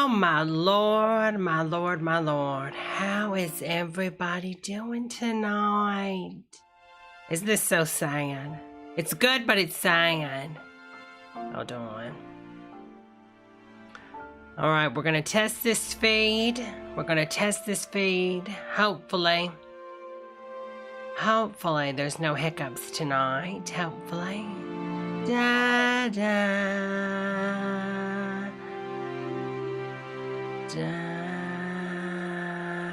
Oh, my Lord, my Lord, my Lord. How is everybody doing tonight? Is this so sad? It's good, but it's sad. Hold on. All right, we're going to test this feed. Hopefully there's no hiccups tonight. Hopefully. Da, da, da.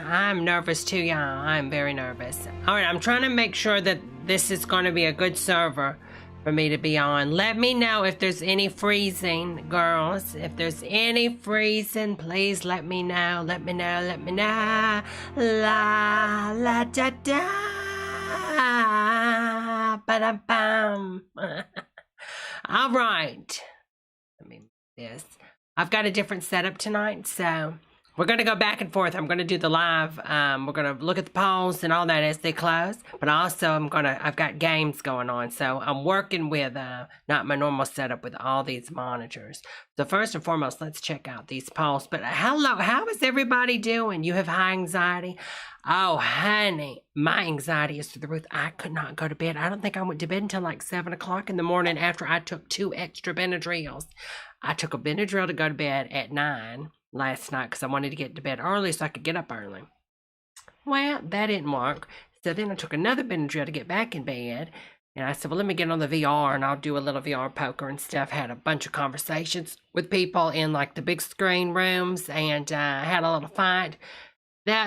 I'm nervous too, y'all. I'm very nervous. All right, I'm trying to make sure that this is going to be a good server for me to be on. Let me know if there's any freezing, girls. If there's any freezing, please let me know. Let me know. La la da da. Ba-da-bam. All right. Let me do this. I've got a different setup tonight, so we're going to go back and forth. I'm going to do the live. We're going to look at the polls and all that as they close. But also, I've got games going on. So I'm working with not my normal setup with all these monitors. So first and foremost, let's check out these polls. But hello, how is everybody doing? You have high anxiety? Oh, honey, my anxiety is through the roof. I could not go to bed. I don't think I went to bed until like 7 o'clock in the morning after I took 2 extra Benadryls. I took a Benadryl to go to bed at 9 last night because I wanted to get to bed early so I could get up early. Well, that didn't work. So then I took another Benadryl to get back in bed. And I said, well, let me get on the VR and I'll do a little VR poker and stuff. Had a bunch of conversations with people in like the big screen rooms and had a little fight.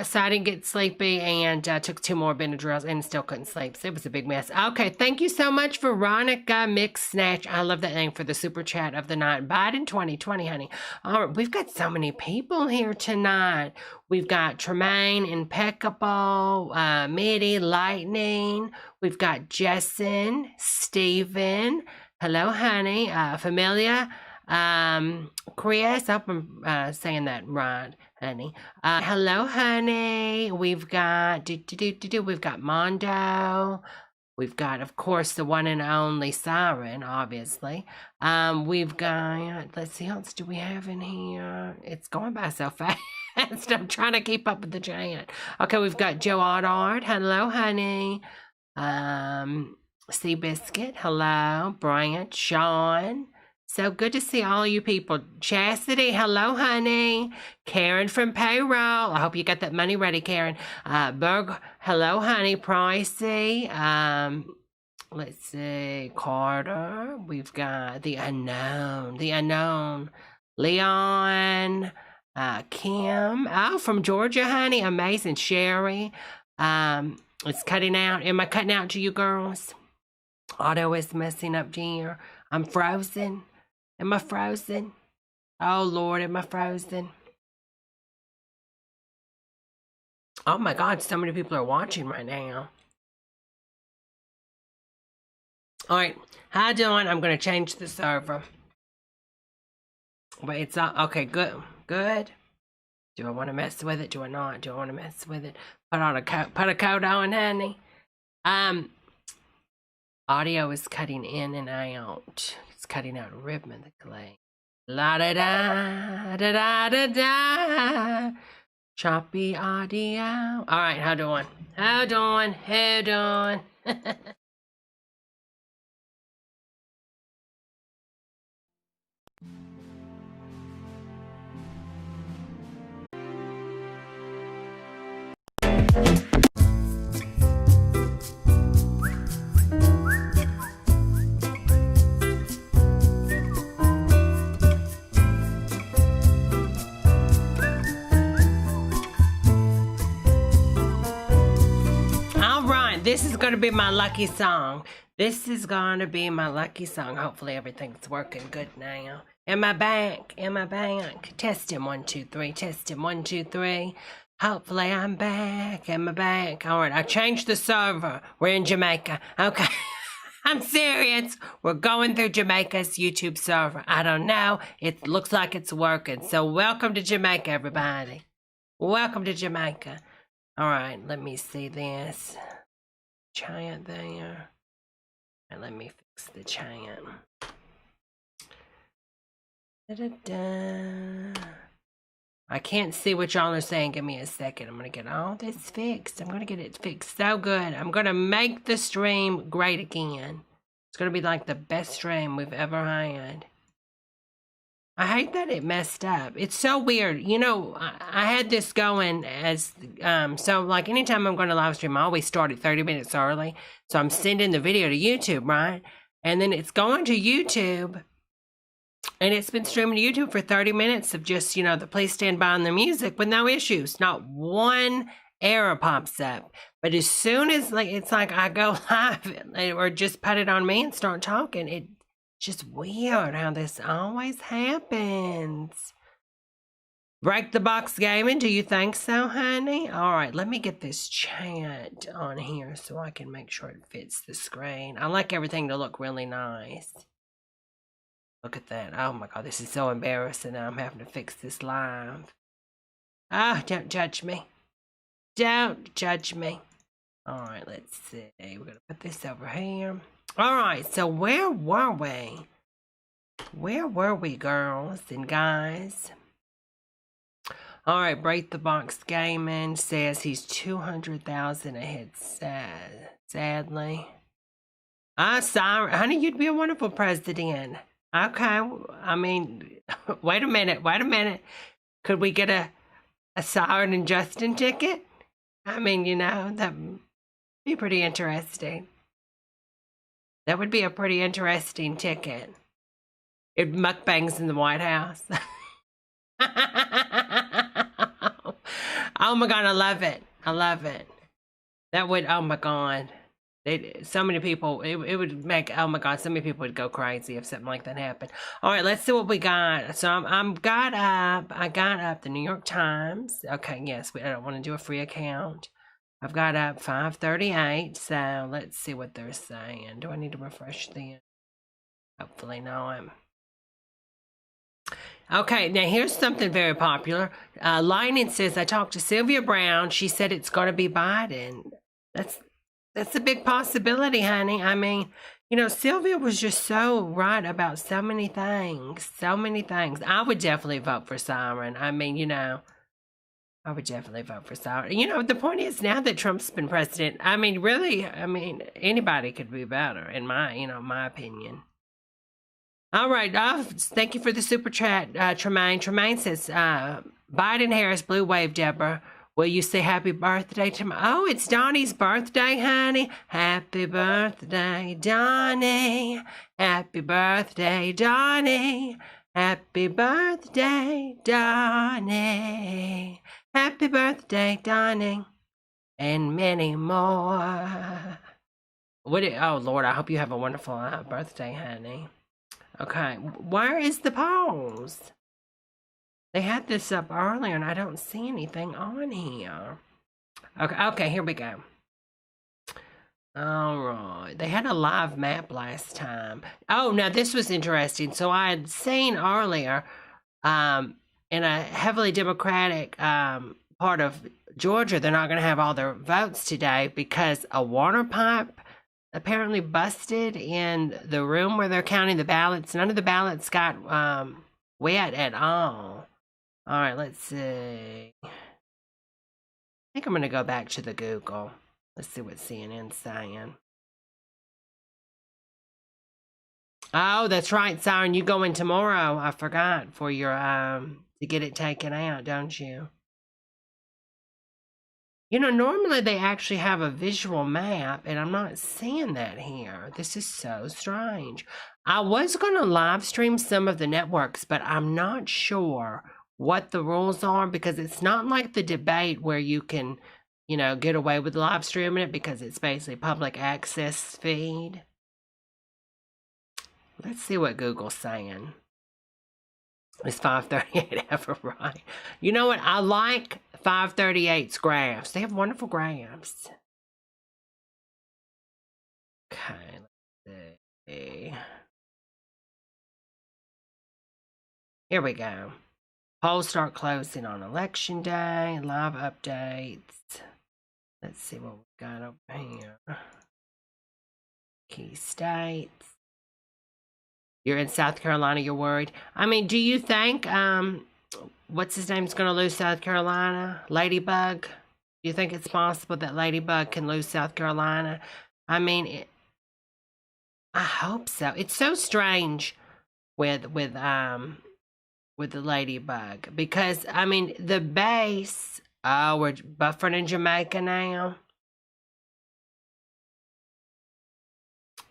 So I didn't get sleepy and took 2 more Benadryls and still couldn't sleep. So it was a big mess. Okay, thank you so much, Veronica Mix Snatch. I love that name for the super chat of the night. Biden 2020, honey. All right, we've got so many people here tonight. We've got Tremaine, Impeccable, Mitty, Lightning. We've got Jessen, Steven. Hello, honey. Familia. Chris, I hope I'm saying that right, honey. Hello, honey. We've got we've got Mondo. We've got, of course, the one and only Siren, obviously. We've got, let's see, what else do we have in here? It's going by so fast. I'm trying to keep up with the giant. Okay, we've got Joe Oddard. Hello, honey. Seabiscuit. Hello. Bryant. Sean. So good to see all you people. Chastity, hello, honey. Karen from payroll. I hope you got that money ready, Karen. Berg, hello, honey. Pricey. Let's see. Carter. We've got the unknown. Leon. Kim. Oh, from Georgia, honey. Amazing. Sherry. It's cutting out. Am I cutting out to you girls? Auto is messing up, dear. I'm frozen. Am I frozen? Oh, Lord, am I frozen? Oh, my God, so many people are watching right now. All right, how you doing? I'm going to change the server. Wait, it's all, okay, good. Do I want to mess with it? Do I not? Do I want to mess with it? Put a coat on, honey. Audio is cutting in and out. It's cutting out rhythm the clay. La da da da da da da. Choppy audio. All right, how doing? This is going to be my lucky song. Hopefully everything's working good now. Am I back? Testing 1 2 3. Testing 1 2 3. Hopefully I'm back. Am I back? All right, I changed the server. We're in Jamaica. Okay. I'm serious. We're going through Jamaica's YouTube server. I don't know. It looks like it's working. So welcome to Jamaica, everybody. Welcome to Jamaica. All right, let me see this. Giant there. And let me fix the giant. Da-da-da. I can't see what y'all are saying. Give me a second. I'm going to get all this fixed. I'm going to get it fixed so good. I'm going to make the stream great again. It's going to be like the best stream we've ever had. I hate that it messed up. It's so weird. You know, I had this going as, so like anytime I'm going to live stream, I always start at 30 minutes early. So I'm sending the video to YouTube, right? And then it's going to YouTube. And it's been streaming to YouTube for 30 minutes of just, you know, the please stand by on the music with no issues. Not one error pops up. But as soon as it's like I go live or just put it on me and start talking, it's just weird how this always happens. Break the box gaming, do you think so, honey? All right, let me get this chat on here so I can make sure it fits the screen. I like everything to look really nice. Look at that. Oh my God, this is so embarrassing. I'm having to fix this live. Ah, don't judge me. Don't judge me. All right, let's see. We're going to put this over here. All right, so where were we? Where were we, girls and guys? All right, Break the Box Gaming says he's 200,000 ahead, sadly. Sorry. Honey, you'd be a wonderful president. Okay, I mean, wait a minute. Could we get a Siren and Justin ticket? I mean, you know, that'd be pretty interesting. That would be a pretty interesting ticket. It mukbangs in the White House. Oh my God, I love it. I love it. That would, oh my God. So many people, it would make, oh my God, so many people would go crazy if something like that happened. All right, let's see what we got. So I got up the New York Times. Okay, yes, I don't want to do a free account. I've got up 538, so let's see what they're saying. Do I need to refresh the, hopefully not. Okay, now here's something very popular. Lightning says, I talked to Sylvia Brown. She said it's going to be Biden. That's a big possibility, honey. I mean, you know, Sylvia was just so right about so many things. So many things. I would definitely vote for Siren. I mean, you know, I would definitely vote for Siren. You know, the point is now that Trump's been president, I mean, really, I mean, anybody could be better in my opinion. All right. Thank you for the super chat, Tremaine. Tremaine says, Biden Harris blue wave, Debra. Will you say happy birthday to oh, it's Donnie's birthday, honey. Happy birthday, Donnie. Happy birthday, Donnie. Happy birthday, Donnie. Happy birthday, Donnie. And many more. Oh, Lord, I hope you have a wonderful birthday, honey. Okay, where is the pause? They had this up earlier and I don't see anything on here. Okay, here we go. All right, they had a live map last time. Oh, now this was interesting. So I had seen earlier in a heavily Democratic part of Georgia, they're not going to have all their votes today because a water pipe apparently busted in the room where they're counting the ballots. None of the ballots got wet at all. All right, let's see. I think I'm going to go back to the Google. Let's see what CNN's saying. Oh, that's right, Siren. You go in tomorrow. I forgot for your to get it taken out, don't you? You know, normally they actually have a visual map, and I'm not seeing that here. This is so strange. I was going to live stream some of the networks, but I'm not sure what the rules are because it's not like the debate where you can, you know, get away with live streaming it because it's basically public access feed. Let's see what Google's saying. Is 538 ever right? You know what? I like 538's graphs. They have wonderful graphs. Okay, let's see. Here we go. Polls start closing on election day. Live updates. Let's see what we got over here. Key states. You're in South Carolina, you're worried. I mean, do you think what's his name's going to lose South Carolina? Ladybug. Do you think it's possible that Ladybug can lose South Carolina? I mean, I hope so. It's so strange with the Ladybug, because I mean the base. Oh, we're buffering in Jamaica now.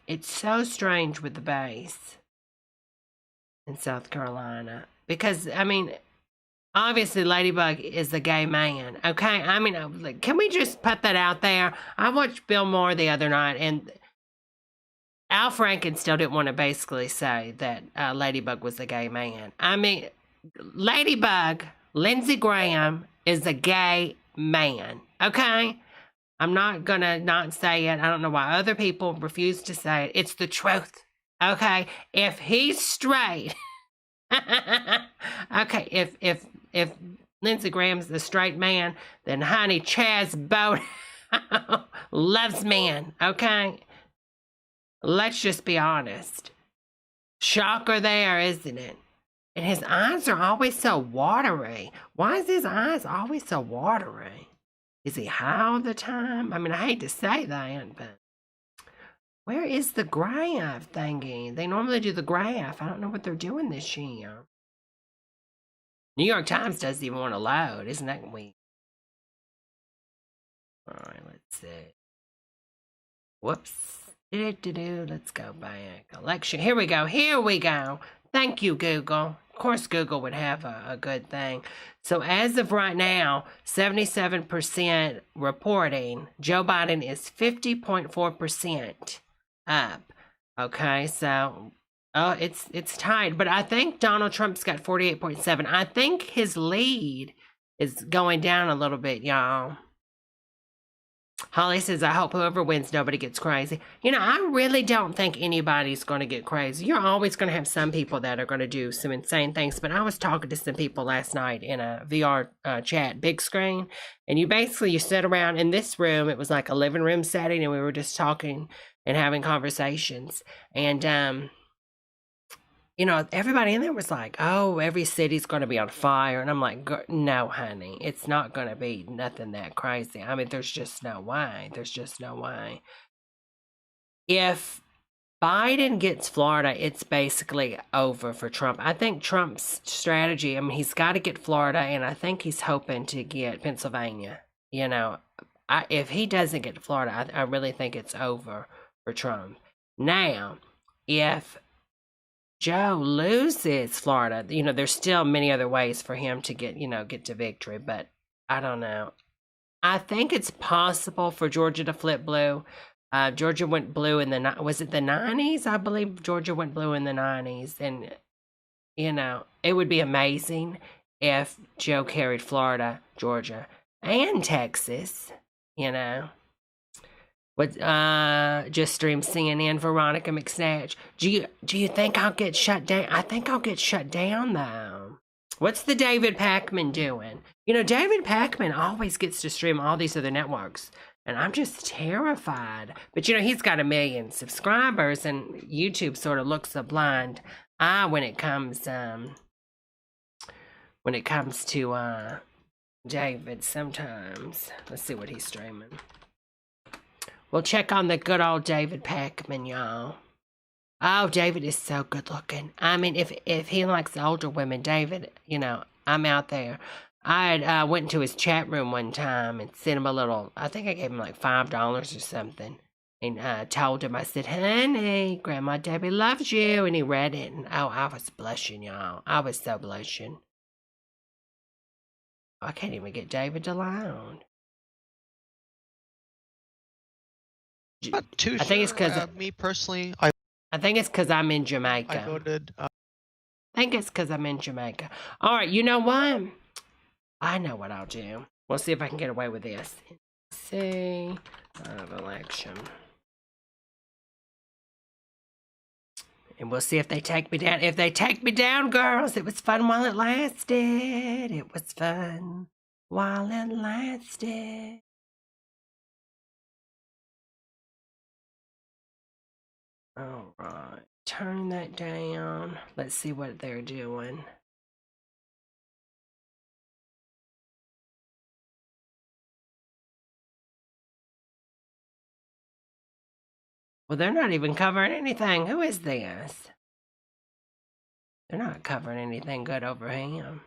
It's so strange with the base in South Carolina, because I mean, obviously Ladybug is a gay man. Okay, I mean, can we just put that out there? I watched Bill Maher the other night, and Al Franken still didn't want to basically say that Ladybug was a gay man. I mean, Ladybug, Lindsey Graham, is a gay man. Okay? I'm not going to not say it. I don't know why other people refuse to say it. It's the truth. Okay? If he's straight. Okay, if Lindsey Graham's the straight man, then honey, Chaz Bowden loves men. Okay? Let's just be honest. Shocker there, isn't it? And his eyes are always so watery. Why is his eyes always so watery? Is he high all the time? I mean, I hate to say that, but where is the graph thingy? They normally do the graph. I don't know what they're doing this year. New York Times doesn't even want to load. Isn't that weird? All right, let's see. Whoops. Let's go back. Election. Here we go. Here we go. Thank you, Google. Of course, Google would have a good thing. So as of right now, 77% reporting. Joe Biden is 50.4% up. Okay, so it's tied. But I think Donald Trump's got 48.7. I think his lead is going down a little bit, y'all. Holly says, I hope whoever wins, nobody gets crazy. You know, I really don't think anybody's going to get crazy. You're always going to have some people that are going to do some insane things. But I was talking to some people last night in a VR chat, big screen. And you sit around in this room. It was like a living room setting. And we were just talking and having conversations. And, you know, everybody in there was like, oh, every city's going to be on fire. And I'm like, no, honey, it's not going to be nothing that crazy. I mean, there's just no way. There's just no way. If Biden gets Florida, it's basically over for Trump. I think Trump's strategy, I mean, he's got to get Florida, and I think he's hoping to get Pennsylvania. You know, if he doesn't get Florida, I really think it's over for Trump. Now, if Joe loses Florida, you know, there's still many other ways for him to get to victory, but I don't know. I think it's possible for Georgia to flip blue. Georgia went blue in was it the 90s? I believe Georgia went blue in the 90s, and, you know, it would be amazing if Joe carried Florida, Georgia, and Texas, you know. Just stream CNN, Veronica McSnatch. Do you think I'll get shut down? I think I'll get shut down, though. What's the David Pakman doing? You know, David Pakman always gets to stream all these other networks, and I'm just terrified. But, you know, he's got 1 million subscribers, and YouTube sort of looks a blind eye when it comes to David sometimes. Let's see what he's streaming. We'll check on the good old David Pakman, y'all. Oh, David is so good looking. I mean, if he likes older women, David, you know, I'm out there. I went into his chat room one time and sent him a little, I think I gave him like $5 or something. And told him, I said, honey, Grandma Debbie loves you. And he read it. And oh, I was blushing, y'all. I was so blushing. I can't even get David to loud. Not too I think it's because me personally, I think it's because I'm in Jamaica. I voted. I think it's because I'm in Jamaica. All right, you know what? I know what I'll do. We'll see if I can get away with this. See, election. And we'll see if they take me down. If they take me down, girls, it was fun while it lasted. It was fun while it lasted. All right, turn that down. Let's see what they're doing. Well, they're not even covering anything. Who is this? They're not covering anything good over him.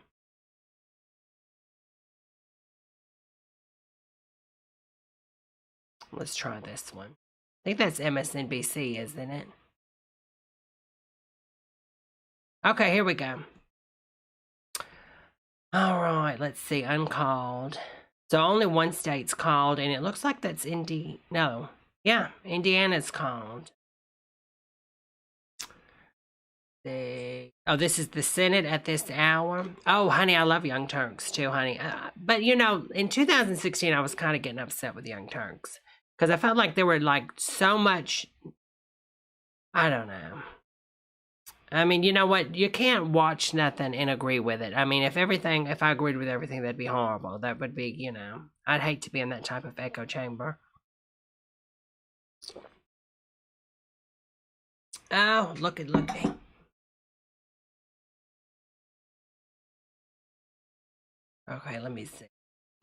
Let's try this one. I think that's MSNBC, isn't it? Okay, here we go. All right, let's see. Uncalled. So only one state's called, and it looks like that's No. Yeah, Indiana's called. Oh, this is the Senate at this hour. Oh, honey, I love Young Turks too, honey. But you know, in 2016, I was kind of getting upset with Young Turks because I felt like there were like so much. I don't know. I mean, you know what? You can't watch nothing and agree with it. I mean, if I agreed with everything, that'd be horrible. That would be, you know, I'd hate to be in that type of echo chamber. Oh, looky. Okay, let me see what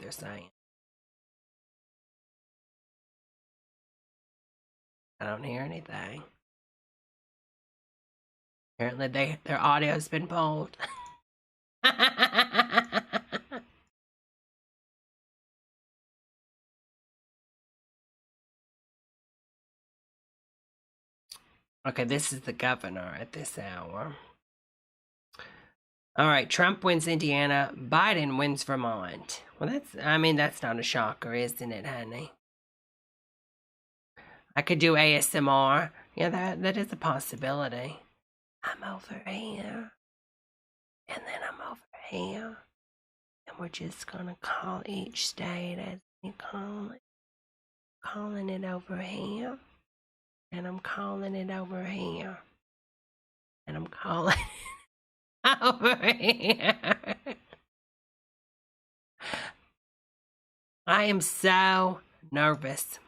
they're saying. I don't hear anything. Apparently their audio's been pulled. Okay, this is the governor at this hour. All right, Trump wins Indiana, Biden wins Vermont. Well, that's not a shocker, isn't it, honey? I could do ASMR. Yeah, that is a possibility. I'm over here, and then I'm over here, and we're just gonna call each state as we call it. Calling it over here, and I'm calling it over here, and I'm calling it over here. I am so nervous.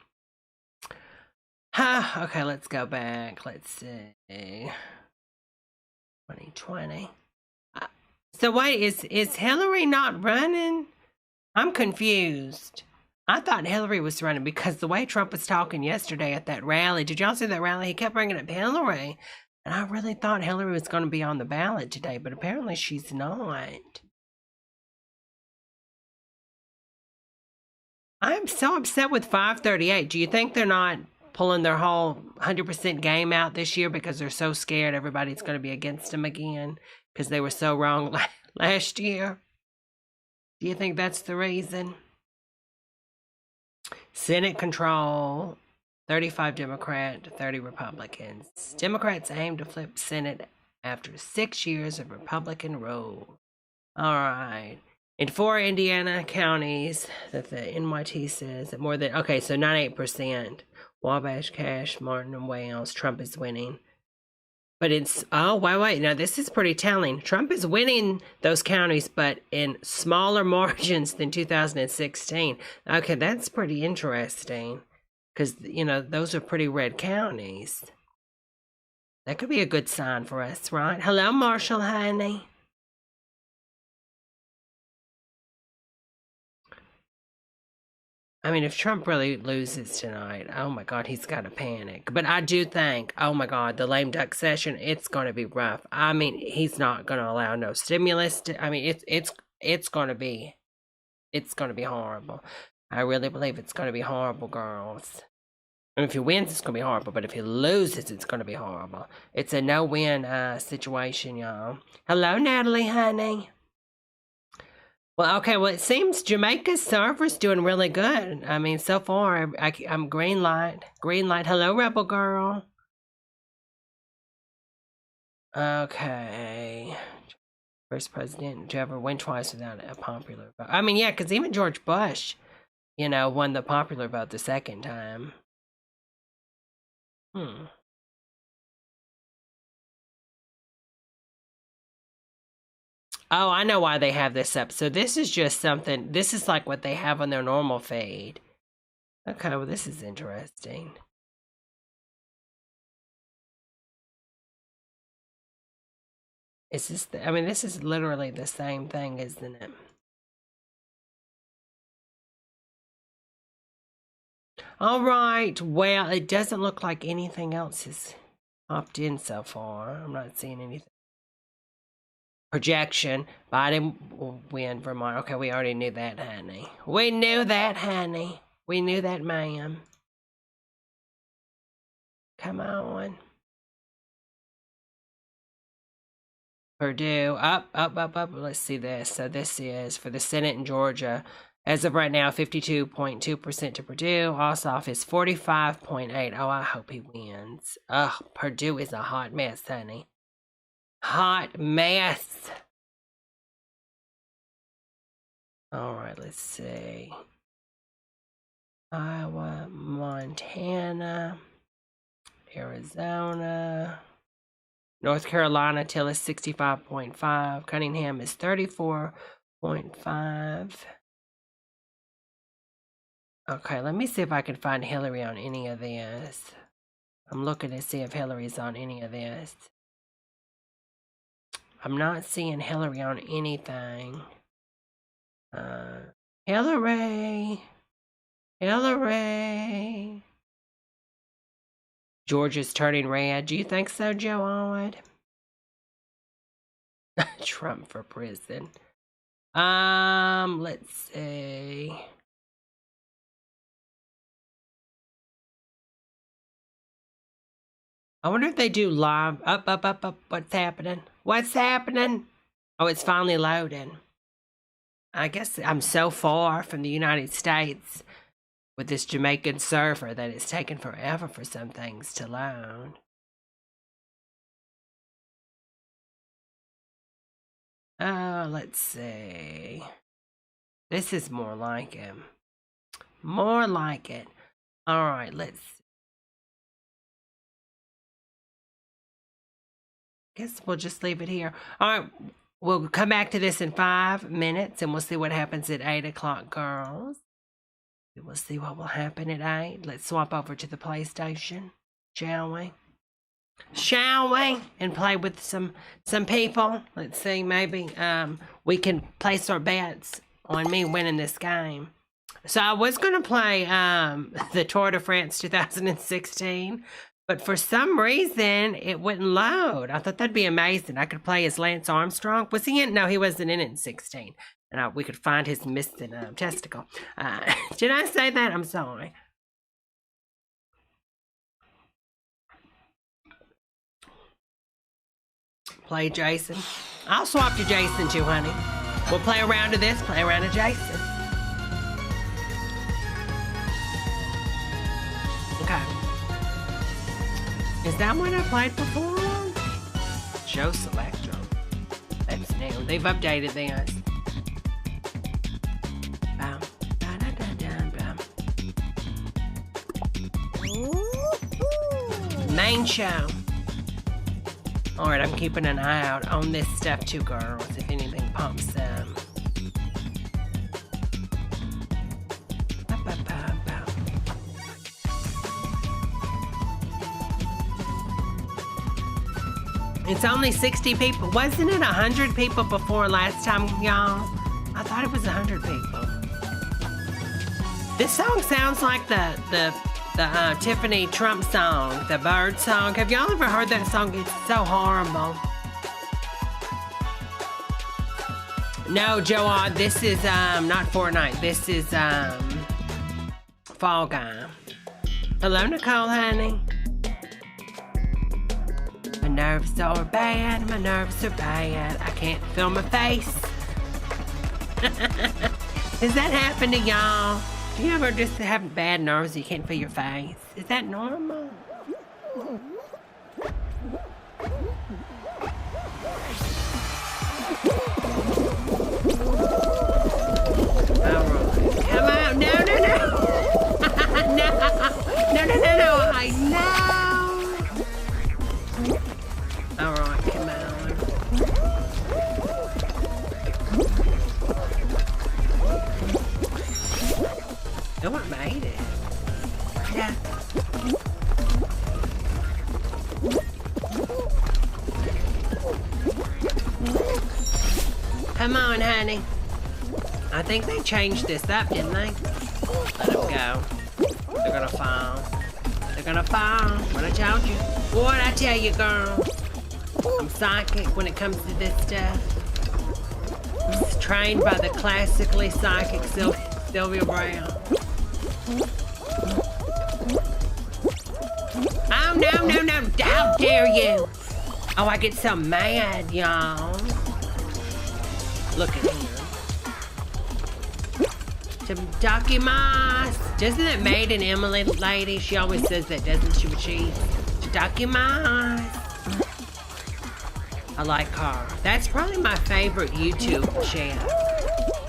Okay, let's go back. Let's see. 2020. So wait, is Hillary not running? I'm confused. I thought Hillary was running because the way Trump was talking yesterday at that rally. Did y'all see that rally? He kept bringing up Hillary. And I really thought Hillary was going to be on the ballot today, but apparently she's not. I'm so upset with 538. Do you think they're not pulling their whole 100% game out this year because they're so scared everybody's going to be against them again because they were so wrong last year? Do you think that's the reason? Senate control, 35 Democrat, 30 Republicans. Democrats aim to flip Senate after 6 years of Republican rule. All right. In 4 Indiana counties that the NYT says that more than, okay, so 98%. Wabash, Cache, Martin, and Wales, Trump is winning. But it's, oh, wait, now this is pretty telling. Trump is winning those counties, but in smaller margins than 2016. Okay, that's pretty interesting because, you know, those are pretty red counties. That could be a good sign for us, right? Hello, Marshall, honey. I mean, if Trump really loses tonight, oh my God, he's got to panic. But I do think, oh my God, the lame duck session, it's going to be rough. I mean, he's not going to allow no stimulus. I mean, it's going to be horrible. I really believe it's going to be horrible, girls. And if he wins, it's going to be horrible. But if he loses, it's going to be horrible. It's a no-win situation, y'all. Hello, Natalie, honey. Well, okay, well, it seems Jamaica's server's doing really good. I mean, so far, I'm green light. Green light. Hello, Rebel Girl. Okay. First president to ever win twice without a popular vote. I mean, yeah, because even George Bush, you know, won the popular vote the second time. Oh, I know why they have this up. So this is just something, this is like what they have on their normal feed. Okay, well, this is interesting. Is this, I mean, this is literally the same thing, isn't it? All right. Well, it doesn't look like anything else has popped in so far. I'm not seeing anything. Projection. Biden will win Vermont. Okay, we already knew that, honey. We knew that, honey. We knew that, ma'am. Come on. Purdue. Up. Let's see this. So this is for the Senate in Georgia. As of right now, 52.2% to Purdue. Ossoff is 45.8%. Oh, I hope he wins. Ugh, Purdue is a hot mess, honey. Hot mess. All right, let's see. Iowa, Montana, Arizona, North Carolina, Till is 65.5. Cunningham is 34.5. Okay, let me see if I can find Hillary on any of this. I'm looking to see if Hillary's on any of this. I'm not seeing Hillary on anything. Hillary. Georgia's turning red. Do you think so, Joe Odd? Trump for prison. Let's see. I wonder if they do live. Up. What's happening? What's happening? Oh, it's finally loading. I guess I'm so far from the United States with this Jamaican server that it's taken forever for some things to load. Oh, let's see. This is more like it. More like it. All right, let's see. Guess we'll just leave it here. All right, we'll come back to this in 5 minutes, and we'll see what happens at 8 o'clock, girls. We'll see what will happen at 8. Let's swap over to the PlayStation, shall we? Shall we? And play with some people. Let's see, maybe we can place our bets on me winning this game. So I was going to play the Tour de France 2016. But for some reason, it wouldn't load. I thought that'd be amazing. I could play as Lance Armstrong. Was he in? No, he wasn't in it in 16. And we could find his missing testicle. Did I say that? I'm sorry. Play Jason. I'll swap to Jason too, honey. We'll play around to this, play around to Jason. Okay. Is that what I played before? Show selection. That's new. They've updated this. Main show. Alright, I'm keeping an eye out on this stuff too, girls, if anything pops up. It's only 60 people. Wasn't it 100 people before last time, y'all? I thought it was 100 people. This song sounds like the Tiffany Trump song, the Bird song. Have y'all ever heard that song? It's so horrible. No, Joe, this is not Fortnite. This is Fall Guy. Hello, Nicole, honey. My nerves are bad, my nerves are bad. I can't feel my face. Does that happen to y'all? Do you ever just have bad nerves you can't feel your face? Is that normal? Alright. Come on. No. No. I know. Alright, come on. Oh, I made it. Yeah. Come on, honey. I think they changed this up, didn't they? Let him go. They're gonna fall. They're gonna fall. What I told you. What I tell you, girl. I'm psychic when it comes to this stuff. Trained by the classically psychic Sylvia Brown. Oh, no, no, no. How dare you? Oh, I get so mad, y'all. Look at him. Shidakimasu. Doesn't that Maid and Emily lady? She always says that, doesn't she, when she... Shidakimasu. I like her. That's probably my favorite YouTube channel.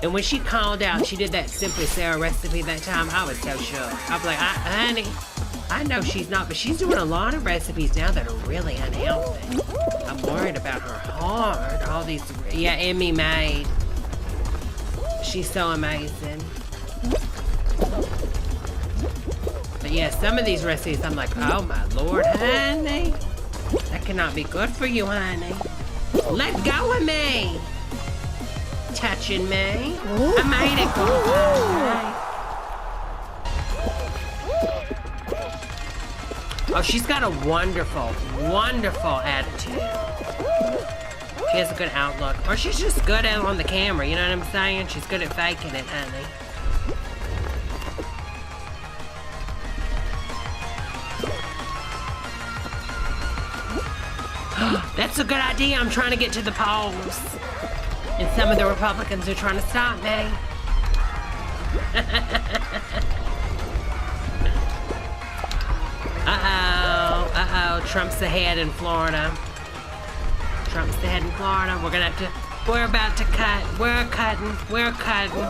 And when she called out, she did that Simply Sarah recipe that time, I was so shook. I was like, honey, I know she's not, but she's doing a lot of recipes now that are really unhealthy. I'm worried about her heart. All these, yeah, Emmy Maid. She's so amazing. But yeah, some of these recipes, I'm like, oh my Lord, honey. That cannot be good for you, honey. Let go of me. Touching me. I made it go. Oh, she's got a wonderful, wonderful attitude. She has a good outlook. Or she's just good at it on the camera, you know what I'm saying? She's good at faking it, honey. That's a good idea. I'm trying to get to the polls. And some of the Republicans are trying to stop me. Uh-oh. Uh-oh. Trump's ahead in Florida. Trump's ahead in Florida. We're gonna have to... We're about to cut. We're cutting. We're cutting.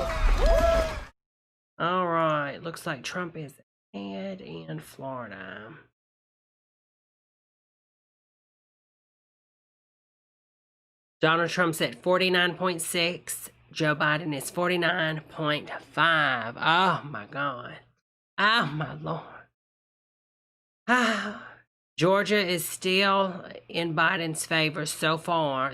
All right. Looks like Trump is ahead in Florida. Donald Trump's at 49.6. Joe Biden is 49.5. Oh, my God. Oh, my Lord. Ah. Georgia is still in Biden's favor so far.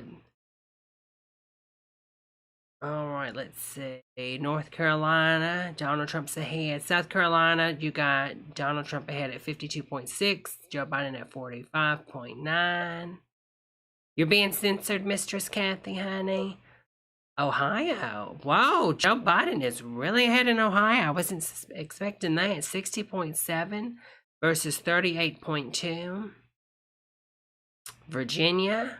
All right, let's see. North Carolina, Donald Trump's ahead. South Carolina, you got Donald Trump ahead at 52.6. Joe Biden at 45.9. You're being censored, Mistress Kathy, honey. Ohio. Whoa, Joe Biden is really ahead in Ohio. I wasn't expecting that. 60.7 versus 38.2. Virginia.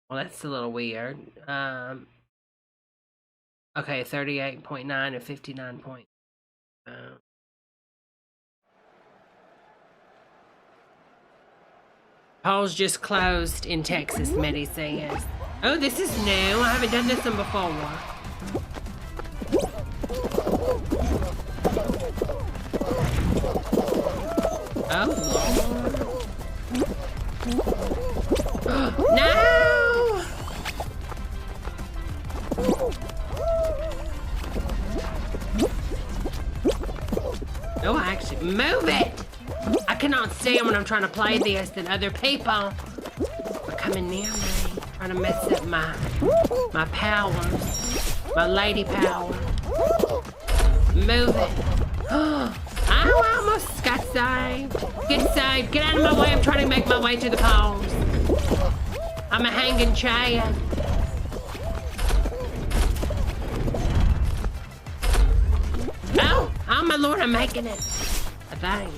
Well, that's a little weird. Okay, 38.9 and 59. Polls just closed in Texas, Mitty says. Oh, this is new. I haven't done this one before. Oh, Lord. No! Oh, actually, move it! I cannot stand when I'm trying to play this and other people are coming near me, trying to mess up my powers, my lady power. Move it. Oh, I almost got saved. Get saved. Get out of my way. I'm trying to make my way to the polls. I'm a hanging chad. Oh my Lord, I'm making it. I think.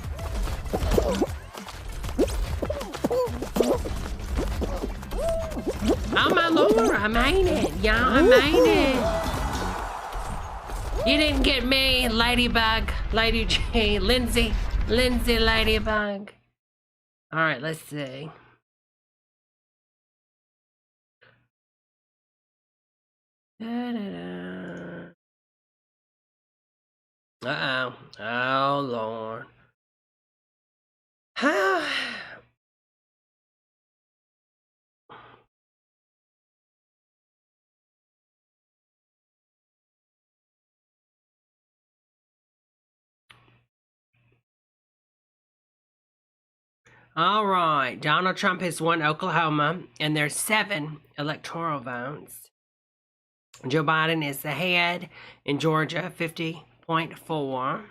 Oh my Lord, I made it. Y'all, I made it. You didn't get me, Ladybug, Lady G, Lindsay Ladybug. All right, let's see. Uh-oh. Oh, Lord. All right. Donald Trump has won Oklahoma, and there's 7 electoral votes. Joe Biden is ahead in Georgia, 50.4.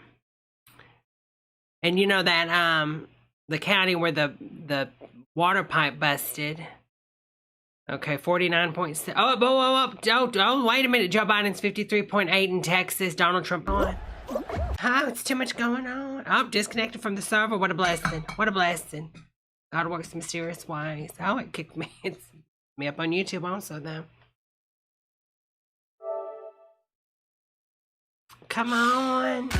And you know that the county where the water pipe busted. Okay, 49.6. Oh, wait a minute. Joe Biden's 53.8 in Texas. Donald Trump on. Oh, it's too much going on. Oh, disconnected from the server. What a blessing. What a blessing. God works in mysterious ways. Oh, it kicked me. It's me up on YouTube also, though. Come on.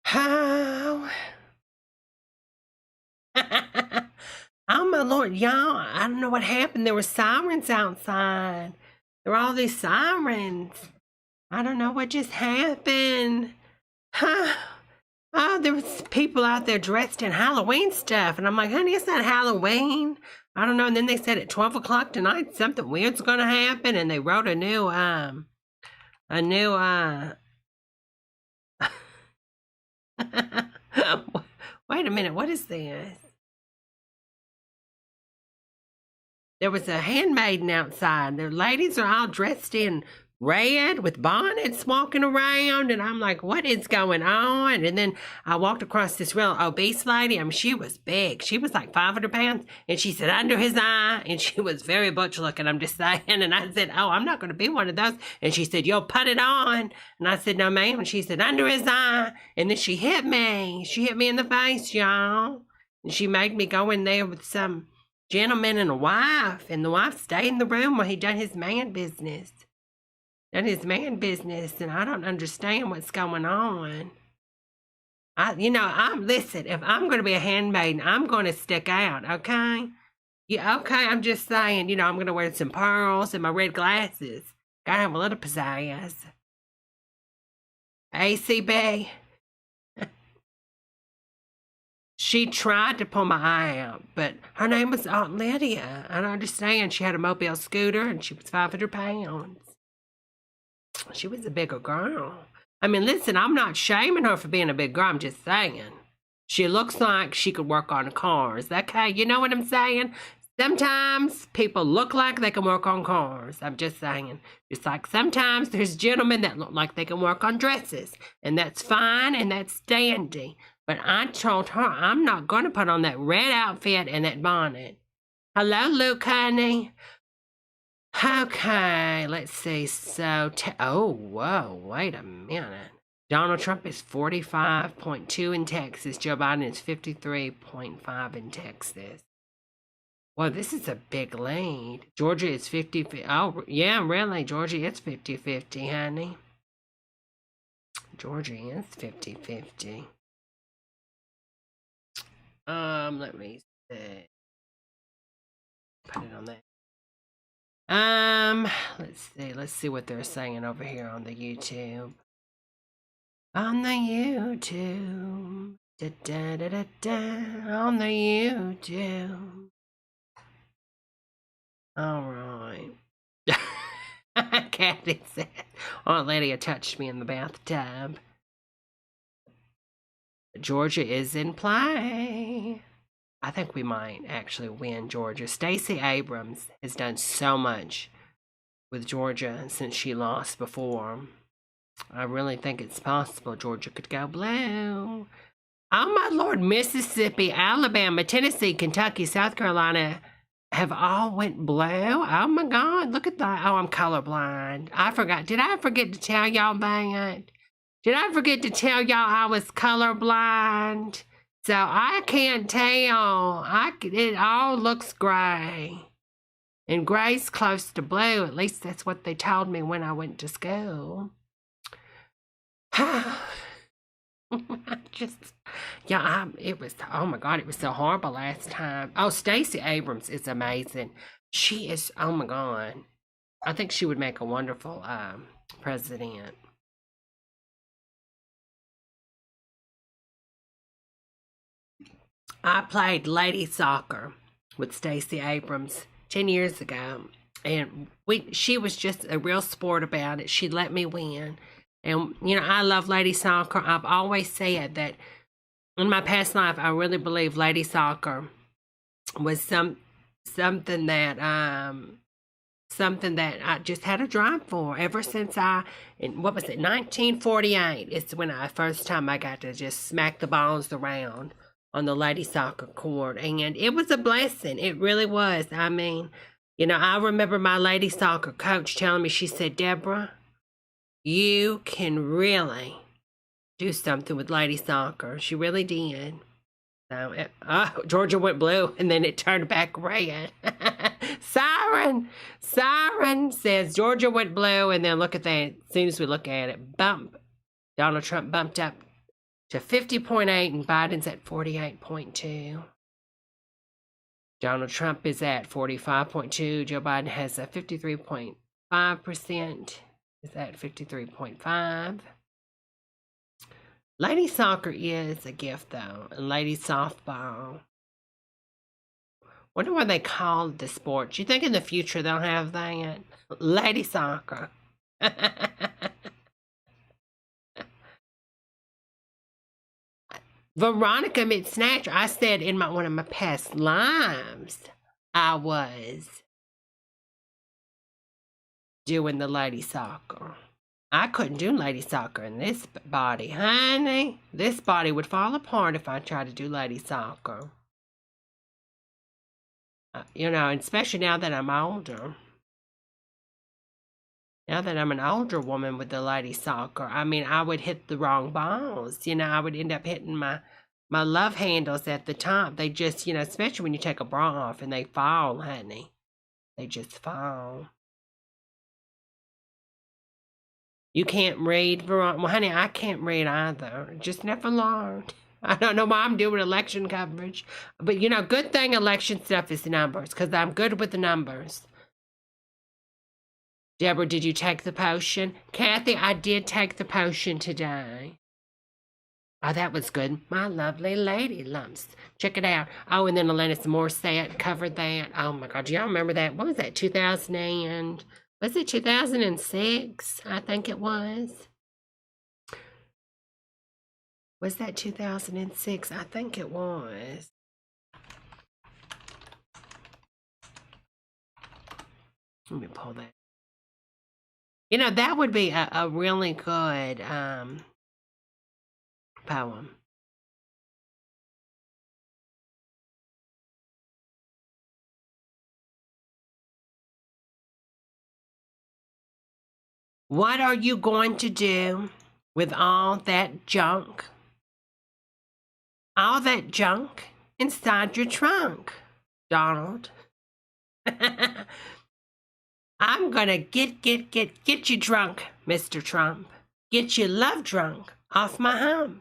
How? Oh my Lord, y'all, I don't know what happened. There were sirens outside. There were all these sirens. I don't know what just happened. Oh, there was people out there dressed in Halloween stuff. And I'm like, honey, it's not Halloween. I don't know. And then they said at 12 o'clock tonight, something weird's going to happen. And they wrote a new wait a minute, what is this? There was a handmaiden outside. The ladies are all dressed in red with bonnets walking around. And I'm like, what is going on? And then I walked across this real obese lady. I mean, she was big. She was like 500 pounds. And she said, under his eye. And she was very butch looking, I'm just saying. And I said, oh, I'm not going to be one of those. And she said, you'll put it on. And I said, no, ma'am. And she said, under his eye. And then she hit me. She hit me in the face, y'all. And she made me go in there with some gentleman and a wife. And the wife stayed in the room while he done his man business. And I don't understand what's going on. Listen, if I'm going to be a handmaiden, I'm going to stick out, okay? Yeah, okay, I'm just saying, I'm going to wear some pearls and my red glasses. Gotta have a little pizzazz. ACB. She tried to pull my eye out, but her name was Aunt Lydia. I don't understand. She had a mobile scooter and she was 500 pounds. She was a bigger girl. I mean, listen, I'm not shaming her for being a big girl. I'm just saying. She looks like she could work on cars. Okay, you know what I'm saying? Sometimes people look like they can work on cars. I'm just saying. Just like sometimes there's gentlemen that look like they can work on dresses. And that's fine and that's dandy. But I told her I'm not going to put on that red outfit and that bonnet. Hello, Luke, honey. Okay, let's see. So, whoa, wait a minute. Donald Trump is 45.2 in Texas. Joe Biden is 53.5 in Texas. Well, this is a big lead. Georgia is 50. Oh, yeah, really. Georgia is 50-50, honey. Georgia is 50-50. Let me see. Put it on that. Let's see what they're saying over here on the YouTube. On the YouTube. On the YouTube. All right. Kathy said, Aunt Lydia touched me in the bathtub. Georgia is in play. I think we might actually win Georgia. Stacey Abrams has done so much with Georgia since she lost before. I really think it's possible Georgia could go blue. Oh my Lord, Mississippi, Alabama, Tennessee, Kentucky, South Carolina have all went blue. Oh my God, look at that. Oh, I'm colorblind. I forgot. Did I forget to tell y'all that? Did I forget to tell y'all I was colorblind? So I can't tell. It all looks gray. And gray's close to blue. At least that's what they told me when I went to school. Just, yeah, it was, oh my God, it was so horrible last time. Oh, Stacey Abrams is amazing. She is, oh my God. I think she would make a wonderful president. I played lady soccer with Stacey Abrams 10 years ago, and she was just a real sport about it. She let me win. And I love lady soccer. I've always said that in my past life, I really believe lady soccer was something that I just had a drive for ever since what was it, 1948? It's when first time I got to just smack the balls around on the lady soccer court, and it was a blessing. It really was. I mean, I remember my lady soccer coach telling me, she said, Debra, you can really do something with lady soccer. She really did. So, Georgia went blue, and then it turned back red. Siren says Georgia went blue, and then look at that. As soon as we look at it, Donald Trump bumped up to 50.8, and Biden's at 48.2. Donald Trump is at 45.2. Joe Biden has a 53.5%. Is at 53.5. Lady soccer is a gift, though. And lady softball. Wonder what they call the sport. Do you think in the future they'll have that? Lady soccer. Veronica McSnatcher. I said in one of my past lives, I was doing the lady soccer. I couldn't do lady soccer in this body, honey. This body would fall apart if I tried to do lady soccer. And especially now that I'm older. Now that I'm an older woman with the lady soccer, I mean, I would hit the wrong balls. I would end up hitting my love handles at the top. They just, especially when you take a bra off and they fall, honey. They just fall. You can't read, Veronica? Well, honey, I can't read either. Just never learned. I don't know why I'm doing election coverage. But, good thing election stuff is numbers, because I'm good with the numbers. Debra, did you take the potion? Kathy, I did take the potion today. Oh, that was good. My lovely lady lumps. Check it out. Oh, and then Alanis Morissette covered that. Oh, my God. Do y'all remember that? What was that, 2006? I think it was. Was that 2006? I think it was. Let me pull that. That would be a really good poem. What are you going to do with all that junk? All that junk inside your trunk, Donald. I'm gonna get you drunk, Mr. Trump. Get you love drunk off my hump.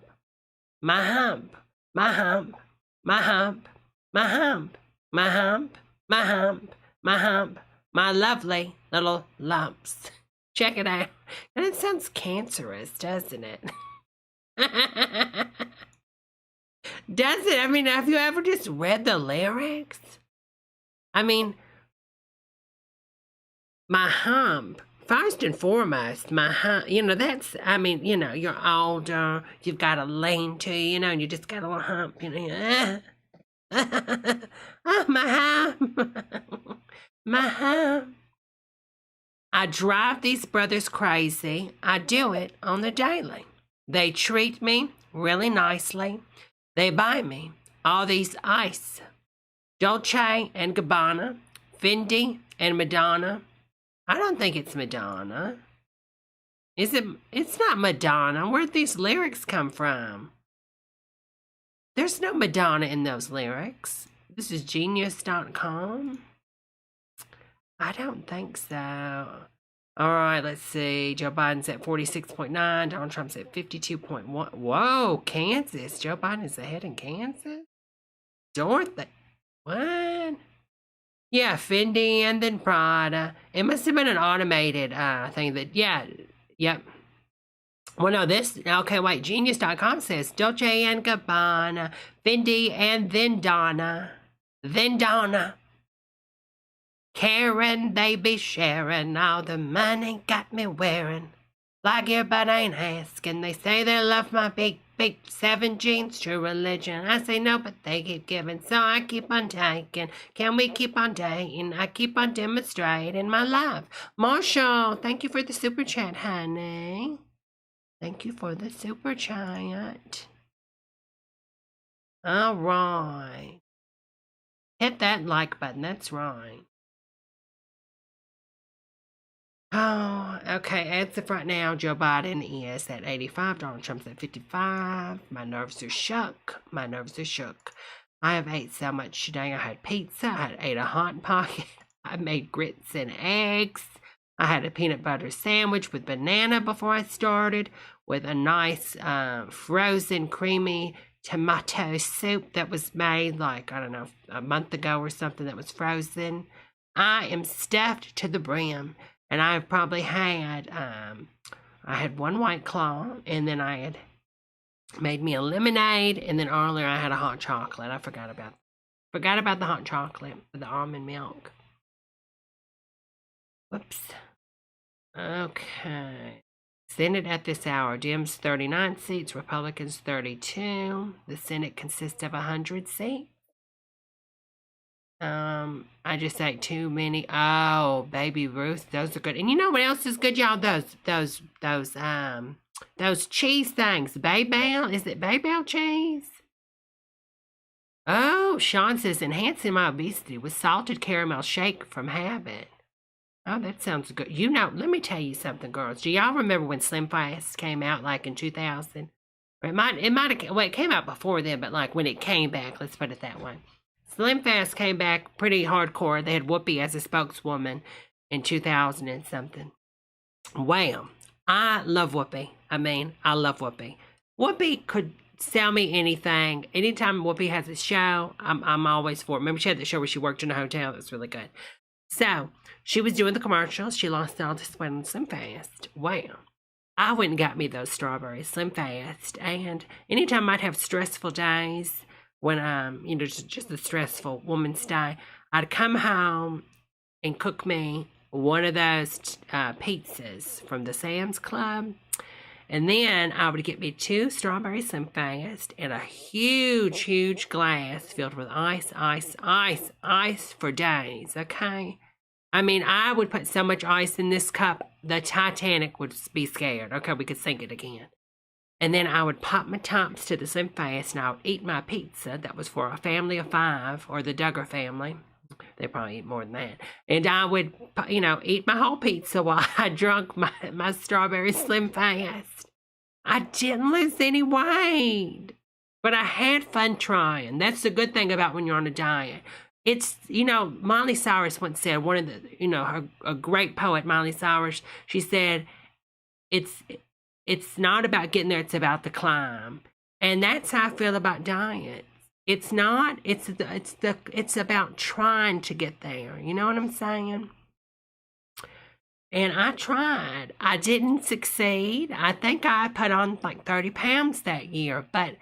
My hump, my hump, my hump, my hump, my hump, my hump, my hump, my lovely little lumps. Check it out. And it sounds cancerous, doesn't it? Does it? I mean, have you ever just read the lyrics? I mean, my hump, first and foremost, my hump, that's, I mean, you're older, you've got a lean to, and you just got a little hump, oh, my hump, my hump. I drive these brothers crazy. I do it on the daily. They treat me really nicely. They buy me all these ice. Dolce and Gabbana, Fendi and Madonna. I don't think it's Madonna. Is it? It's not Madonna. Where'd these lyrics come from? There's no Madonna in those lyrics. This is genius.com. I don't think so. All right, let's see. Joe Biden's at 46.9. Donald Trump's at 52.1. Whoa, Kansas. Joe Biden is ahead in Kansas? Dorothy. What? Yeah, Fendi and then Prada. It must have been an automated thing that, yeah, yep. Well, no, this, okay, wait. Genius.com says Dolce and Gabbana, Fendi, and then Donna. Then Donna. Karen, they be sharing all the money got me wearing. Like your but ain't asking. They say they love my big 7 jeans, true religion. I say no, but they keep giving, so I keep on taking. Can we keep on dating? I keep on demonstrating my love. Marshall, thank you for the super chat, honey. Thank you for the super chat. All right. Hit that like button. That's right. Oh, okay. As of right now, Joe Biden is at 85. Donald Trump's at 55. My nerves are shook. My nerves are shook. I have ate so much today. I had pizza. I ate a Hot Pocket. I made grits and eggs. I had a peanut butter sandwich with banana before I started, with a nice frozen creamy tomato soup that was made like, I don't know, a month ago or something that was frozen. I am stuffed to the brim. And I probably had, I had 1 White Claw, and then I had made me a lemonade, and then earlier I had a hot chocolate. I forgot about the hot chocolate with the almond milk. Whoops. Okay. Senate at this hour. Dems 39 seats, Republicans 32. The Senate consists of 100 seats. I just ate too many. Oh, Baby Ruth, those are good. And you know what else is good, y'all? Those cheese things. Baybel, is it Baybel cheese? Oh, Sean says enhancing my obesity with salted caramel shake from Habit. Oh, that sounds good. You know, let me tell you something, girls. Do y'all remember when Slim Fast came out, like in 2000? Or it might have, well, it came out before then, but like when it came back, let's put it that way. Slim Fast came back pretty hardcore. They had Whoopi as a spokeswoman in 2000 and something. Well, I love Whoopi. I love Whoopi. Whoopi could sell me anything. Anytime Whoopi has a show, I'm always for it. Remember, she had the show where she worked in a hotel. That was really good. So, she was doing the commercials. She lost all this weight on Slim Fast. Well, I went and got me those strawberries, Slim Fast. And anytime I'd have stressful days, when just a stressful woman's day, I'd come home and cook me one of those pizzas from the Sam's Club, and then I would get me 2 strawberry Slim Fast and a huge glass filled with ice for days. Okay, I mean, I would put so much ice in this cup, the Titanic would be scared. Okay, we could sink it again. And then I would pop my tops to the Slim Fast, and I would eat my pizza that was for a family of 5, or the Duggar family. They probably eat more than that. And I would, eat my whole pizza while I drank my strawberry Slim Fast. I didn't lose any weight, but I had fun trying. That's the good thing about when you're on a diet. It's, Miley Cyrus once said, one of the, a great poet, Miley Cyrus, she said, it's not about getting there, it's about the climb. And that's how I feel about diets. It's not, it's about trying to get there. You know what I'm saying? And I tried. I didn't succeed. I think I put on like 30 pounds that year. But,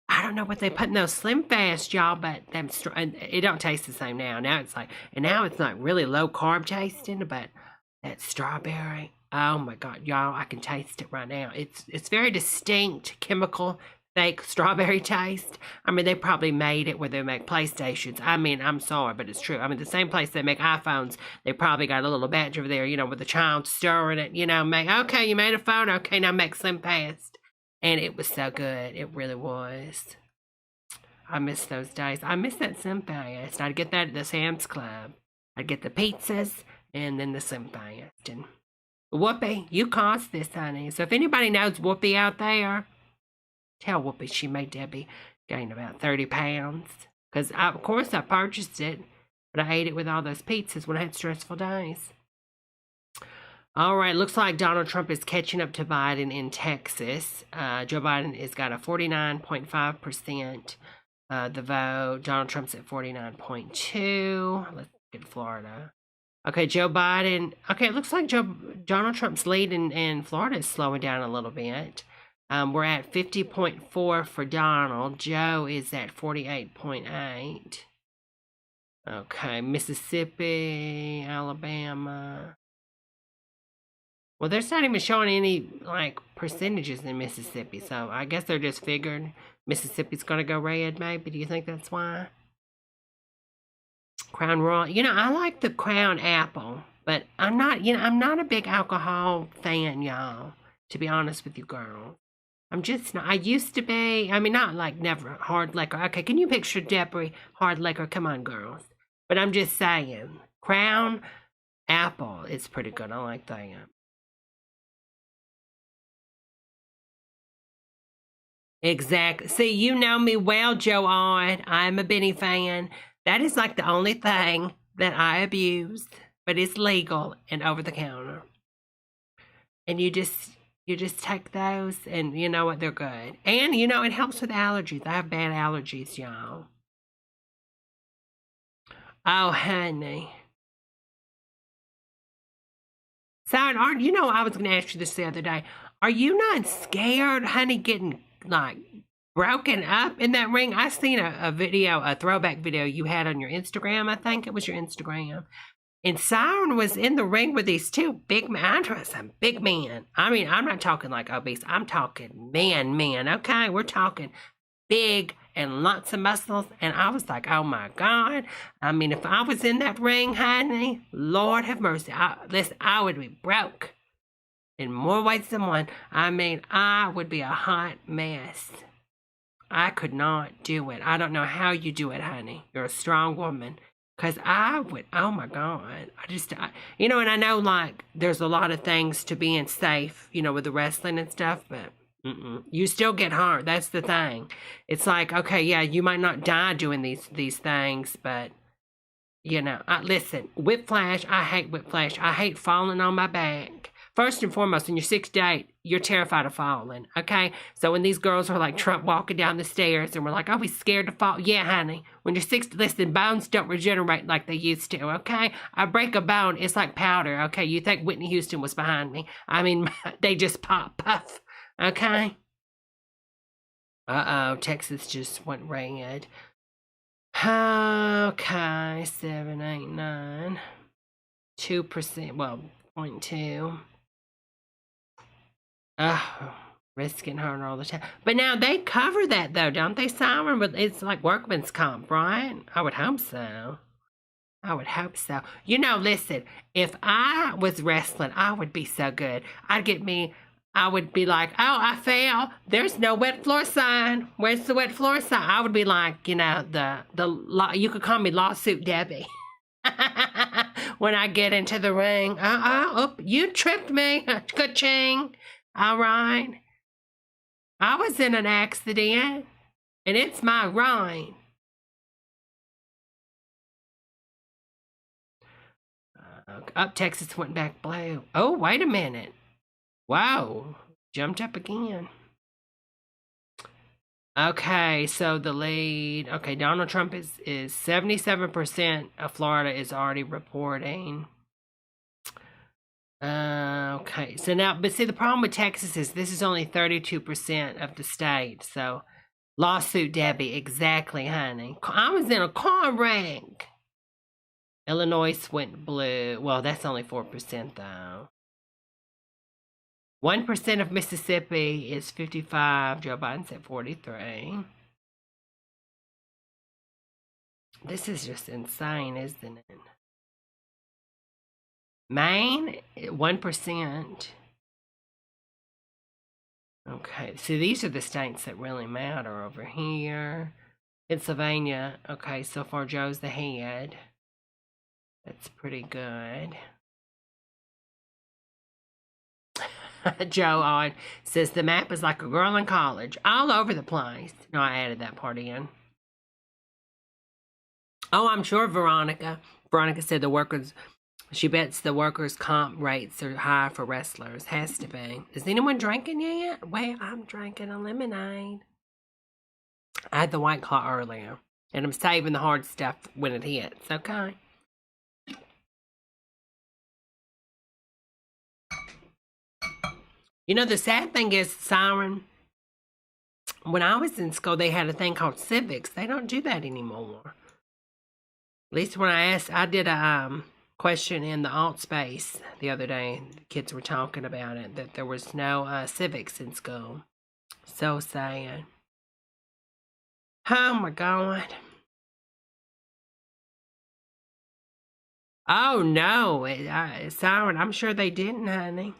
I don't know what they put in those Slim Fast, y'all, but it don't taste the same now. Now it's like really low carb tasting, but that strawberry, oh my God, y'all, I can taste it right now. It's very distinct, chemical, fake strawberry taste. I mean, they probably made it where they make PlayStations. I mean, I'm sorry, but it's true. I mean, the same place they make iPhones, they probably got a little batch over there, with the child stirring it, okay, you made a phone, okay, now make Slim Fast. And it was so good. It really was. I miss those days. I miss that Slim Fast. I'd get that at the Sam's Club. I'd get the pizzas and then the Slim Fast. And Whoopi, you caused this, honey. So if anybody knows Whoopi out there, tell Whoopi she made Debbie gain about 30 pounds. Because, of course, I purchased it, but I ate it with all those pizzas when I had stressful days. All right, looks like Donald Trump is catching up to Biden in Texas. Joe Biden has got a 49.5% the vote. Donald Trump's at 49.2. Let's get Florida. Okay, Joe Biden. Okay, it looks like Donald Trump's lead in Florida is slowing down a little bit. We're at 50.4 for Donald. Joe is at 48.8. Okay, Mississippi, Alabama. Well, there's not even showing any, like, percentages in Mississippi, so I guess they're just figured Mississippi's going to go red, maybe. Do you think that's why? Crown Royal. You know, I like the Crown Apple, but I'm not a big alcohol fan, y'all, to be honest with you girls. I'm just not. I used to be. I mean, not like never hard liquor. Okay, can you picture Debra hard liquor? Come on, girls. But I'm just saying, Crown Apple is pretty good. I like that. Exactly. See, you know me well, Joe Odd. I'm a Benny fan. That is like the only thing that I abuse, but it's legal and over the counter. And you just take those, and you know what? They're good. And you know, it helps with allergies. I have bad allergies, y'all. Oh, honey. Sorry, you know, I was going to ask you this the other day. Are you not scared, honey, getting like broken up in that ring? I seen a video, a throwback video you had on your Instagram. I think it was your Instagram. And Siren was in the ring with these two big men. I trust some big men. I mean, I'm not talking like obese. I'm talking men. Okay, we're talking big and lots of muscles. And I was like, oh my God. I mean, if I was in that ring, honey, Lord have mercy. Listen, I would be broke in more ways than one. I mean, I would be a hot mess. I could not do it. I don't know how you do it, honey. You're a strong woman. Because I would, oh my God. You know, and I know, like, there's a lot of things to being safe, you know, with the wrestling and stuff, but you still get hurt. That's the thing. It's like, okay, yeah, you might not die doing these things, but, you know, listen, whiplash, I hate whiplash. I hate falling on my back. First and foremost, in your 6th date, you're terrified of falling, okay? So when these girls are like Trump walking down the stairs and we're like, oh, we scared to fall. Yeah, honey. When you're 6th, listen, bones don't regenerate like they used to, okay? I break a bone, it's like powder, okay? You think Whitney Houston was behind me. I mean, they just pop, puff, okay? Uh-oh, Texas just went red. Okay, 7, 8, 9. 2%, well, 0.2. Risking her all the time. But now they cover that though, don't they, Siren? But it's like workman's comp, right? I would hope so. You know, listen, if I was wrestling, I would be so good. I would be like, oh, I fell. There's no wet floor sign. Where's the wet floor sign? I would be like, you know, you could call me Lawsuit Debbie. When I get into the ring, you tripped me. Ka-ching. All right. I was in an accident, and it's my right. Up Texas went back blue. Oh, wait a minute. Wow. Jumped up again. Okay, so the lead. Okay, Donald Trump is 77% of Florida is already reporting. Okay, so now, but see, the problem with Texas is this is only 32% of the state. So, Lawsuit Debbie, exactly, honey. I was in a car wreck. Illinois went blue. Well, that's only 4% though. 1% of Mississippi is 55. Joe Biden's at 43. This is just insane, isn't it? Maine, 1%. Okay, see, these are the states that really matter over here. Pennsylvania, okay, so far Joe's the head. That's pretty good. Joe on says the map is like a girl in college, all over the place. No, I added that part in. Oh, I'm sure Veronica said the workers She bets the workers' comp rates are high for wrestlers. Has to be. Is anyone drinking yet? Well, I'm drinking a lemonade. I had the White Claw earlier, and I'm saving the hard stuff when it hits, okay? You know, the sad thing is, Siren, when I was in school, they had a thing called civics. They don't do that anymore. At least when I did a question in the alt space the other day. The kids were talking about it, that there was no civics in school. So sad. Oh my God. Oh no, Siren, I'm sure they didn't, honey.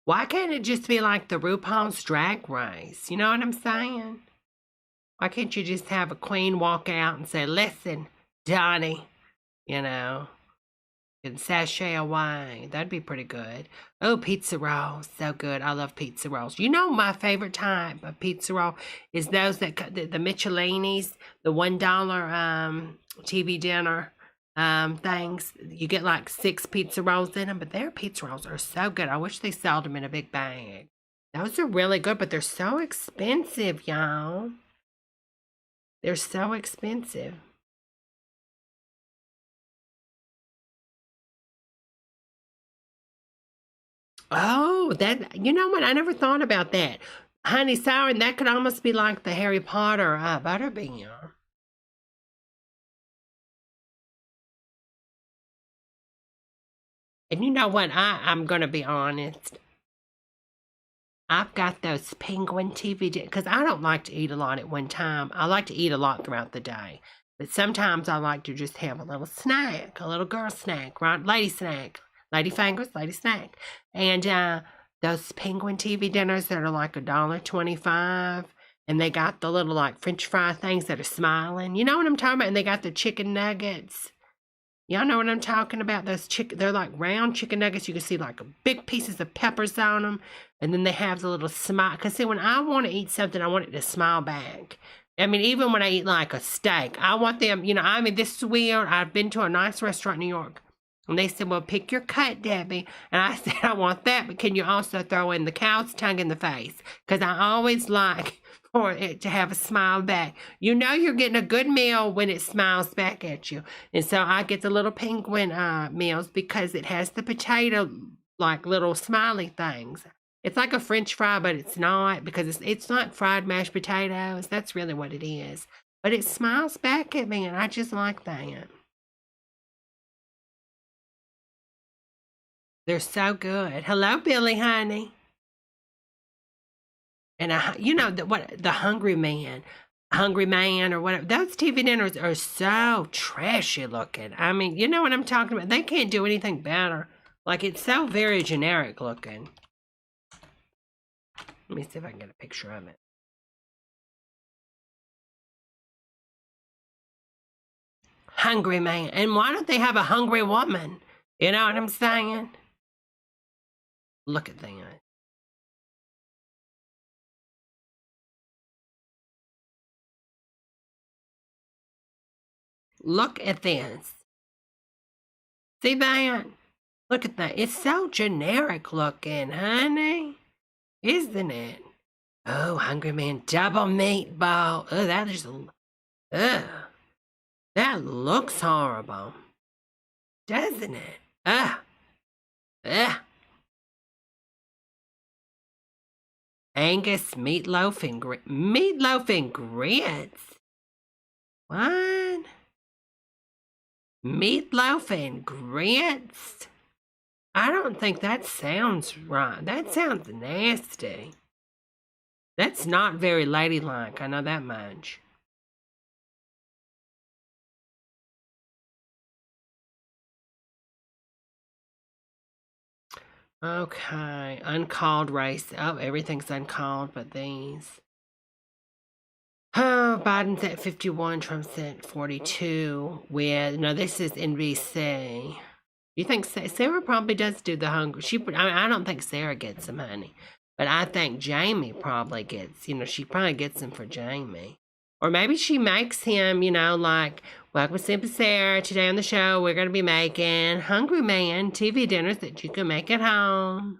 Why can't it just be like the RuPaul's Drag Race? You know what I'm saying? Why can't you just have a queen walk out and say, listen, Donnie, you know, and sashay away? That'd be pretty good. Oh, pizza rolls. So good. I love pizza rolls. You know, my favorite type of pizza roll is those that, the Michelinis, the $1 TV dinner things. You get like 6 pizza rolls in them, but their pizza rolls are so good. I wish they sold them in a big bag. Those are really good, but they're so expensive, y'all. They're so expensive. Oh, that, you know what? I never thought about that. Honey Siren, that could almost be like the Harry Potter butterbeer. And you know what? I'm going to be honest. I've got those penguin TV, because I don't like to eat a lot at one time. I like to eat a lot throughout the day. But sometimes I like to just have a little snack, a little girl snack, right? Lady snack, lady fingers, lady snack. And those penguin TV dinners that are like $1.25. And they got the little like French fry things that are smiling. You know what I'm talking about? And they got the chicken nuggets. Y'all know what I'm talking about? Those they're like round chicken nuggets. You can see like big pieces of peppers on them. And then they have the little smile. Because see, when I want to eat something, I want it to smile back. I mean, even when I eat like a steak, I want them, you know, I mean, this is weird. I've been to a nice restaurant in New York. And they said, well, pick your cut, Debbie. And I said, I want that. But can you also throw in the cow's tongue in the face? Because I always like for it to have a smile back. You know you're getting a good meal when it smiles back at you. And so I get the little penguin meals because it has the potato, like little smiley things. It's like a French fry, but it's not, because it's not fried mashed potatoes. That's really what it is. But it smiles back at me, and I just like that. They're so good. Hello, Billy, honey. And you know the Hungry Man or whatever. Those TV dinners are so trashy looking. I mean, you know what I'm talking about. They can't do anything better. Like, it's so very generic looking. Let me see if I can get a picture of it. Hungry Man. And why don't they have a hungry woman? You know what I'm saying? Look at that. Look at this. See that? Look at that. It's so generic looking, honey. Isn't it? Oh, Hungry Man double meatball. Oh, that is... Ugh. That looks horrible. Doesn't it? Ugh. Ugh. Angus meatloaf and grits. What? Meatloaf and grits? I don't think that sounds right. That sounds nasty. That's not very ladylike, I know that much. Okay, uncalled race. Oh, everything's uncalled but these. Oh, Biden's at 51, Trump's at 42. No, this is NBC. You think Sarah probably does do the hungry? I don't think Sarah gets some, honey. But I think Jamie probably gets, she probably gets them for Jamie. Or maybe she makes him, you know, like, welcome to Simple Sarah. Today on the show, we're going to be making Hungry Man TV dinners that you can make at home.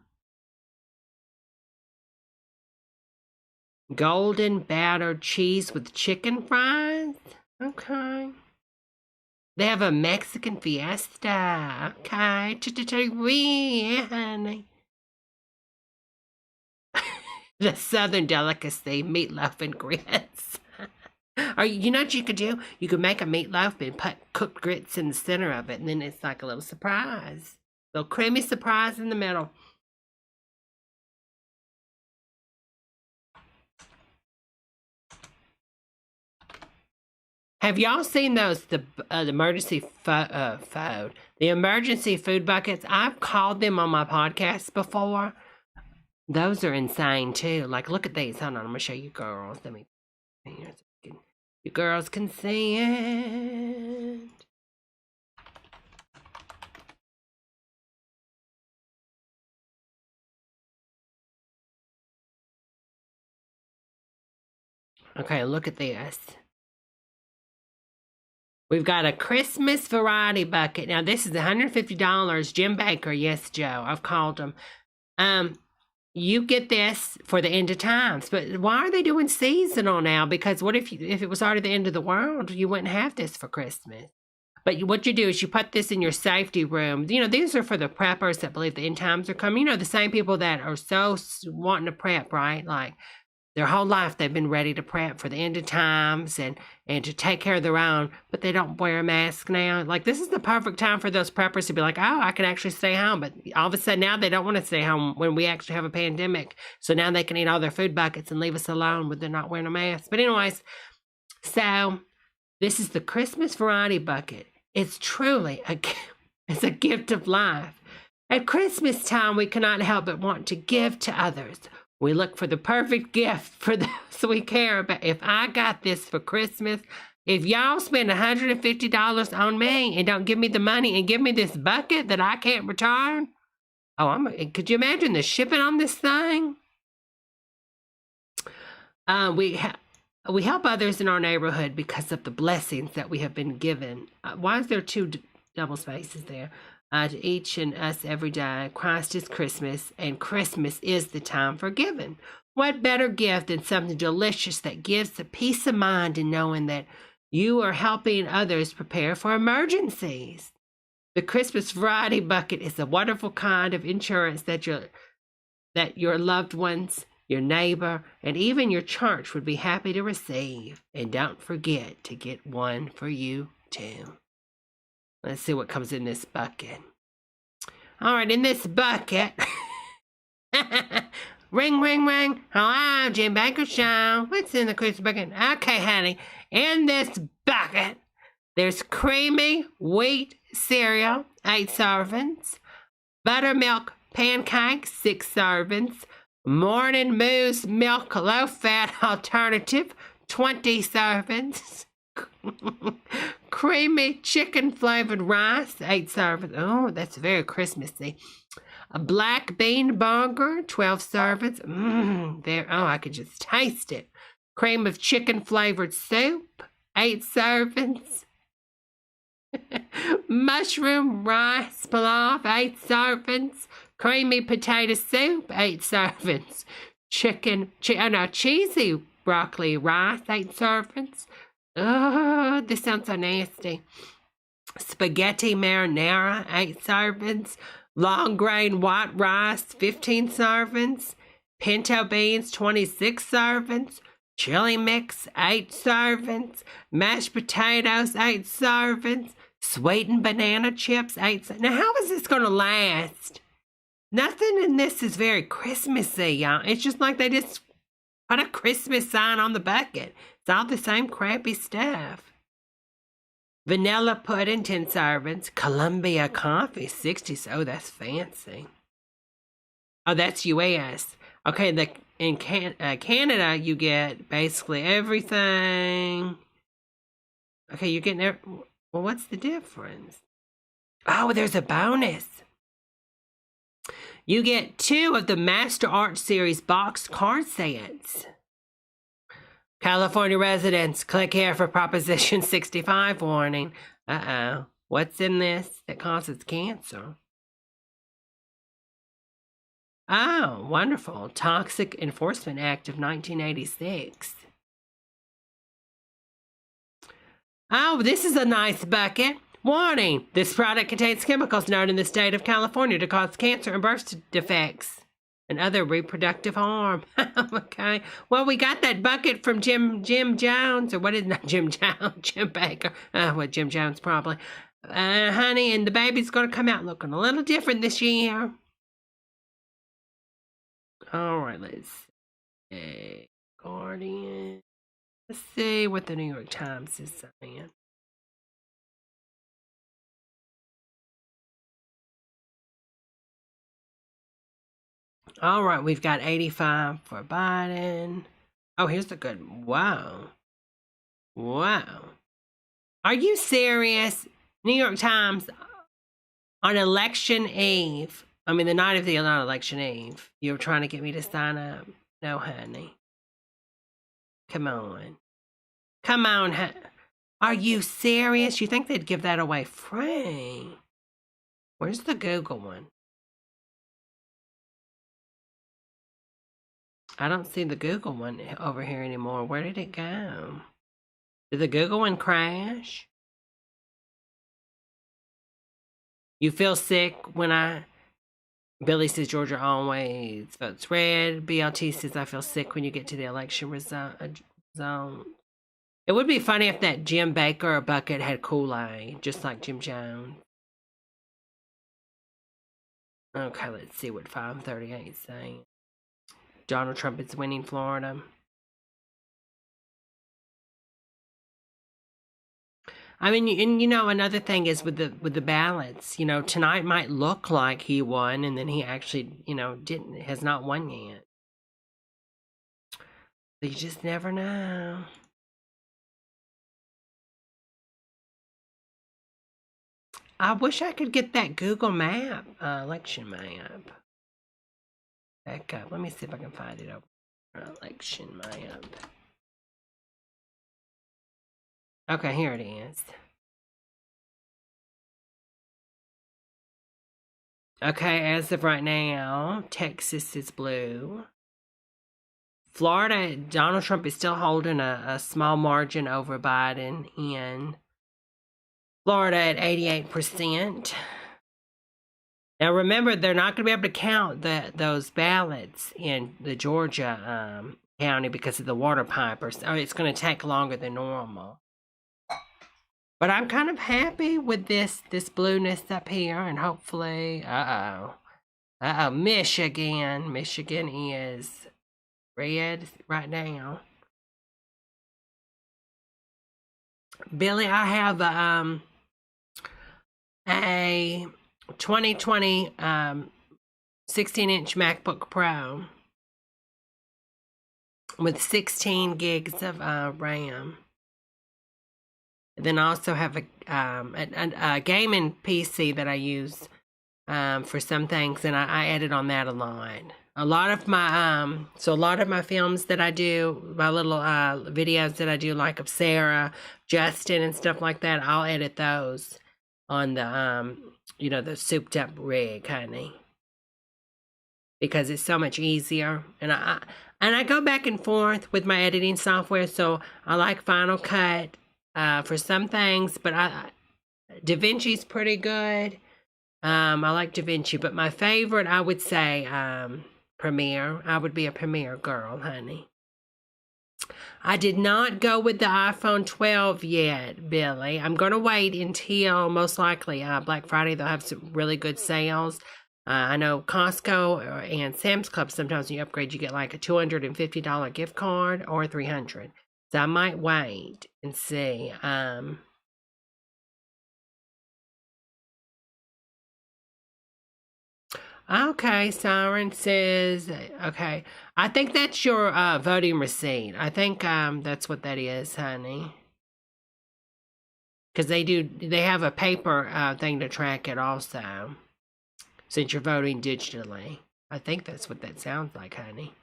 Golden battered cheese with chicken fries. Okay. They have a Mexican fiesta. Okay. Honey. The southern delicacy, meatloaf and grits. Or you know what you could do? You could make a meatloaf and put cooked grits in the center of it, and then it's like a little surprise. A little creamy surprise in the middle. Have y'all seen those, the emergency food? The emergency food buckets? I've called them on my podcast before. Those are insane too. Like, look at these. Hold on, I'm gonna show you girls. Let me. You girls can see it. Okay, look at this. We've got a Christmas variety bucket. Now, this is $150. Jim Baker, yes, Joe. I've called him. You get this for the end of times. But why are they doing seasonal now? Because what if it was already the end of the world? You wouldn't have this for Christmas. But what you do is you put this in your safety room. You know, these are for the preppers that believe the end times are coming. You know, the same people that are so wanting to prep, right? Like, their whole life they've been ready to prep for the end of times and to take care of their own, but they don't wear a mask now. Like, this is the perfect time for those preppers to be like, oh, I can actually stay home. But all of a sudden now they don't want to stay home when we actually have a pandemic. So now they can eat all their food buckets and leave us alone when they're not wearing a mask. But anyways, so this is the Christmas variety bucket. It's truly it's a gift of life. At Christmas time, we cannot help but want to give to others. We look for the perfect gift for those we care about. If I got this for Christmas, if y'all spend $150 on me and don't give me the money and give me this bucket that I can't return, could you imagine the shipping on this thing? We help others in our neighborhood because of the blessings that we have been given. Why is there two double spaces there? To each and us every day. Christ is Christmas, and Christmas is the time for giving. What better gift than something delicious that gives the peace of mind in knowing that you are helping others prepare for emergencies? The Christmas variety bucket is a wonderful kind of insurance that your loved ones, your neighbor, and even your church would be happy to receive. And don't forget to get one for you too. Let's see what comes in this bucket. All right, in this bucket. Ring, ring, ring. Hello, Jim Baker Show. What's in the Christmas bucket? Okay, honey. In this bucket, there's creamy wheat cereal, 8 servings. Buttermilk pancakes, 6 servings. Morning Moose milk low-fat alternative, 20 servings. Creamy chicken flavored rice, 8 servings. Oh, that's very Christmassy. A black bean burger, 12 servings. I could just taste it. Cream of chicken flavored soup, 8 servings. Mushroom rice pilaf, 8 servings. Creamy potato soup, 8 servings. Cheesy broccoli rice, 8 servings. Oh, this sounds so nasty. Spaghetti marinara, 8 servings. Long grain white rice, 15 servings. Pinto beans, 26 servings. Chili mix, 8 servings. Mashed potatoes, 8 servings. Sweetened banana chips, 8 servings. Now, how is this going to last? Nothing in this is very Christmassy, y'all. It's just like they just put a Christmas sign on the bucket. It's all the same crappy stuff. Vanilla pudding, 10 servings. Columbia coffee, 60. Oh, that's fancy. Oh, that's U.S. Okay, in Canada, you get basically everything. Okay, you're getting well, what's the difference? Oh, there's a bonus. You get 2 of the Master Art Series box card sets. California residents, click here for Proposition 65 warning. Uh-oh. What's in this that causes cancer? Oh, wonderful. Toxic Enforcement Act of 1986. Oh, this is a nice bucket. Warning, this product contains chemicals known in the state of California to cause cancer and birth defects and other reproductive harm. Okay. Well, we got that bucket from Jim Jones, or what is not Jim Jones, Jim Baker. Jim Jones probably. Honey, and the baby's going to come out looking a little different this year. All right, let's see. Guardian. Let's see what the New York Times is saying. All right, we've got 85 for Biden. Oh, here's the good. Wow. Are you serious? New York Times, on election eve, I mean the night of the election eve, you were trying to get me to sign up. No, honey. Come on. Are you serious? You think they'd give that away free? Where's the Google one? I don't see the Google one over here anymore. Where did it go? Did the Google one crash? You feel sick when Billy says Georgia always votes red. BLT says I feel sick when you get to the election zone. It would be funny if that Jim Baker bucket had Kool-Aid, just like Jim Jones. Okay, let's see what 538 is saying. Donald Trump is winning Florida. I mean, and another thing is with the ballots. Tonight might look like he won, and then he actually, has not won yet. You just never know. I wish I could get that Google map, election map. Back up. Let me see if I can find it over. Election map. Okay, here it is. Okay, as of right now, Texas is blue. Florida, Donald Trump is still holding a small margin over Biden in Florida at 88%. Now remember, they're not going to be able to count those ballots in the Georgia county because of the water pipe, or it's going to take longer than normal. But I'm kind of happy with this blueness up here, and hopefully, Michigan is red right now. Billy, I have a 2020 16-inch MacBook Pro with 16 gigs of RAM. Then I also have a gaming PC that I use for some things, and I edit on that a lot. A lot of my films that I do, my little videos that I do, like of Sarah, Justin, and stuff like that, I'll edit those on the the souped up rig, honey, because it's so much easier. And I go back and forth with my editing software, so I like Final Cut for some things, but DaVinci's pretty good. I like DaVinci, but my favorite, I would say, Premiere. I would be a Premiere girl, honey. I did not go with the iPhone 12 yet, Billy. I'm going to wait until, most likely, Black Friday. They'll have some really good sales. I know Costco and Sam's Club, sometimes when you upgrade, you get like a $250 gift card or $300. So I might wait and see. Okay, Siren says, okay. I think that's your voting receipt. I think that's what that is, honey. Because they have a paper thing to track it also, since you're voting digitally. I think that's what that sounds like, honey.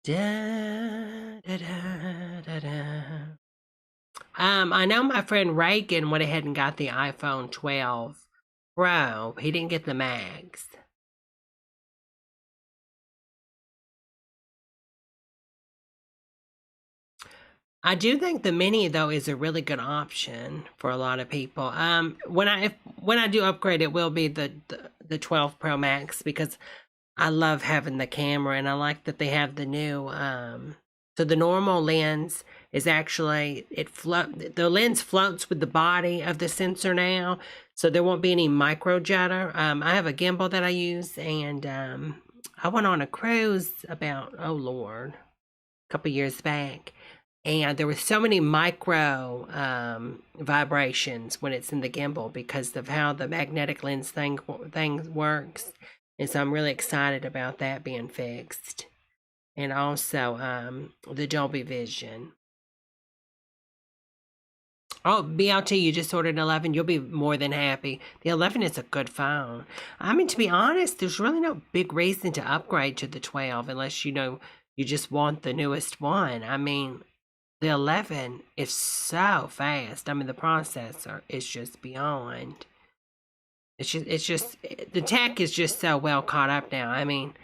Da, da, da, da, da. I know my friend Reagan went ahead and got the iPhone 12 Pro. He didn't get the Max. I do think the Mini though is a really good option for a lot of people. When I do upgrade, it will be the 12 Pro Max because I love having the camera and I like that they have the new. So the normal lens is actually the lens floats with the body of the sensor now, so there won't be any micro judder. I have a gimbal that I use, and I went on a cruise about oh lord, a couple years back. And there were so many micro vibrations when it's in the gimbal because of how the magnetic lens thing works. And so I'm really excited about that being fixed. And also the Dolby Vision. Oh, BLT, you just ordered an 11. You'll be more than happy. The 11 is a good phone. I mean, to be honest, there's really no big reason to upgrade to the 12 unless you just want the newest one. I mean, the 11 is so fast. I mean, the processor is just beyond. It's just the tech is just so well caught up now. I mean,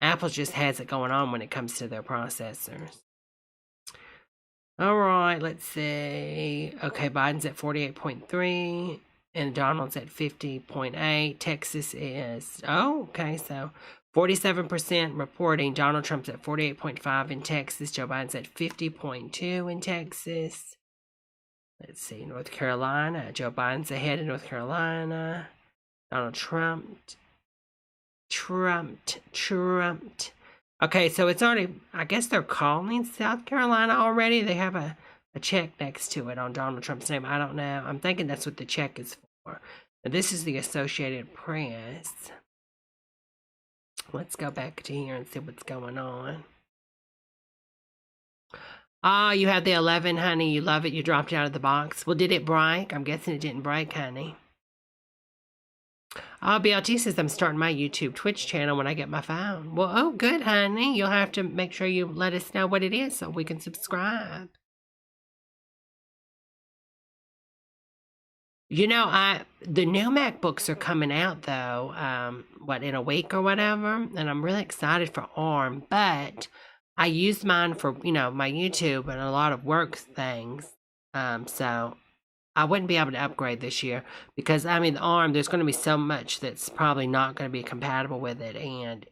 Apple just has it going on when it comes to their processors. All right, let's see. Okay, Biden's at 48.3 and Donald's at 50.8. Texas is, okay, so 47% reporting. Donald Trump's at 48.5 in Texas. Joe Biden's at 50.2 in Texas. Let's see, North Carolina. Joe Biden's ahead in North Carolina. Donald trumped. Okay, so it's already, I guess they're calling South Carolina already. They have a check next to it on Donald Trump's name. I don't know. I'm thinking that's what the check is for. But this is the Associated Press. Let's go back to here and see what's going on. Ah, you have the 11, honey. You love it. You dropped it out of the box. Well, did it break? I'm guessing it didn't break, honey. BLT says I'm starting my YouTube Twitch channel when I get my phone. Well, oh, good, honey. You'll have to make sure you let us know what it is so we can subscribe. You know, the new MacBooks are coming out though, in a week or whatever, and I'm really excited for ARM, but I use mine for, my YouTube and a lot of work things. So I wouldn't be able to upgrade this year because, the ARM, there's going to be so much that's probably not going to be compatible with it. And,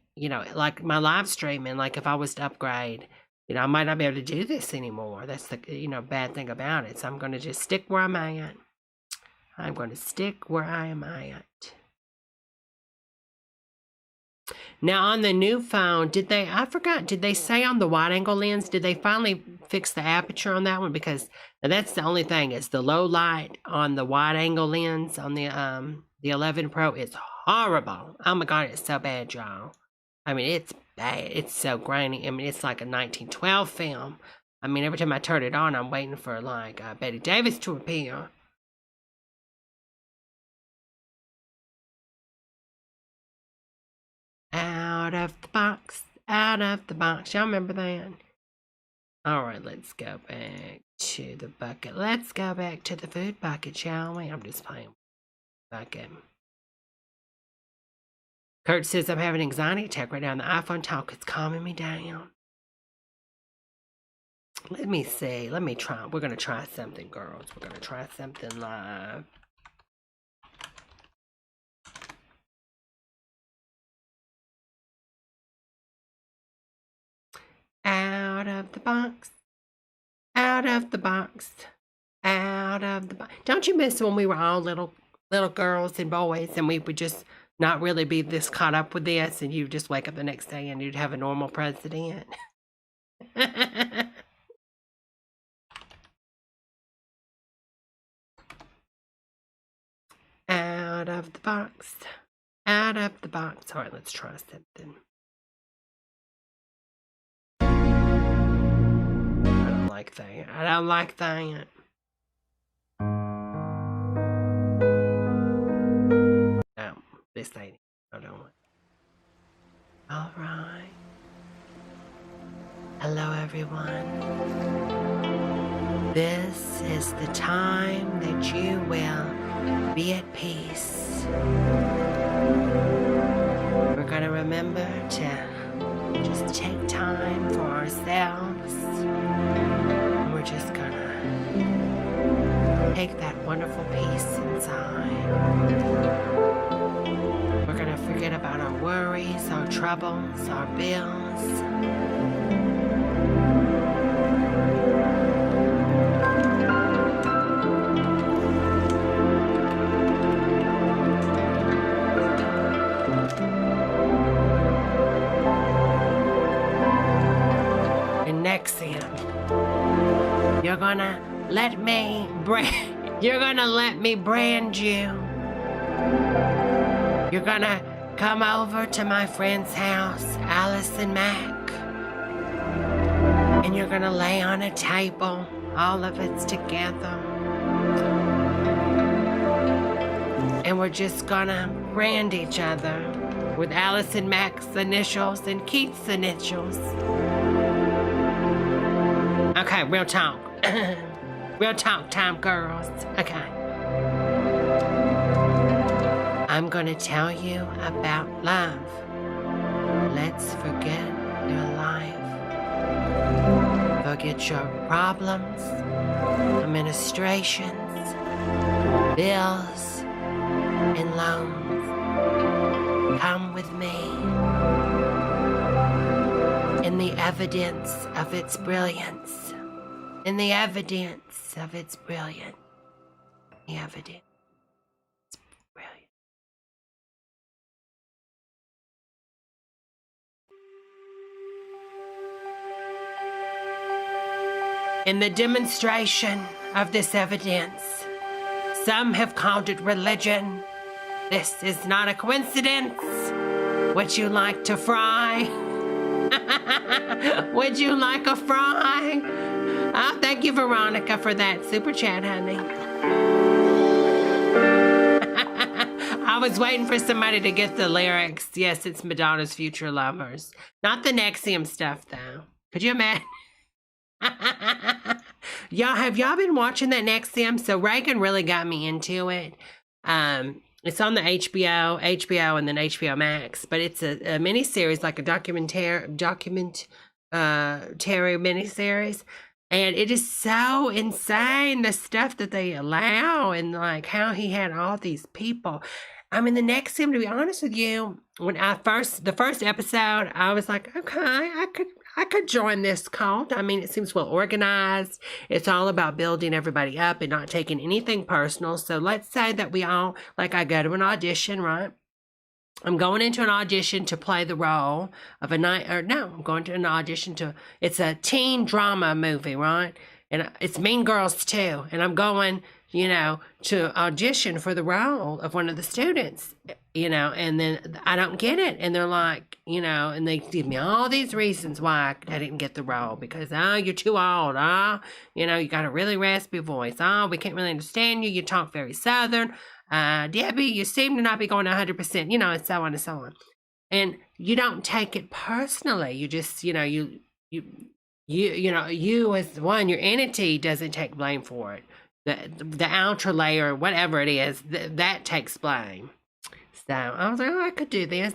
like my live streaming, like if I was to upgrade, I might not be able to do this anymore. That's the, bad thing about it. So I'm going to just stick where I'm at. I'm going to stick where I am at. Now on the new phone, did they say on the wide angle lens, did they finally fix the aperture on that one? Because that's the only thing is the low light on the wide angle lens on the 11 Pro is horrible. Oh my God, it's so bad, y'all. I mean, it's bad. It's so grainy. I mean, it's like a 1912 film. I mean, every time I turn it on, I'm waiting for like Betty Davis to appear. Out of the box, out of the box. Y'all remember that? All right, let's go back to the bucket. Let's go back to the food bucket, shall we? I'm just playing with the bucket. Kurt says I'm having an anxiety attack right now, and the iPhone talk is calming me down. Let me see. Let me try. We're going to try something, girls. We're going to try something live. Out of the box. Out of the box. Out of the box. Don't you miss when we were all little girls and boys and we would just not really be this caught up with this and you just wake up the next day and you'd have a normal president? Out of the box. Out of the box. All right, let's try something. I don't like that. I don't like that. No, this ain't it. I don't want it. All right. Hello, everyone. This is the time that you will be at peace. We're going to remember to just take time for ourselves. And we're just going to take that wonderful peace inside. We're going to forget about our worries, our troubles, our bills. You're gonna let me brand you. You're gonna come over to my friend's house, Alice and Mac, and you're gonna lay on a table, all of it's together, and we're just gonna brand each other with Alice and Mac's initials and Keith's initials. Okay, real talk. Real talk time, girls. Okay. I'm gonna tell you about love. Let's forget your life. Forget your problems, administrations, bills, and loans. Come with me. In the evidence of its brilliance. In the evidence of its brilliance. The evidence. It's brilliant. In the demonstration of this evidence, some have called it religion. This is not a coincidence. Would you like to fry? Would you like a fry? Oh, thank you, Veronica, for that super chat, honey. I was waiting for somebody to get the lyrics. Yes, it's Madonna's Future Lovers. Not the Nexium stuff, though. Could you imagine? Have y'all been watching that Nexium? So Reagan really got me into it. It's on the HBO, and then HBO Max, but it's a miniseries, like a documentary miniseries, and it is so insane, the stuff that they allow, and like how he had all these people. I mean, the Nexium, to be honest with you, when the first episode, I was like, okay, I could join this cult. I mean, it seems well organized. It's all about building everybody up and not taking anything personal. So let's say that we all, like, I go to an audition, right? I'm going into an audition to play the role of I'm going to an audition it's a teen drama movie, right? And it's Mean Girls 2. And I'm going, to audition for the role of one of the students, and then I don't get it. And they're like, and they give me all these reasons why I didn't get the role, because, you're too old. You got a really raspy voice. We can't really understand you. You talk very Southern. Debbie, you seem to not be going 100%, and so on and so on. And you don't take it personally. You just, you as one, your entity doesn't take blame for it. The outer layer, whatever it is, that takes blame. So I was like, I could do this.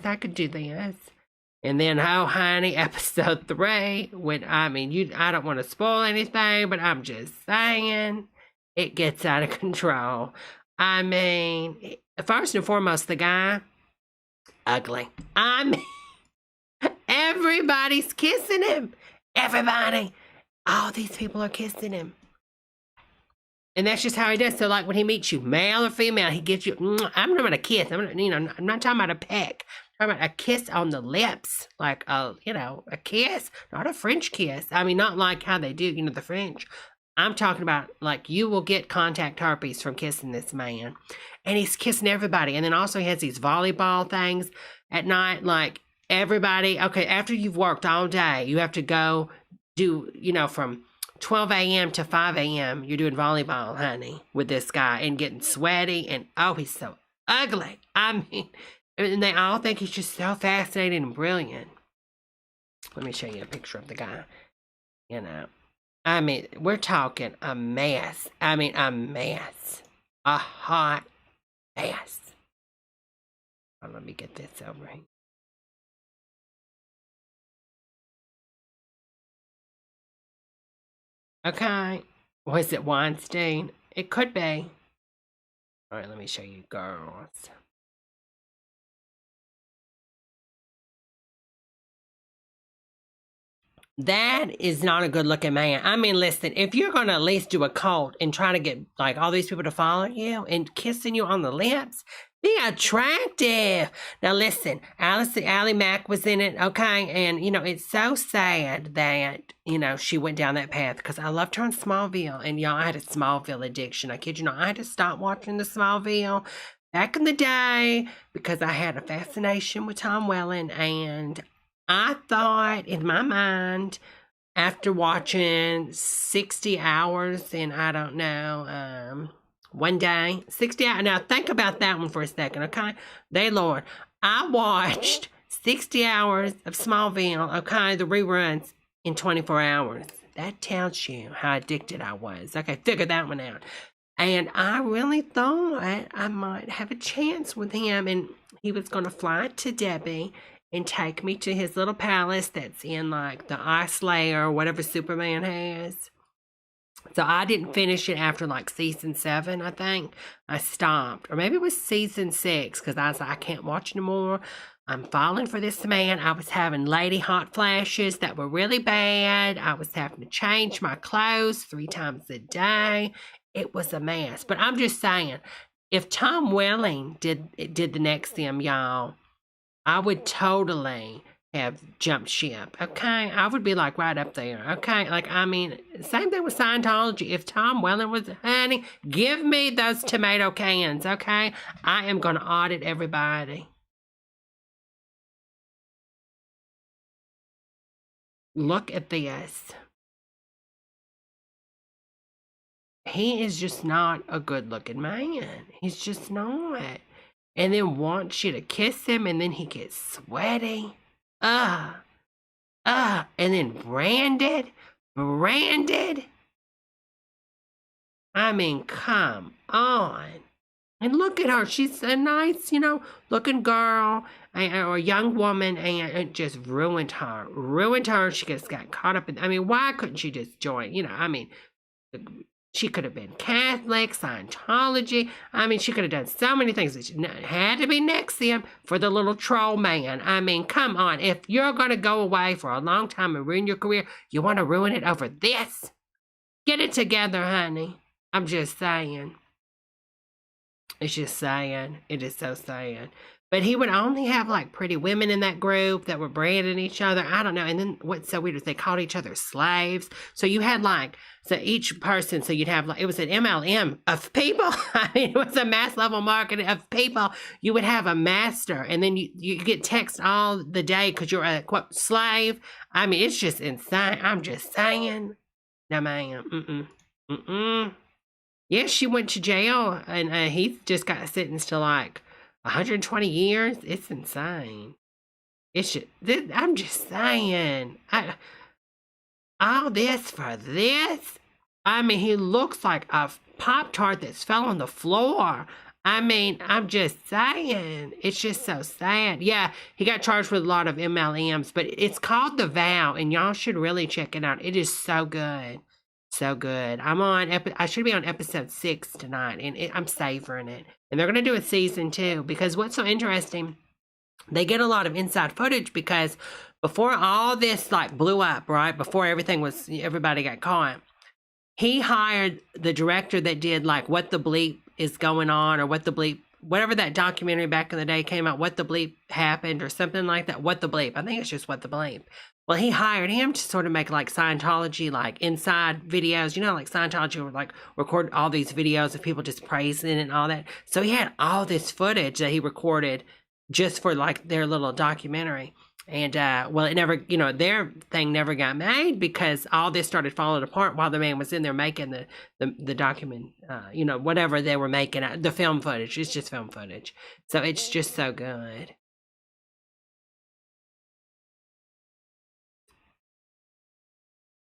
And then, honey, episode 3, I don't want to spoil anything, but I'm just saying, it gets out of control. I mean, first and foremost, the guy, ugly. Everybody's kissing him. Everybody. All these people are kissing him. And that's just how he does. So, like, when he meets you, male or female, he gives you, I'm not about a kiss. I'm not talking about a peck. I'm talking about a kiss on the lips. Like, a kiss. Not a French kiss. I mean, not like how they do, the French. I'm talking about, like, you will get contact herpes from kissing this man. And he's kissing everybody. And then also he has these volleyball things at night. Like, everybody, okay, after you've worked all day, you have to go do, from 12 a.m. to 5 a.m., you're doing volleyball, honey, with this guy and getting sweaty. And, he's so ugly. I mean, and they all think he's just so fascinating and brilliant. Let me show you a picture of the guy. You know, I mean, we're talking a mess. I mean, a mess. A hot mess. Oh, let me get this over here. Okay. Was it Weinstein? It could be. All right, let me show you girls. That is not a good looking man. I mean, listen, if you're going to at least do a cult and try to get like all these people to follow you and kissing you on the lips, be attractive. Now, listen, Ally Mack was in it, okay? And, you know, it's so sad that, you know, she went down that path because I loved her on Smallville. And, y'all, I had a Smallville addiction. I kid you not. I had to stop watching the Smallville back in the day because I had a fascination with Tom Welling. And I thought in my mind, after watching 60 hours in, I don't know, one day, 60 hours. Now, think about that one for a second, okay? Lord, I watched 60 hours of Smallville, okay, the reruns in 24 hours. That tells you how addicted I was. Okay, figure that one out. And I really thought I might have a chance with him, and he was going to fly to Debbie and take me to his little palace that's in, like, the ice layer or whatever Superman has. So I didn't finish it after like season 7, I think. I stopped. Or maybe it was season 6 because I was like, I can't watch anymore. I'm falling for this man. I was having lady hot flashes that were really bad. I was having to change my clothes 3 times a day. It was a mess. But I'm just saying, if Tom Welling did the NXIVM, y'all, I would totally have jumped ship, okay? I would be like right up there, okay? Like, I mean, same thing with Scientology. If Tom Welling was, honey, give me those tomato cans, okay? I am going to audit everybody. Look at this. He is just not a good looking man. He's just not. And then wants you to kiss him, and then he gets sweaty. And then branded. I mean, come on. And look at her. She's a nice, you know, looking girl or a young woman, and it just ruined her. She just got caught up in, I mean, why couldn't she just join? You know, I mean, she could have been Catholic, Scientology. I mean, she could have done so many things. It had to be NXIVM for the little troll man. I mean, come on. If you're going to go away for a long time and ruin your career, you want to ruin it over this? Get it together, honey. I'm just saying. It's just sad. It is so sad. But he would only have like pretty women in that group that were branding each other. I don't know. And then what's so weird is they called each other slaves. So you had like, so each person, so you'd have like, it was an MLM of people. I mean, it was a mass level marketing of people. You would have a master, and then you get text all the day because you're a quote slave. I mean, it's just insane. I'm just saying. No, ma'am. Yes, she went to jail, and he just got sentenced to like 120 years. It's insane. It's just, I'm just saying. All this for this? I mean, he looks like a Pop-Tart that's fell on the floor. I mean, I'm just saying. It's just so sad. Yeah, he got charged with a lot of MLMs, but it's called The Vow, and y'all should really check it out. It is so good. So good. I should be on episode 6 tonight, and I'm savoring it. And they're going to do a season 2, because what's so interesting, they get a lot of inside footage, because before all this like blew up, right, before everybody got caught, he hired the director that did like What the Bleep is Going On, or What the Bleep, whatever that documentary back in the day came out, What the Bleep Happened, or something like that. What the Bleep. I think it's just What the Bleep. Well, he hired him to sort of make like Scientology, like inside videos, you know, like Scientology would like record all these videos of people just praising and all that. So he had all this footage that he recorded just for like their little documentary. And, well, it never, you know, their thing never got made because all this started falling apart while the man was in there making the document, you know, whatever they were making, the film footage. It's just film footage. So it's just so good.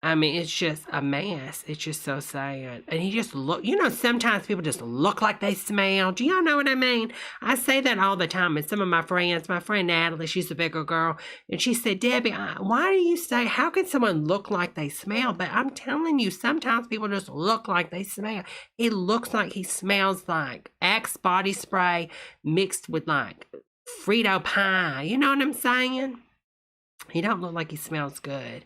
I mean, it's just a mess. It's just so sad. And he just look, sometimes people just look like they smell. Do y'all know what I mean? I say that all the time. And some of my friend Natalie, she's a bigger girl. And she said, Debbie, why do you say, how can someone look like they smell? But I'm telling you, sometimes people just look like they smell. He looks like he smells like Axe body spray mixed with like Frito pie. You know what I'm saying? He don't look like he smells good.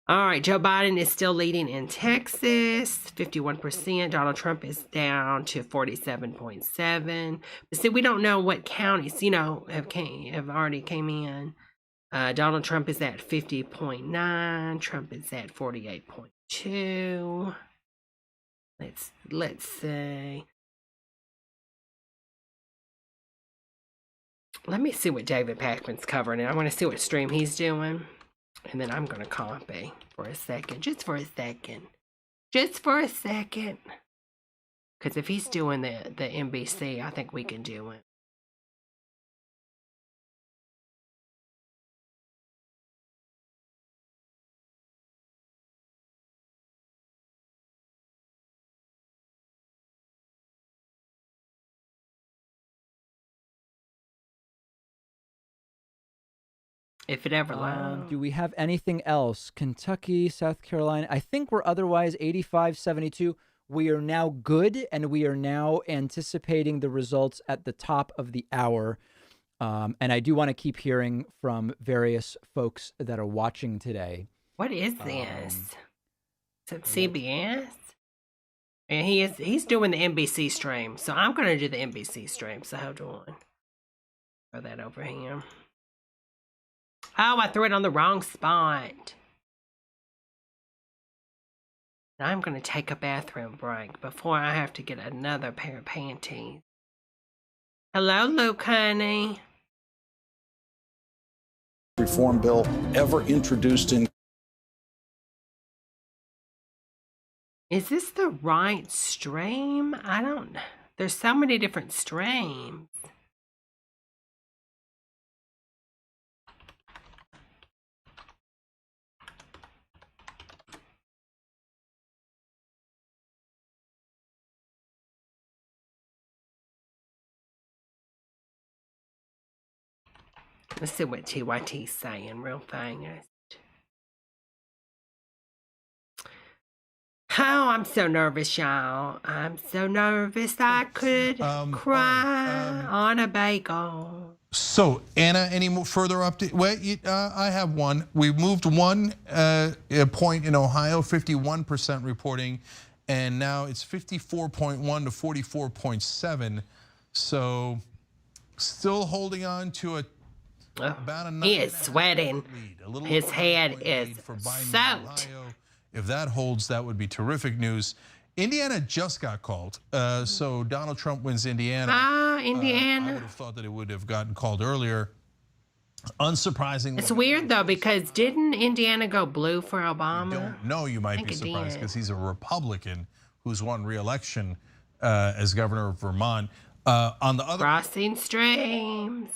All right, Joe Biden is still leading in Texas, 51%. Donald Trump is down to 47.7. But see, we don't know what counties, have already came in. Donald Trump is at 50.9. Trump is at 48.2. Let's see. Let me see what David Packman's covering. I want to see what stream he's doing. And then I'm going to copy for a second. Just for a second. Because if he's doing the NBC, I think we can do it. If it ever loads. Do we have anything else? Kentucky, South Carolina. I think we're otherwise 85-72. We are now good, and we are now anticipating the results at the top of the hour. And I do want to keep hearing from various folks that are watching today. What is this? Is it CBS? And he's doing the NBC stream. So I'm going to do the NBC stream. So hold on. Throw that over here. Oh, I threw it on the wrong spot. Now I'm going to take a bathroom break before I have to get another pair of panties. Hello, Luke, honey. Reform bill ever introduced in. Is this the right stream? There's so many different streams. Let's see what TYT's saying real fast. Oh, I'm so nervous, y'all. I'm so nervous I could cry on a bagel. So, Anna, any further update? Wait, I have one. We moved one point in Ohio, 51% reporting, and now it's 54.1 to 44.7. So, still holding on to about a he is sweating. His head is soaked. If that holds, that would be terrific news. Indiana just got called, so Donald Trump wins Indiana. Indiana. I would have thought that it would have gotten called earlier. Unsurprisingly. It's weird, though, because didn't Indiana go blue for Obama? Don't know, you might be surprised, because he's a Republican who's won re-election as governor of Vermont. On the other crossing streams.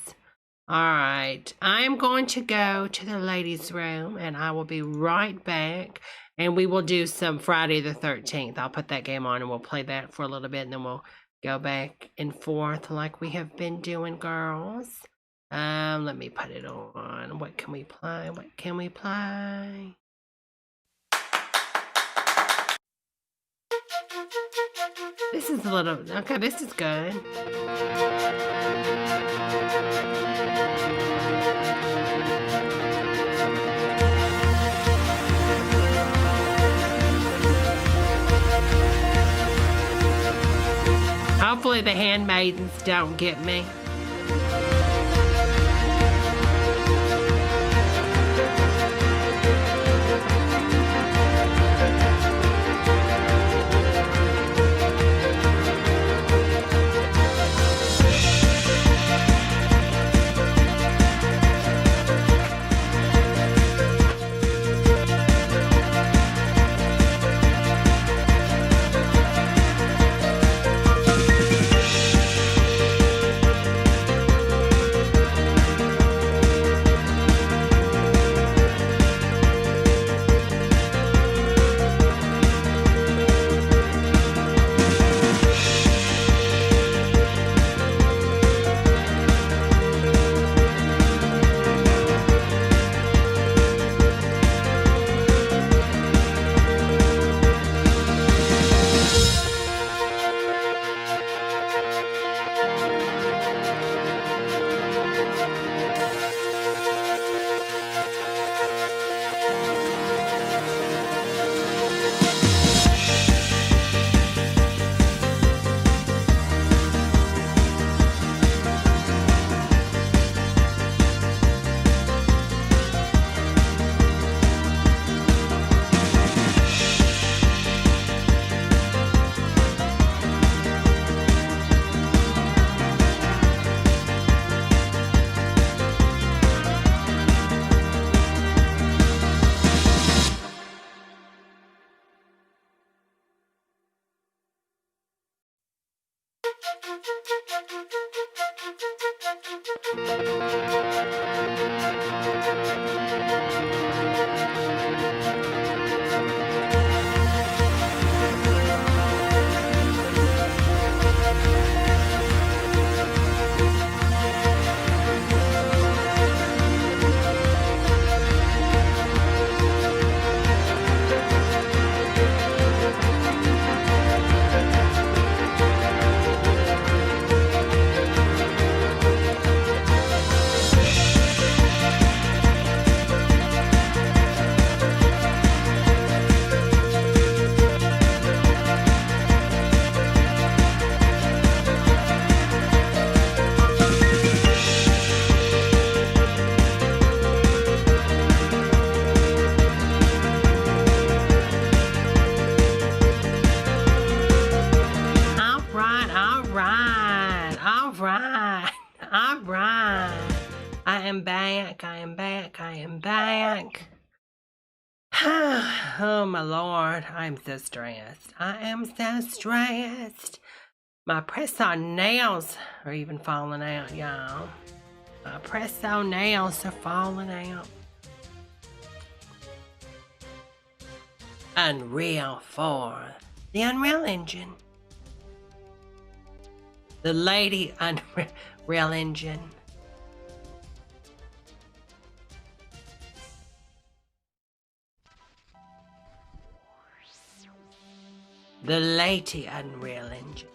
All right, I'm going to go to the ladies' room, and I will be right back. And we will do some Friday the 13th. I'll put that game on, and we'll play that for a little bit, and then we'll go back and forth like we have been doing, girls. Let me put it on. What can we play? What can we play? This is a little, okay, this is good. Hopefully the handmaidens don't get me. Oh my Lord, I'm so stressed. I am so stressed. My press-on nails are even falling out, y'all. My press-on nails are falling out. Unreal 4. The Unreal Engine. The Lady Unreal Engine. The Lady Unreal Engine.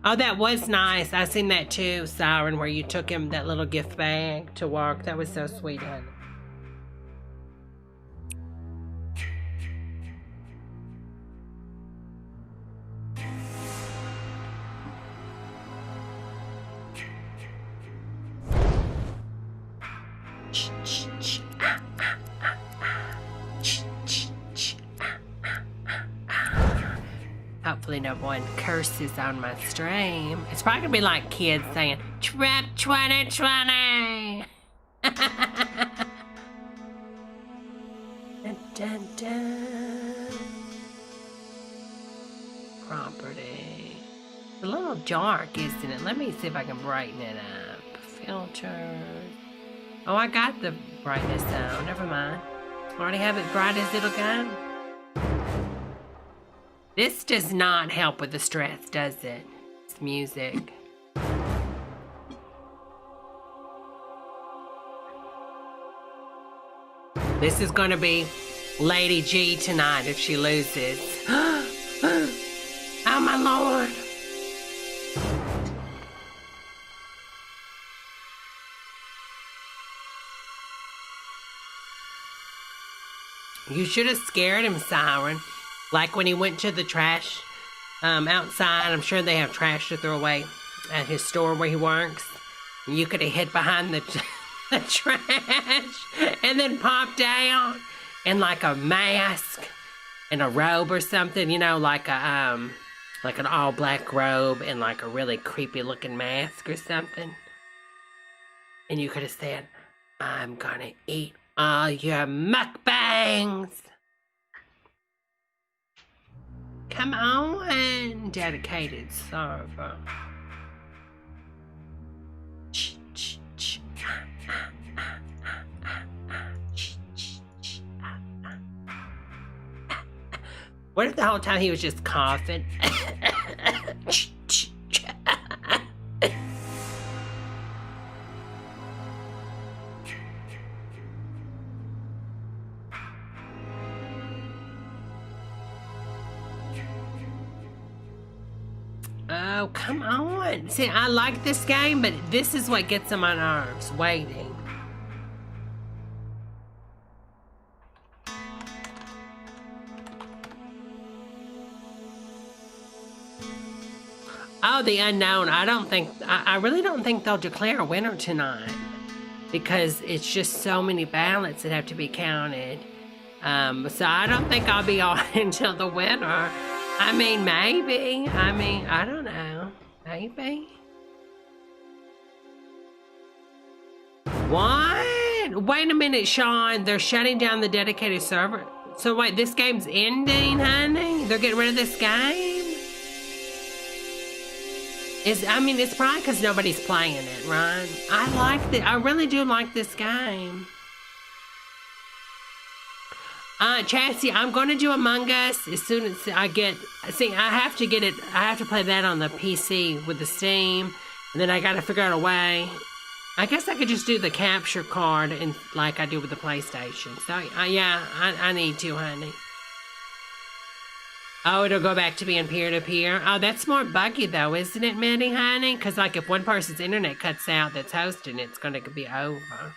Oh, that was nice. I seen that too, Siren, where you took him that little gift bag to work. That was so sweet, honey. Hopefully no one curses on my stream. It's probably gonna be like kids saying, Trap 2020! Dun, dun, dun. Property. It's a little dark, isn't it? Let me see if I can brighten it up. Filters. Oh, I got the brightness down. Never mind. Already have it bright as it'll go. This does not help with the stress, does it? It's music. This is going to be Lady G tonight if she loses. Oh my Lord. You should have scared him, Siren. Like when he went to the trash outside. I'm sure they have trash to throw away at his store where he works. You could have hid behind the trash and then popped out in like a mask and a robe or something, you know, like a like an all black robe and like a really creepy looking mask or something. And you could have said, I'm gonna eat all your mukbangs. Come on, dedicated server. What if the whole time he was just coughing? Oh, come on. See, I like this game, but this is what gets on my nerves. Waiting. Oh, the unknown. I really don't think they'll declare a winner tonight. Because it's just so many ballots that have to be counted. So I don't think I'll be on until the winner. I mean, maybe. I don't know. Maybe. What? Wait a minute, Sean. They're shutting down the dedicated server So wait, this game's ending, honey? They're getting rid of this game? I mean, it's probably because nobody's playing it, right? I really do like this game. Chassie, I'm going to do Among Us as soon as I get... See, I have to get it... I have to play that on the PC with the Steam. And then I got to figure out a way. I guess I could just do the capture card and like I do with the PlayStation. So, yeah, I need to, honey. Oh, it'll go back to being peer-to-peer. Oh, that's more buggy, though, isn't it, Minnie, honey? Because, like, if one person's internet cuts out that's hosting, it's going to be over.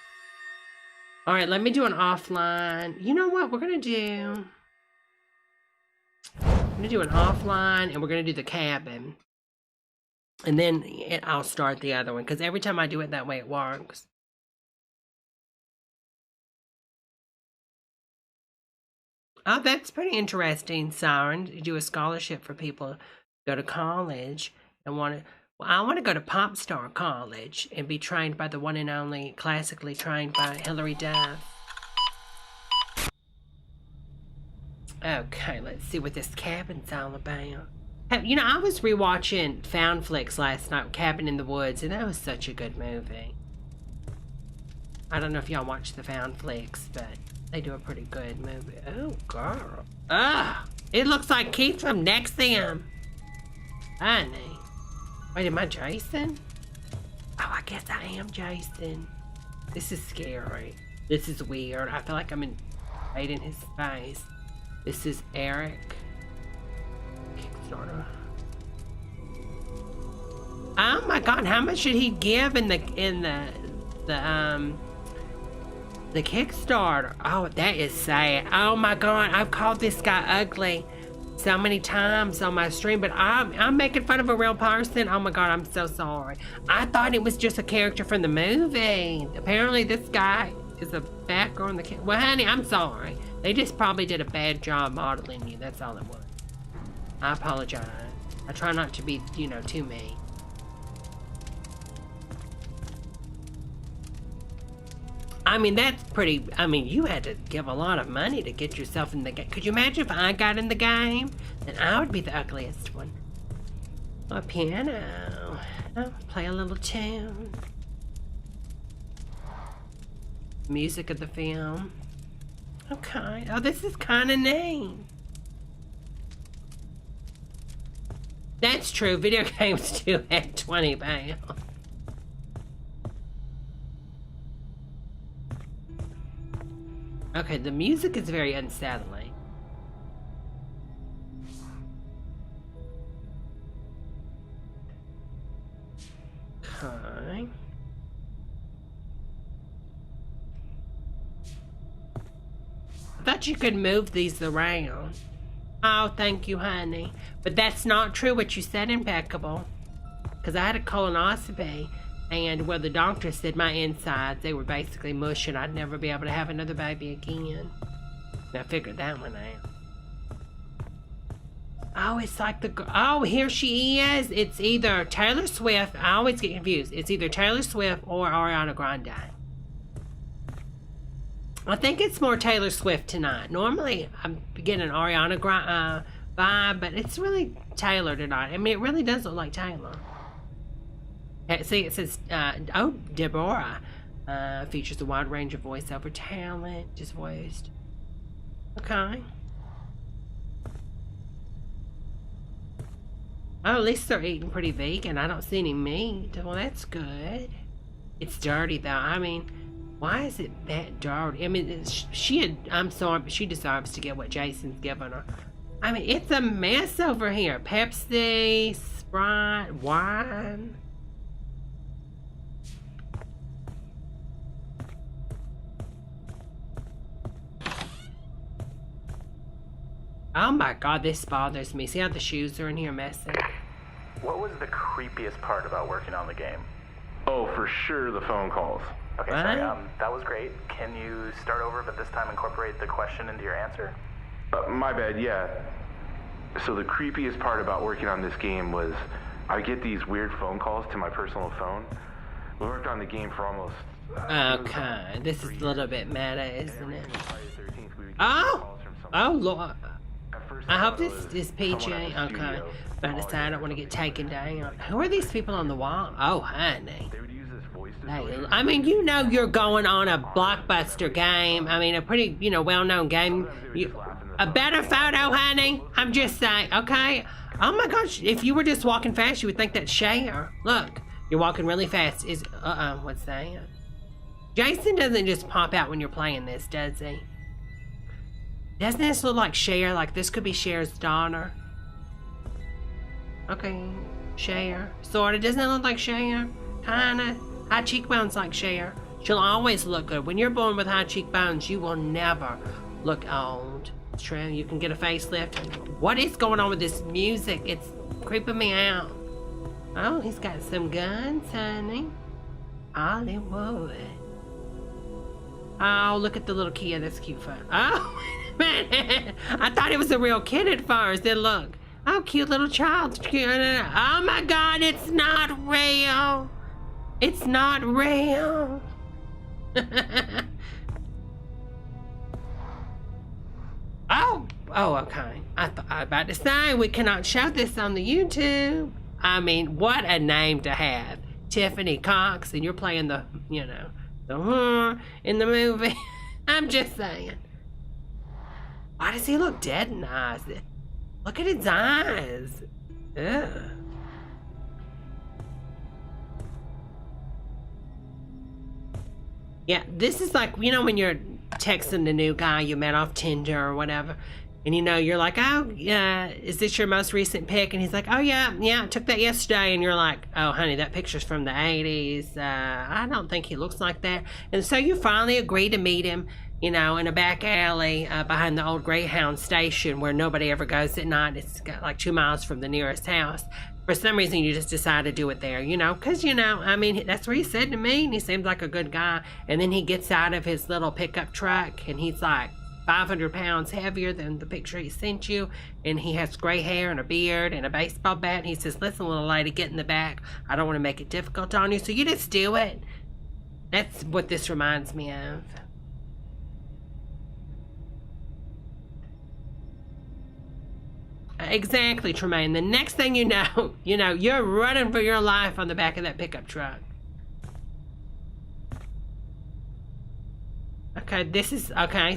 All right, let me do an offline. You know what we're going to do? I'm going to do an offline, and we're going to do the cabin. And then I'll start the other one, because every time I do it that way, it works. Oh, that's pretty interesting, Siren. You do a scholarship for people to go to college and want to... Well, I want to go to Pop Star College and be trained by the one and only, classically trained by Hilary Duff. Okay, let's see what this cabin's all about. You know, I was rewatching Found Flicks last night, Cabin in the Woods, and that was such a good movie. I don't know if y'all watch the Found Flicks, but they do a pretty good movie. Oh, girl. Ah, it looks like Keith from NXIVM. Honey. Wait, am I Jason? Oh, I guess I am Jason. This is scary. This is weird. I feel like I'm right in his face. This is Eric. Kickstarter. Oh my God! How much should he give in the Kickstarter? Oh, that is sad. Oh my God! I've called this guy ugly so many times on my stream, but I'm making fun of a real person. Oh my God, I'm so sorry. I thought it was just a character from the movie. Apparently this guy is a fat girl in the kid. Well, honey, I'm sorry. They just probably did a bad job modeling you. That's all it was. I apologize. I try not to be, you know, too mean. I mean, that's pretty... I mean, you had to give a lot of money to get yourself in the game. Could you imagine if I got in the game? Then I would be the ugliest one. A piano. Oh, play a little tune. Music of the film. Okay. Oh, this is kind of neat. That's true. Video games do at 20 pounds. Okay, the music is very unsettling. Okay. I thought you could move these around. Oh, thank you, honey. But that's not true what you said, Impeccable. Because I had a colonoscopy, and well, the doctor said my insides, they were basically mush, and I'd never be able to have another baby again. And I figured that one out. Oh, it's like the... Oh, here she is. It's either Taylor Swift. I always get confused. It's either Taylor Swift or Ariana Grande. I think it's more Taylor Swift tonight. Normally, I'm getting an Ariana Grande vibe, but it's really Taylor tonight. I mean, it really does look like Taylor. See, it says, oh, Debra features a wide range of voiceover talent, just voiced. Okay. Oh, at least they're eating pretty vegan. I don't see any meat. Well, that's good. It's dirty, though. I mean, why is it that dirty? I mean, I'm sorry, but she deserves to get what Jason's giving her. I mean, it's a mess over here. Pepsi, Sprite, wine. Oh my God, this bothers me. See how the shoes are in here messing? What was the creepiest part about working on the game? Oh, for sure, the phone calls. Okay, sorry, that was great. Can you start over, but this time incorporate the question into your answer? My bad, yeah. So the creepiest part about working on this game was I get these weird phone calls to my personal phone. We worked on the game for almost... Okay, this is a little bit meta, isn't it? Oh! Oh, Lord. At first I hope thought it this was is PG. someone at the Okay. studio About to say I don't want to get taken down. Who are these people on the wall? Oh, honey. They would use this voice Hey, distortion. I mean, you know you're going on a blockbuster game. I mean, a pretty, well-known game. A better photo, honey. I'm just saying, okay? Oh my gosh, if you were just walking fast, you would think that's Cher. Look, you're walking really fast. What's that? Jason doesn't just pop out when you're playing this, does he? Doesn't this look like Cher? Like this could be Cher's daughter. Okay, Cher. Sorta. Doesn't it look like Cher? Kinda. High cheekbones like Cher. She'll always look good. When you're born with high cheekbones, you will never look old. It's true. You can get a facelift. What is going on with this music? It's creeping me out. Oh, he's got some guns, honey. Hollywood. Oh, look at the little kid. That's a cute photo. Oh, wait a minute. I thought it was a real kid at first. Then look. Oh, cute little child. Oh my God, it's not real. It's not real. Oh, okay. I was about to say we cannot show this on the YouTube. I mean, what a name to have. Tiffany Cox, and you're playing the whore in the movie. I'm just saying. Why does he look dead in the eyes? Look at his eyes. Ugh. Yeah, this is like, when you're texting the new guy you met off Tinder or whatever, and you're like, oh, yeah, is this your most recent pic? And he's like, oh, yeah, I took that yesterday. And you're like, oh, honey, that picture's from the 80s. I don't think he looks like that. And so you finally agree to meet him, in a back alley behind the old Greyhound station where nobody ever goes at night. It's got like 2 miles from the nearest house. For some reason, you just decide to do it there, because, I mean, that's what he said to me, and he seems like a good guy. And then he gets out of his little pickup truck, and he's like 500 pounds heavier than the picture he sent you, and he has gray hair and a beard and a baseball bat, and he says, listen, little lady, get in the back. I don't want to make it difficult on you, so you just do it. That's what this reminds me of. Exactly, Tremaine. The next thing you know, you're running for your life on the back of that pickup truck. Okay,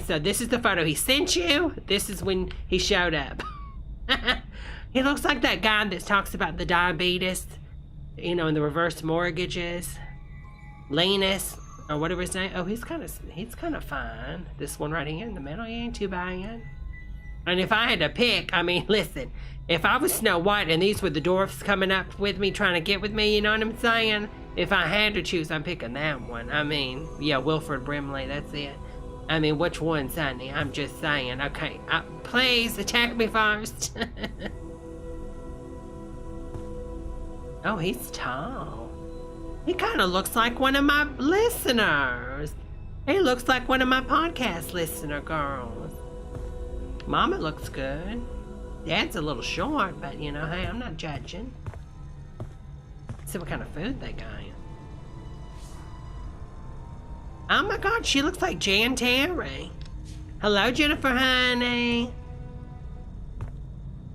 so this is the photo he sent you. This is when he showed up. He looks like that guy that talks about the diabetes, and the reverse mortgages. Linus, or whatever his name. Oh, he's kind of fine. This one right here in the middle, he ain't too bad. And if I had to pick, I mean, listen, if I was Snow White and these were the dwarfs coming up with me, trying to get with me, you know what I'm saying? If I had to choose, I'm picking that one. I mean, yeah, Wilford Brimley, that's it. I mean, which one, Sonny? I'm just saying. Okay, please attack me first. Oh, he's tall. He kind of looks like one of my listeners. He looks like one of my podcast listener girls. Mama looks good. Dad's a little short, but hey, I'm not judging. See what kind of food they got. Oh my God, she looks like Jan Terry. Hello, Jennifer, honey.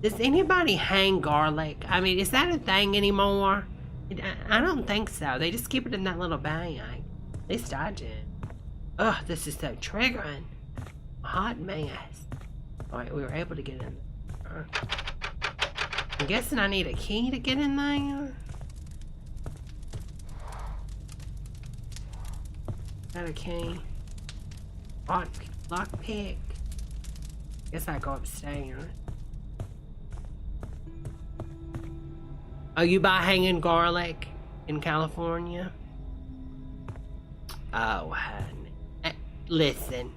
Does anybody hang garlic? I mean, is that a thing anymore? I don't think so. They just keep it in that little bag. At least I do. Ugh, this is so triggering. A hot mess. Alright, we were able to get in there. I'm guessing I need a key to get in there. Got a key. Lock pick. Guess I go upstairs. Oh, you buy hanging garlic in California? Oh, honey. Listen.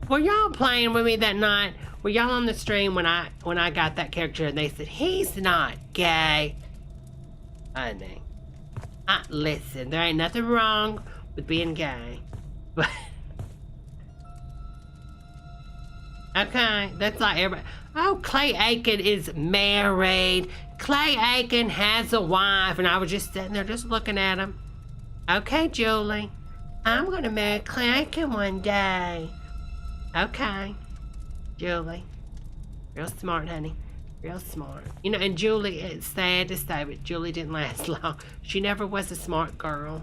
Were y'all playing with me that night? Were y'all on the stream when I got that character and they said, he's not gay? Honey. Listen, there ain't nothing wrong with being gay. But okay, that's like everybody. Oh, Clay Aiken is married. Clay Aiken has a wife, and I was just sitting there just looking at him. Okay, Julie. I'm gonna marry Clay Aiken one day. Okay. Julie. Real smart, honey. Real smart. You know, and Julie, it's sad to say, but Julie didn't last long. She never was a smart girl.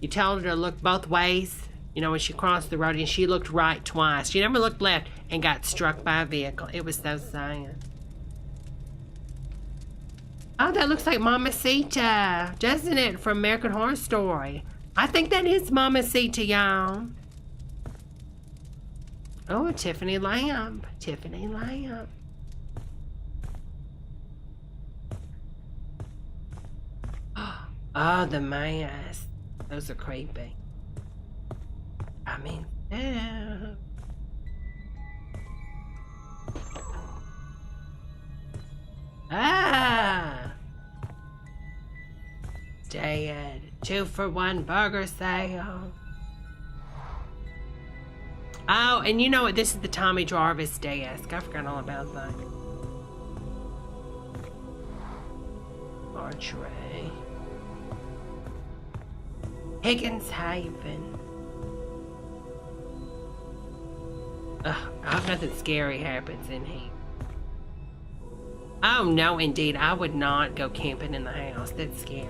You told her to look both ways, you know, when she crossed the road, and she looked right twice. She never looked left and got struck by a vehicle. It was so sad. Oh, that looks like Mamacita, doesn't it? From American Horror Story. I think that is Mamacita, y'all. Oh, Tiffany Lamp. Tiffany Lamp. Oh, the mask. Those are creepy. I mean, yeah. Ah! Dad, 2-for-1 burger sale. Oh, and you know what? This is the Tommy Jarvis desk. I forgot all about that. Archway. Higgins Haven. Ugh, I hope nothing scary happens in here. Oh, no, indeed. I would not go camping in the house. That's scary.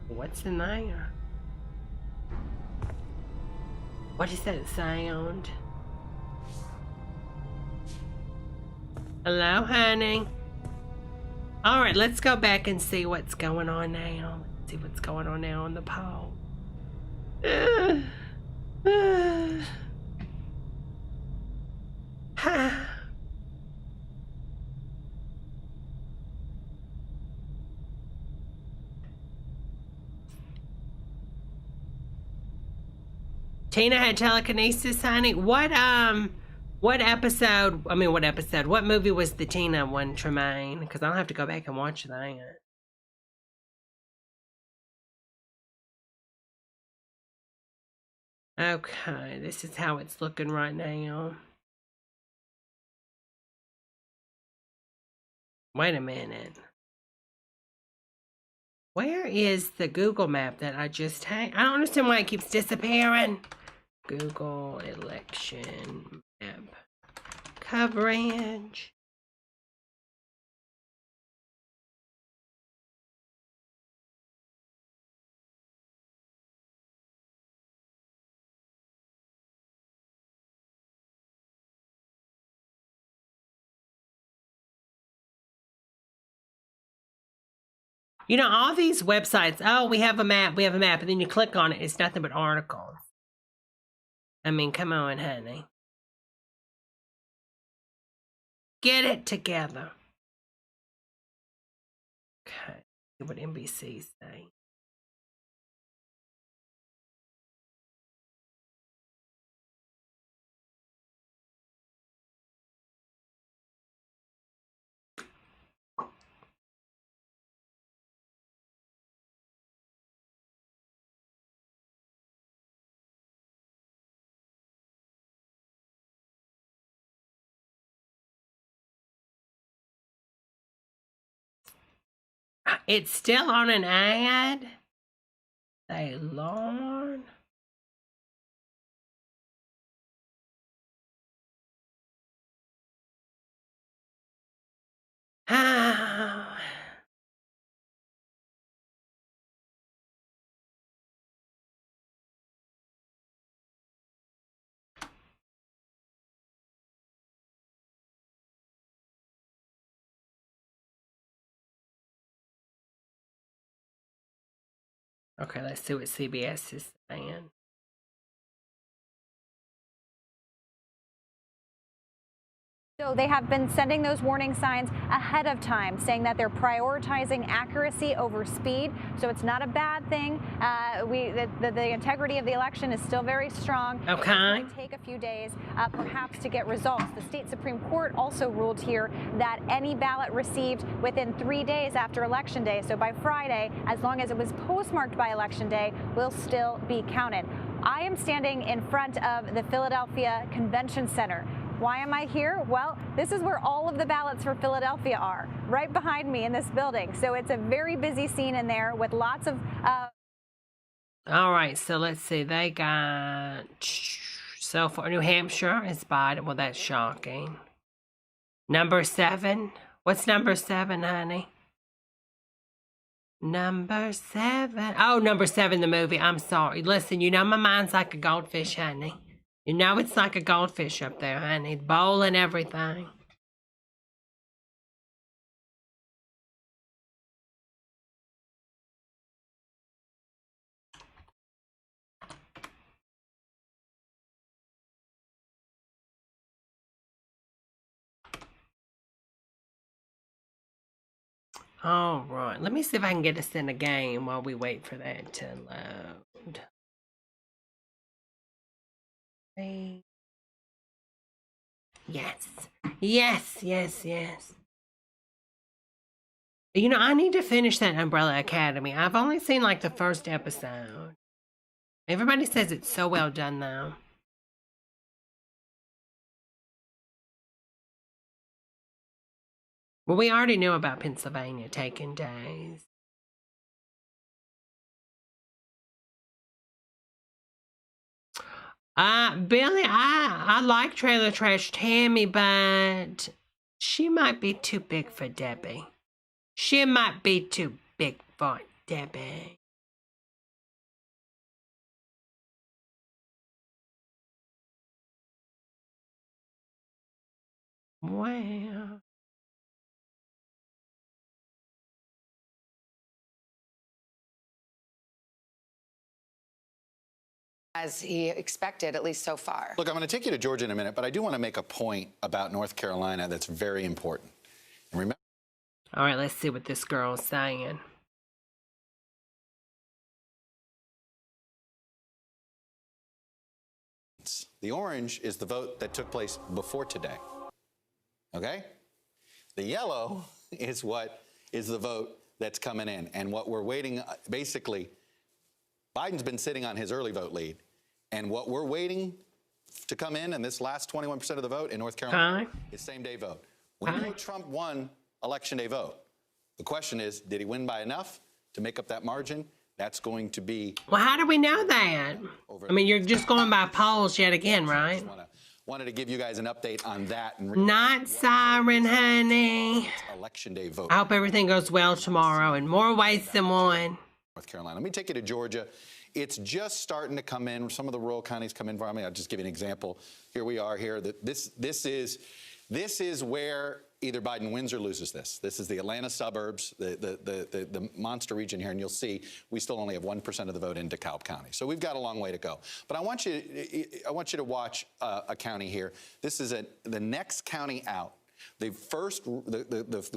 What's in there? What is that sound? Hello, honey. All right, let's go back and see what's going on now. Let's see what's going on now on the pole. Tina had telekinesis, honey. What episode? I mean, what episode? What movie was the Tina one, Tremaine? Because I'll have to go back and watch that. Okay, this is how it's looking right now. Wait a minute. Where is the Google map that I just had? I don't understand why it keeps disappearing. Google election map coverage. You know, all these websites, oh, we have a map, and then you click on it, it's nothing but articles. I mean, come on, honey. Get it together. Okay, see what NBC say. It's still on an ad? Say, Lord. Ah. Okay, let's see what CBS is saying. So they have been sending those warning signs ahead of time, saying that they're prioritizing accuracy over speed. So it's not a bad thing. The integrity of the election is still very strong. Okay. It's going to take a few days, perhaps, to get results. The state Supreme Court also ruled here that any ballot received within 3 days after Election Day, so by Friday, as long as it was postmarked by Election Day, will still be counted. I am standing in front of the Philadelphia Convention Center. Why am I here? Well, this is where all of the ballots for Philadelphia are, right behind me in this building. So it's a very busy scene in there with lots of... All right, so let's see. They got So far, New Hampshire is Biden. Well, that's shocking. Number 7. What's number 7, honey? Number 7. Oh, number 7, the movie. I'm sorry. Listen, you know my mind's like a goldfish, honey. You know it's like a goldfish up there, honey. The bowl and everything. All right. Let me see if I can get us in a game while we wait for that to load. Hey. Yes. Yes, yes, yes. You know, I need to finish that Umbrella Academy. I've only seen like the first episode. Everybody says it's so well done, though. Well, we already knew about Pennsylvania taking days. Billy, I like Trailer Trash Tammy, but she might be too big for Debbie. She might be too big for Debbie. Well. As he expected, at least so far. Look, I'm going to take you to Georgia in a minute, but I do want to make a point about North Carolina that's very important. And remember, All right, let's see what this girl's saying. the orange is the vote that took place before today. Okay? The yellow is what is the vote that's coming in. And what we're waiting, basically, Biden's been sitting on his early vote lead. And what we're waiting to come in, and this last 21% of the vote in North Carolina, is same-day vote. We know Trump won election day vote. The question is, did he win by enough to make up that margin? That's going to be... Well, how do we know that? I mean, you're just going by polls yet again, right? Wanted to give you guys an update on that. Not siren, honey. Election day vote. I hope everything goes well tomorrow in more ways than one. North Carolina. Let me take you to Georgia. It's just starting to come in. Some of the rural counties come in for me. I'll just give you an example. Here we are here. This is where either Biden wins or loses this. This is the Atlanta suburbs, the monster region here, and you'll see we still only have 1% of the vote in DeKalb County. So we've got a long way to go. But I want you to watch a county here. This is the next county out. The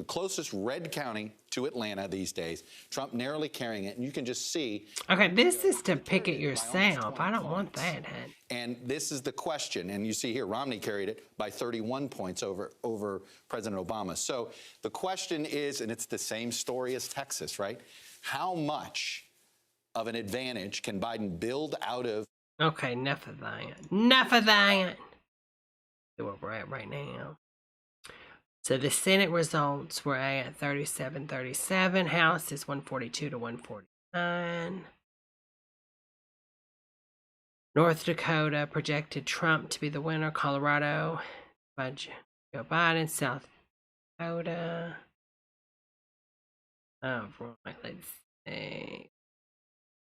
closest red county to Atlanta these days. Trump narrowly carrying it, and you can just see. Okay, this is to pick it yourself. I don't want that, honey. And this is the question, and you see here, Romney carried it by 31 points over President Obama. So the question is, and it's the same story as Texas, right? How much of an advantage can Biden build out of? Okay, enough of that. Enough of that. See where we're at right now. So the Senate results were at 37-37. House is 142 to 149. North Dakota projected Trump to be the winner. Colorado by Joe Biden. South Dakota. Oh, right. Let's see.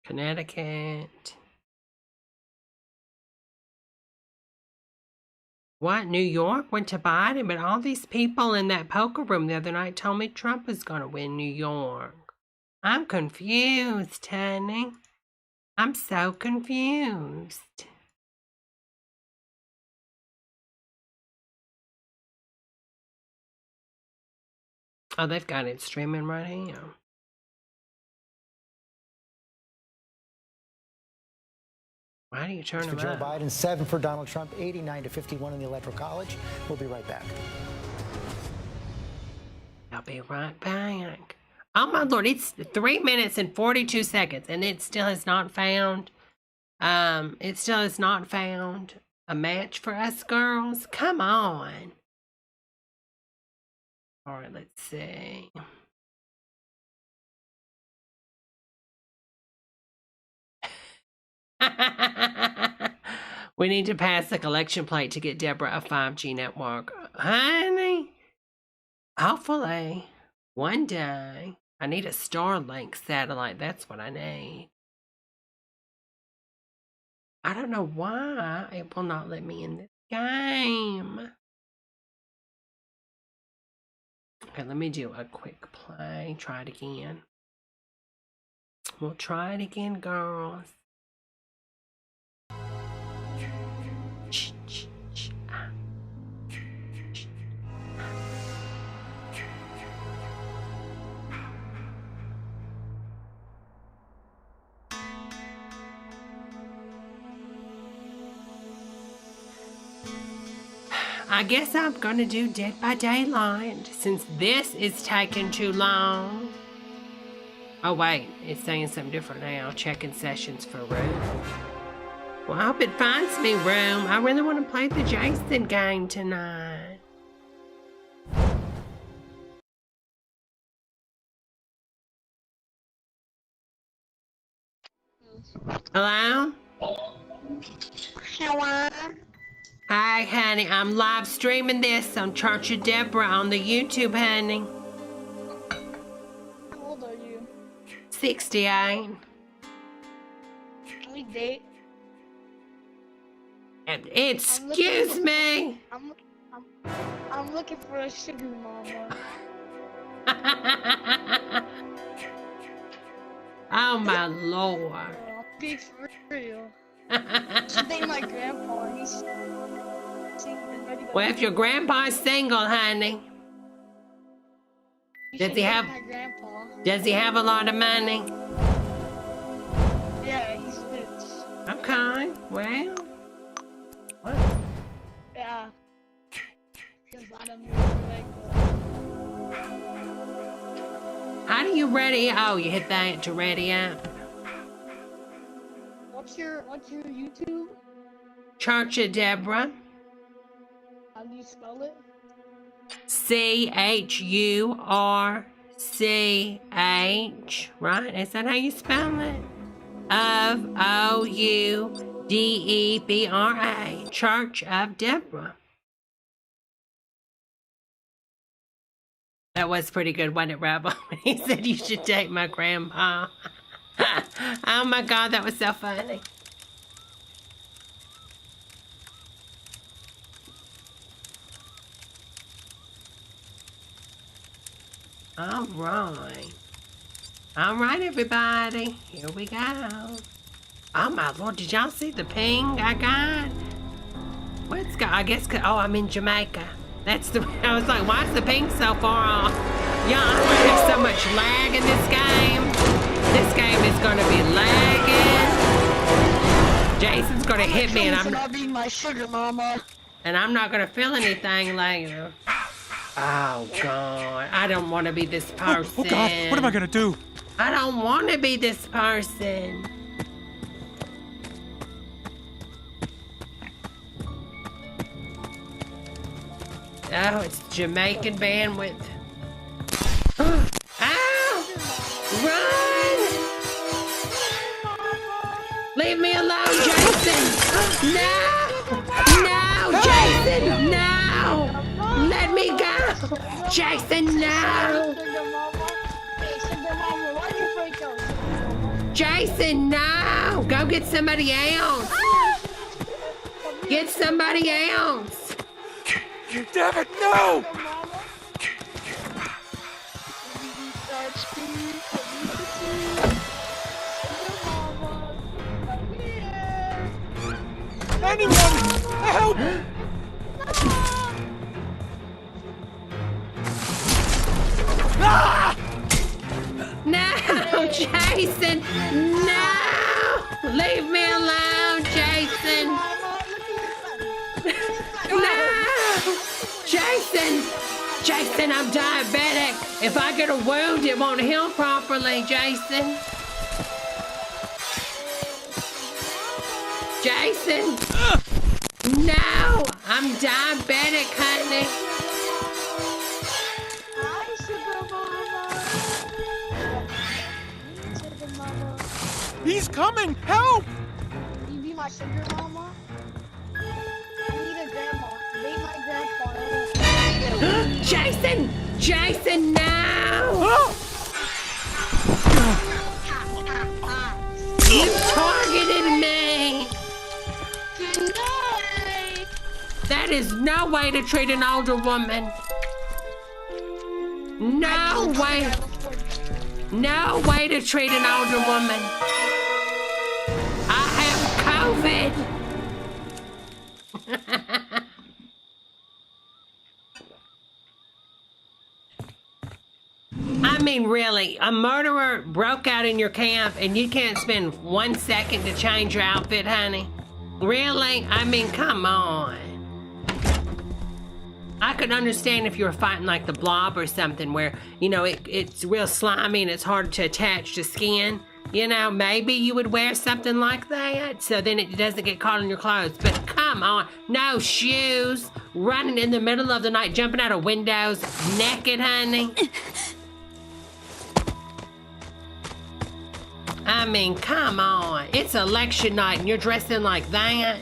Connecticut. What? New York went to Biden, but all these people in that poker room the other night told me Trump was going to win New York. I'm confused, honey. I'm so confused. Oh, they've got it streaming right here. Why do you turn them for Joe up? Biden, 7 for Donald Trump, 89 to 51 in the Electoral College. We'll be right back. I'll be right back. Oh my Lord, it's 3 minutes and 42 seconds, and it still has not found. It still has not found a match for us girls. Come on. All right, let's see. We need to pass the collection plate to get Debra a 5G network. Honey, hopefully, one day, I need a Starlink satellite. That's what I need. I don't know why it will not let me in this game. Okay, let me do a quick play. Try it again. We'll try it again, girls. I guess I'm gonna do Dead by Daylight since this is taking too long. Oh wait, it's saying something different now. Checking sessions for room. Well, I hope it finds me room. I really want to play the Jason game tonight. Hello? Hello? Hi, honey. I'm live streaming this on Church of Debra on the YouTube, honey. How old are you? 68. Can we date? Excuse me. I'm looking for a sugar mama. Oh my Lord. Be for real. Should date my grandpa. He's single and ready to. Well, if your grandpa's single, honey, does he have? My grandpa. Does he have a lot of money? Yeah, he's rich. Okay. Well. What? Yeah. Because I don't How do you ready? Oh, you hit that to ready up. What's your YouTube? Church of Debra. How do you spell it? CHURCH. Right? Is that how you spell it? Of OUDEBRA. Church of Debra. That was pretty good, wasn't it, Rebel? He said you should date my grandpa. Oh my God, that was so funny. All right. All right, everybody. Here we go. Oh my Lord, did y'all see the ping I got? What's go? I guess, oh, I'm in Jamaica. That's the, I was like, why is the ping so far off? Yeah, I'm gonna have so much lag in this game. This game is gonna be lagging. Jason's gonna hit me and I'm being my sugar mama. And I'm not gonna feel anything later. Oh God, I don't wanna be this person. Oh God, what am I gonna do? I don't wanna be this person. Oh, it's Jamaican bandwidth. Ow! Run! Leave me alone, Jason! No! No, Jason! No! Let me go! Jason, no! Jason, no! Go get somebody else! Get somebody else! You damn it, no! Anyone! Help! Ah! No, Jason! No! Leave me alone, Jason! No! Jason! Jason, I'm diabetic. If I get a wound, it won't heal properly, Jason. Jason! No! I'm diabetic, honey. He's coming! Help! Can you be my sugar mama? Jason! Jason, no! You targeted me! That is no way to treat an older woman. No way. No way to treat an older woman. I have COVID. I mean, really, a murderer broke out in your camp and you can't spend 1 second to change your outfit, honey? Really? I mean, come on. I could understand if you were fighting like the Blob or something where, you know, it's real slimy and it's hard to attach to skin. You know, maybe you would wear something like that so then it doesn't get caught on your clothes. But come on, no shoes, running in the middle of the night, jumping out of windows, naked, honey. I mean, come on. It's election night and you're dressing like that.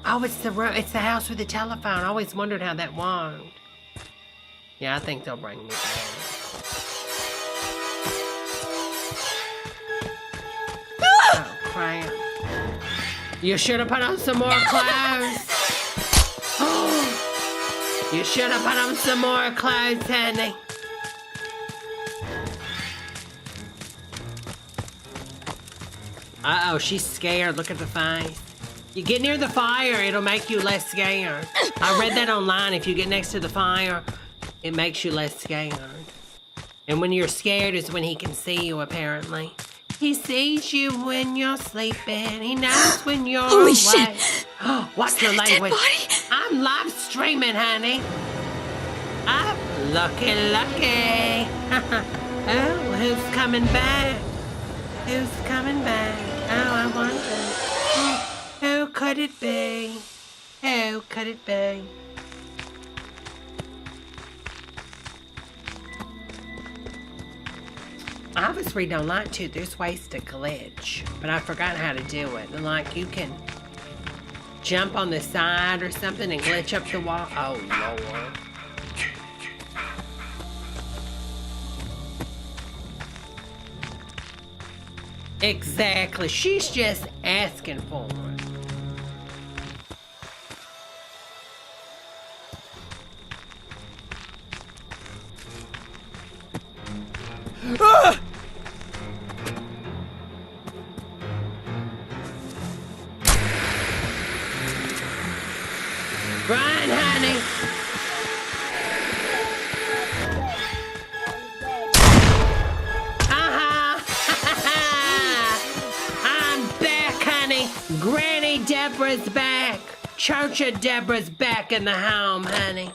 Oh, it's the house with the telephone. I always wondered how that worked. Yeah, I think they'll bring me down. Oh, crap. You should have put on some more clothes. Oh, you should have put on some more clothes, honey. Uh-oh, she's scared. Look at the face. You get near the fire, it'll make you less scared. I read that online. If you get next to the fire, it makes you less scared. And when you're scared is when he can see you, apparently. He sees you when you're sleeping. He knows when you're awake. Shit. What's your language? I'm live streaming, honey. I'm lucky. Oh, who's coming back? Who's coming back? Oh, I wonder. Who could it be? Who could it be? I was reading online too, there's ways to glitch, but I forgot how to do it. And like you can jump on the side or something and glitch up the wall. Oh Lord. Exactly. She's just asking for it. Ah! Run, honey. I'm back, honey. Granny Debra's back. Church of Debra's back in the home, honey.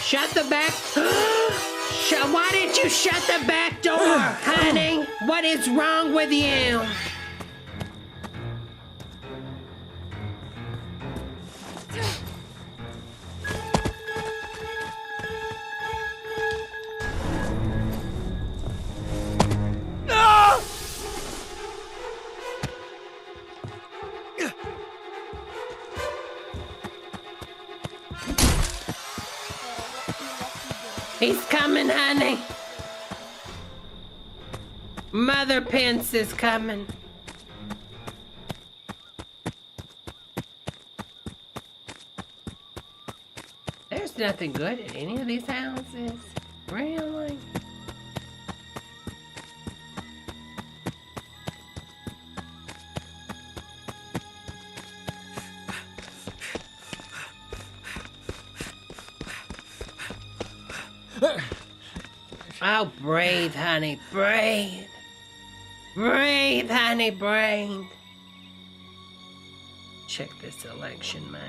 Shut the back. Why didn't you shut the back door, honey? What is wrong with you? He's coming, honey. Mother Pence is coming. There's nothing good at any of these houses. Really? Oh, breathe, honey, breathe. Breathe, honey, breathe. Check this election map.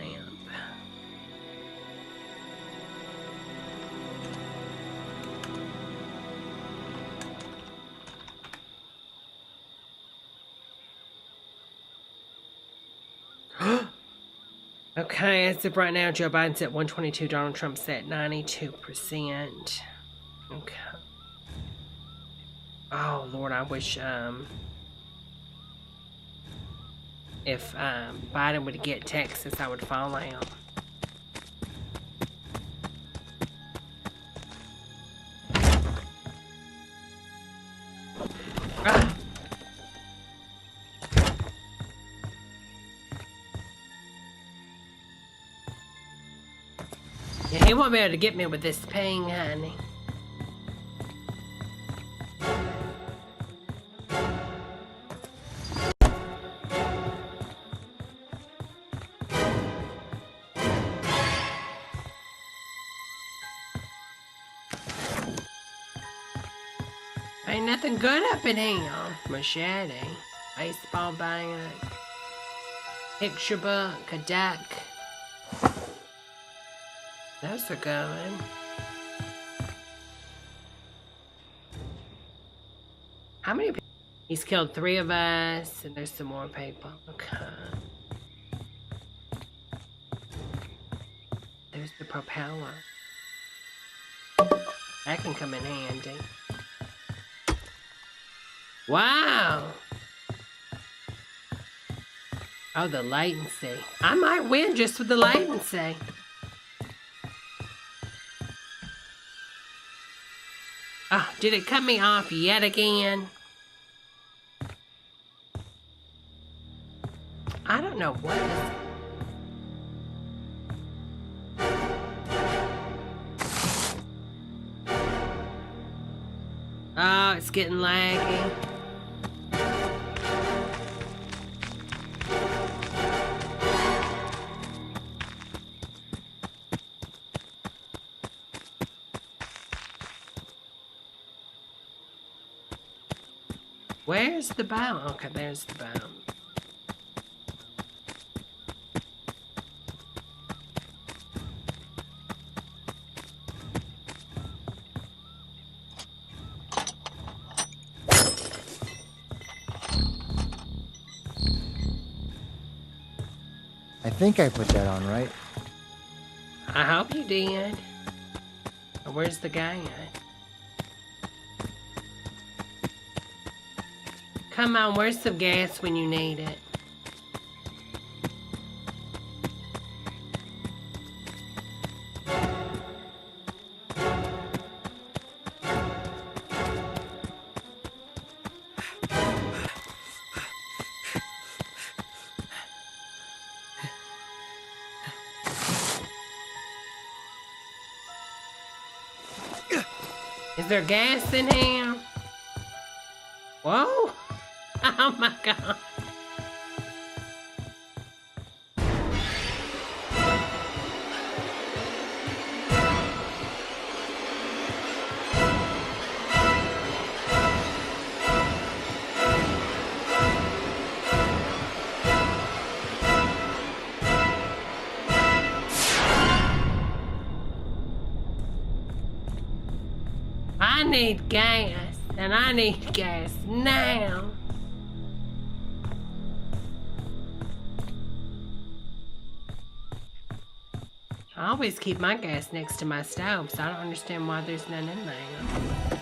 Okay, as of right now, Joe Biden's at 122, Donald Trump's at 92%. Okay. Oh, Lord, I wish, if Biden would get Texas, I would fall out. Ah. Yeah, he won't be able to get me with this ping, honey. Ain't nothing good up in here. Machete, baseball bat, picture book, a duck. Those are going. How many people? He's killed 3 of us, and there's some more people. Okay. There's the propeller. That can come in handy. Wow! Oh, the latency. I might win just with the latency. Oh, did it cut me off yet again? I don't know what is... Oh, it's getting laggy. Where's the bow? Okay, there's the bow. I think I put that on, right? I hope you did. Where's the guy at? Come on, where's some gas when you need it? Is there gas in here? Whoa! Oh my God. I need gas, and I need gas now. I always keep my gas next to my stove, so I don't understand why there's none in there.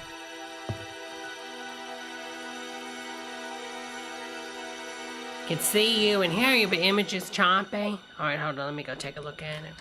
I can see you and hear you, but image is choppy. Alright, hold on, let me go take a look at it.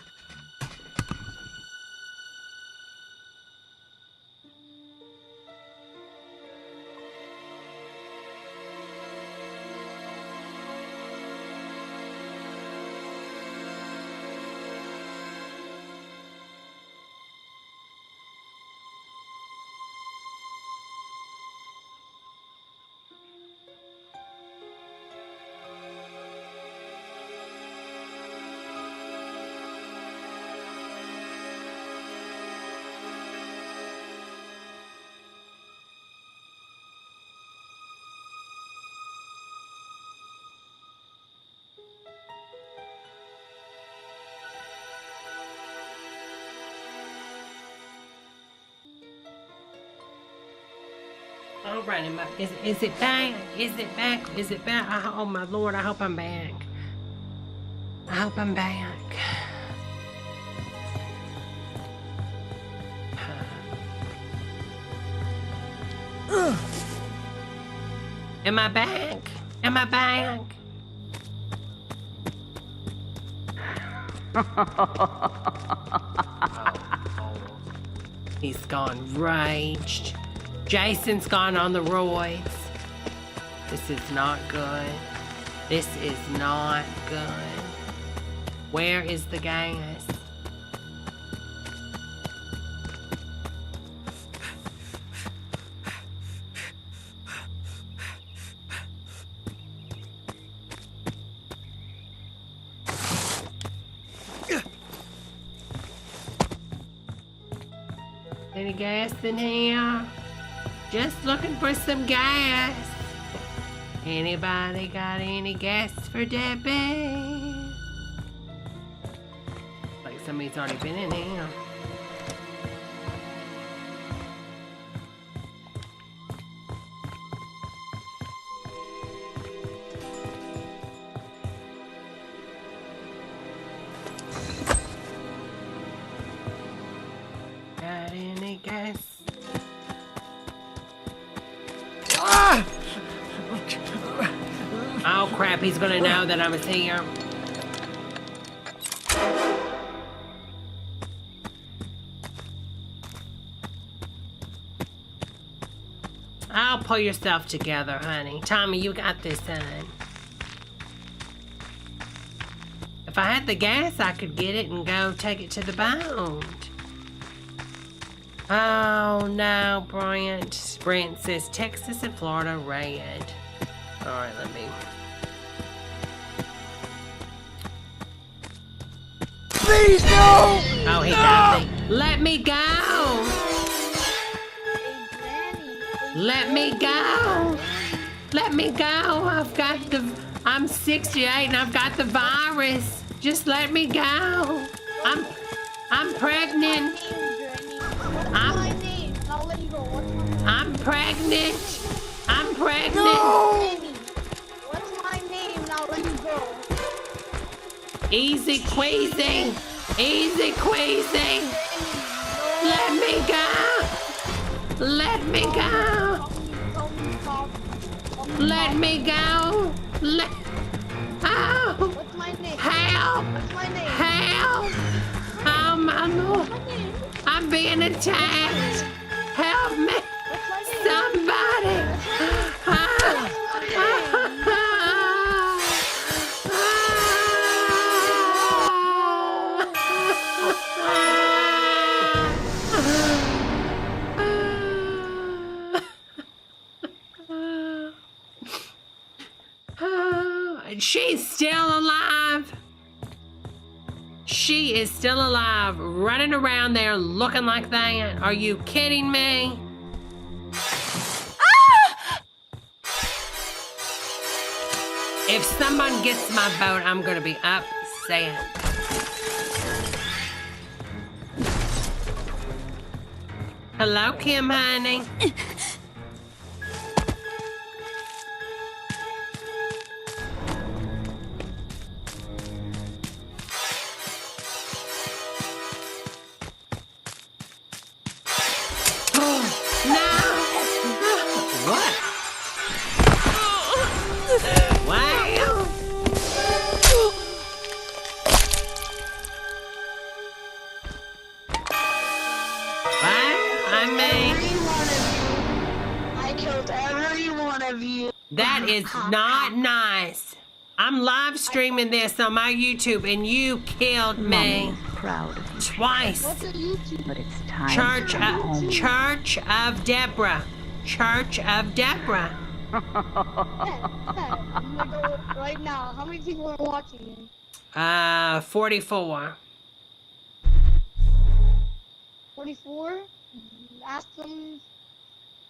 All right, is it back? Is it back? Is it back? Oh my Lord, I hope I'm back. I hope I'm back. Am I back? Am I back? He's gone raged. Jason's gone on the roids. This is not good. This is not good. Where is the gas? Any gas in here? Just looking for some gas. Anybody got any gas for Debbie? Like somebody's already been in here. Got any gas? Ah! Oh crap, he's gonna know that I was here. I'll pull yourself together, honey. Tommy, you got this, son. If I had the gas, I could get it and go take it to the boat. Oh no, Brent. Brent says Texas and Florida red. Alright, let me. Please, no! Oh, he got me. Let me go! Let me go! Let me go! I'm 68 and I've got the virus. Just let me go. I'm pregnant. I'm pregnant. I'm pregnant. No! What's my name? Now let me go. Easy queasy. Easy queasy. Let me go. Let me go. Let me go. Oh. What's my name? Help. What's my name? Help. Oh my Lord. I'm being attacked. Help me. Somebody. She's still alive. She is still alive, running around there looking like that. Are you kidding me? If someone gets my boat, I'm gonna be upset. Hello, Kim, honey. That is not nice. I'm live streaming this on my YouTube and you killed me. Proud of you. Twice. What's a YouTube? But it's time Church to come home. Church of Debra. Church of Debra. I'm gonna go right now. How many people are watching? 44. 44? Ask them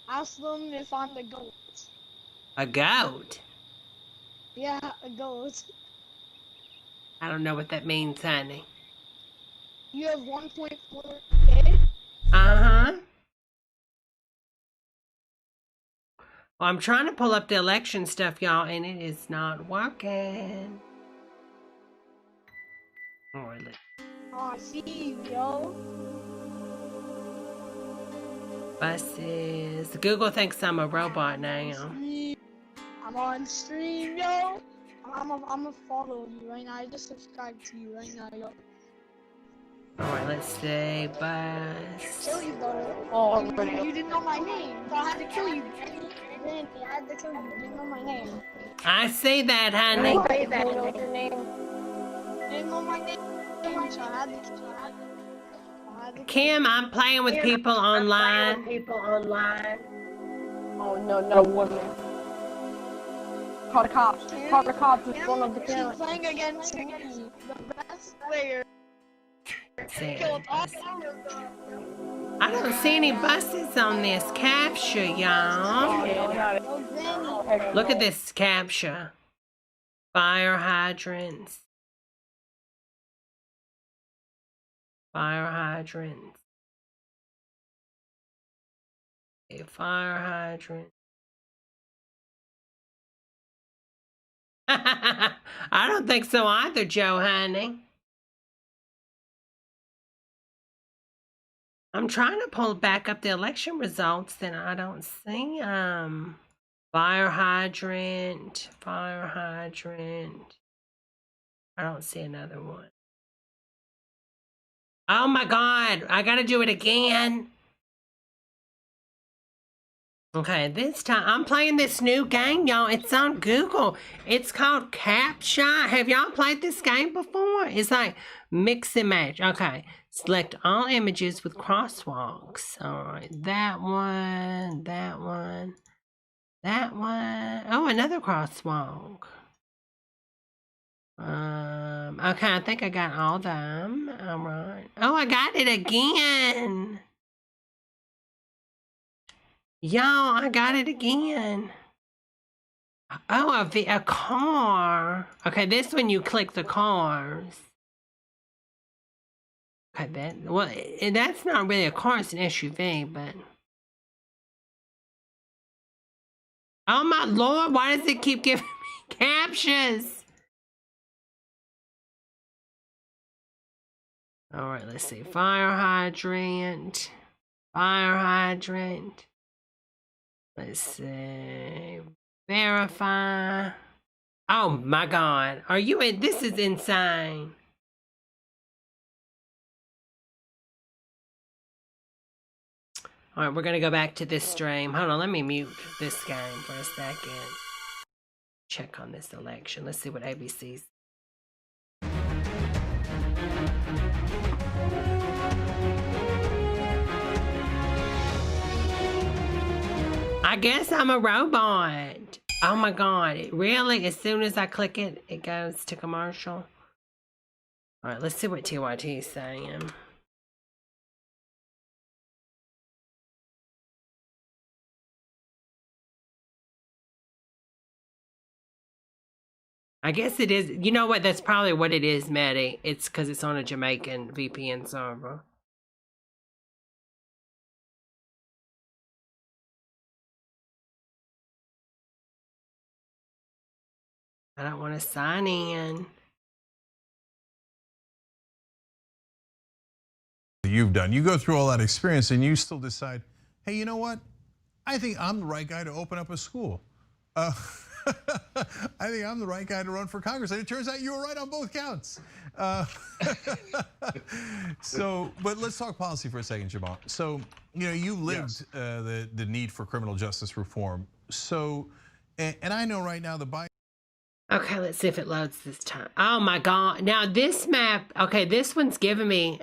if I'm the goat. A goat? Yeah, a goat. I don't know what that means, honey. You have 1.4K? Uh-huh. Well, I'm trying to pull up the election stuff, y'all, and it is not working. Alright, let's... Oh, I see you, yo. Buses. Google thinks I'm a robot now. I'm on stream, yo. I'm gonna follow you right now. I just subscribed to you right now, yo. All right, let's see. Bus. Kill you, though. Oh, you didn't know my name, so I had to kill you. Danny, I had to kill you. You didn't know my name. I see that, honey. You know your name. You didn't know my name, so I had to kill you. Kim, I'm playing with people online. Oh, no, woman. Call the cops. Call the cops in front of the camera. She's playing against me, the best player. Killed all I don't see any buses on this capture, y'all. Look at this capture. Fire hydrants. Fire hydrants. A fire hydrant. I don't think so either, Joe, honey. I'm trying to pull back up the election results, and I don't see fire hydrant. I don't see another one. Oh my God, I gotta do it again. Okay, this time I'm playing this new game, y'all. It's on Google. It's called CAPTCHA. Have y'all played this game before? It's like mix and match. Okay, select all images with crosswalks. All right, that one. Oh, another crosswalk. Okay, I think I got all them. All right. Oh, I got it again. Y'all, I got it again. Oh, a car. Okay, this one you click the cars. Okay, that's not really a car, it's an SUV, but. Oh my Lord, why does it keep giving me captions? All right, let's see. Fire hydrant. Let's see. Verify. Oh my God. Are you in? This is insane. All right, we're going to go back to this stream. Hold on, let me mute this game for a second. Check on this election. Let's see what ABC's. I guess I'm a robot. Oh my God, really? As soon as I click it, it goes to commercial. All right, let's see what TYT is saying. I guess it is. You know what? That's probably what it is, Maddie. It's because it's on a Jamaican VPN server. I don't want to sign in. You've done. You go through all that experience and you still decide, hey, you know what? I think I'm the right guy to open up a school. I think I'm the right guy to run for Congress. And it turns out you were right on both counts. But let's talk policy for a second, Jamal. So, you know, you lived the need for criminal justice reform. So, and I know right now the Biden. Okay, let's see if it loads this time. Oh my God. Now this map, okay, this one's giving me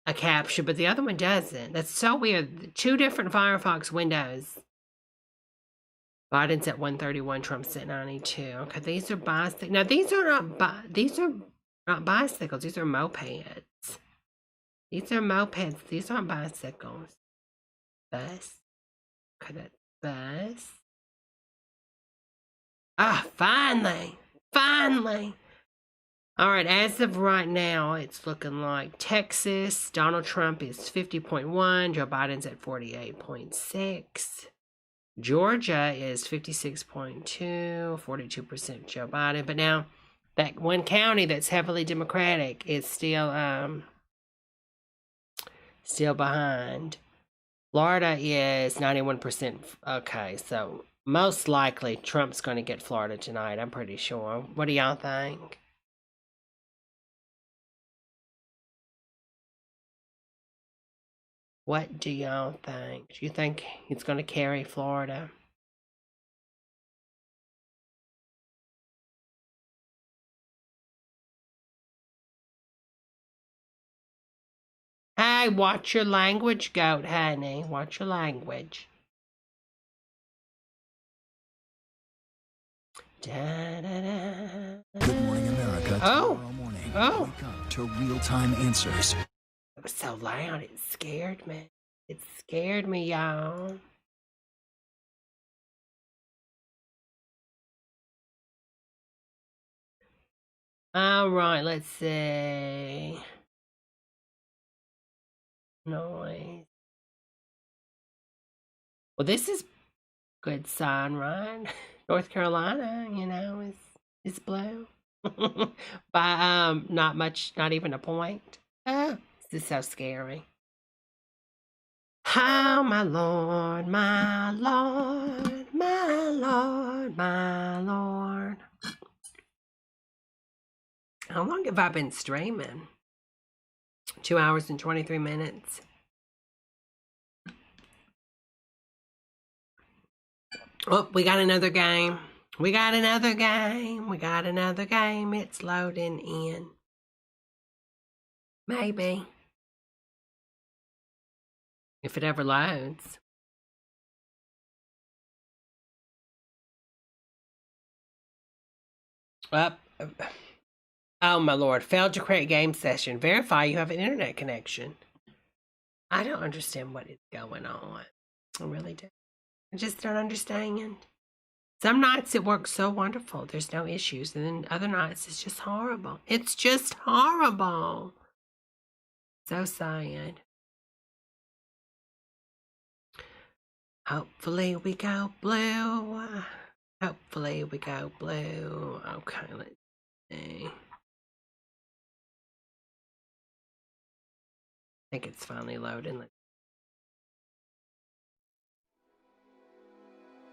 a capture, but the other one doesn't. That's so weird. Two different Firefox windows. Biden's at 131, Trump's at 92. Okay, these are bicycles. Now these are not bicycles. These are mopeds. These are mopeds. These aren't bicycles. Bus. Okay, that's bus. Ah, finally. All right, as of right now, it's looking like Texas, Donald Trump is 50.1, Joe Biden's at 48.6. Georgia is 56.2, 42% Joe Biden. But now, that one county that's heavily Democratic is still behind. Florida is 91%. Okay, so most likely Trump's going to get Florida tonight, I'm pretty sure. What do y'all think? What do y'all think? Do you think he's going to carry Florida? Hey, watch your language, goat, honey. Watch your language. Da, da, da. Good Morning America. Oh. Tomorrow morning, Oh. wake up to real-time answers. It was so loud, it scared me. It scared me, y'all. All right, let's see. Noise. Well, this is good sign, right? North Carolina, you know, is blue. By not much, not even a point. Ah, this is so scary. Oh, my Lord, my Lord, my Lord, my Lord. How long have I been streaming? 2 hours and 23 minutes. Oh, we got another game. We got another game. We got another game. It's loading in. Maybe. If it ever loads. Up. Oh, my Lord. Failed to create game session. Verify you have an internet connection. I don't understand what is going on. I really do. I just don't understand. Some nights it works so wonderful. There's no issues. And then other nights it's just horrible. It's just horrible. So sad. Hopefully we go blue. Hopefully we go blue. Okay, let's see. I think it's finally loading.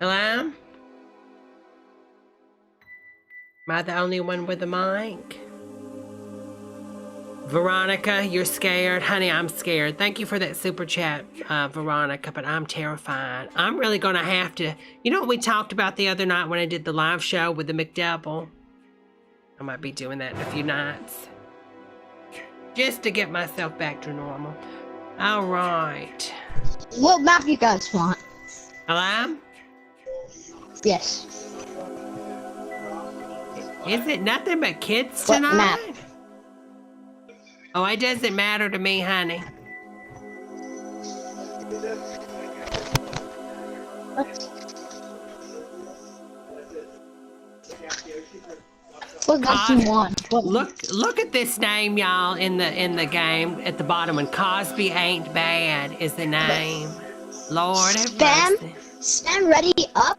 Hello? Am I the only one with the mic? Veronica, you're scared? Honey, I'm scared. Thank you for that super chat, Veronica, but I'm terrified. I'm really going to have to... You know what we talked about the other night when I did the live show with the McDouble? I might be doing that in a few nights. Just to get myself back to normal. All right. What map you guys want? Hello? Yes. Is it nothing but kids What tonight? map? Oh, it doesn't matter to me, honey. What map do you want? Look at this name, y'all, in the game at the bottom. When Cosby Ain't Bad is the name. Lord have mercy. Spam ready up.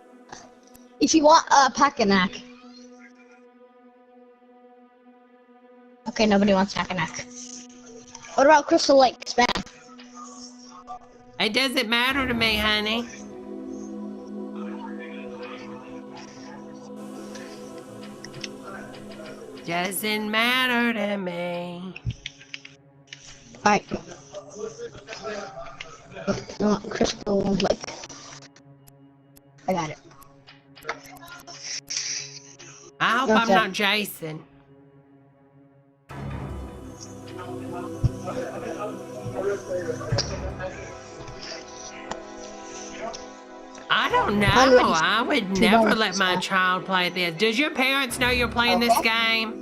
If you want a Pack-a-Knack. Okay, nobody wants Pack-a-Knack. What about Crystal Lake? Spam. It doesn't matter to me, honey. Doesn't matter to me. Alright. You want Crystal Lake? I got it. I hope I'm not Jason. I don't know. I would never let my child play this. Does your parents know you're playing this game?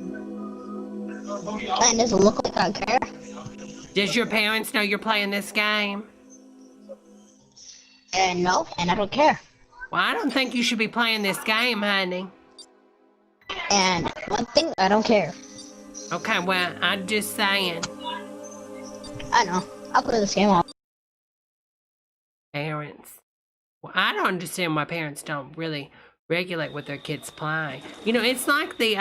That doesn't look like I care. Does your parents know you're playing this game? No, and I don't care. Well, I don't think you should be playing this game, honey. And one thing, I don't care. Okay, well, I'm just saying. I know. I'll play this game off. Parents. Well, I don't understand why parents don't really regulate what their kids play. You know, it's like the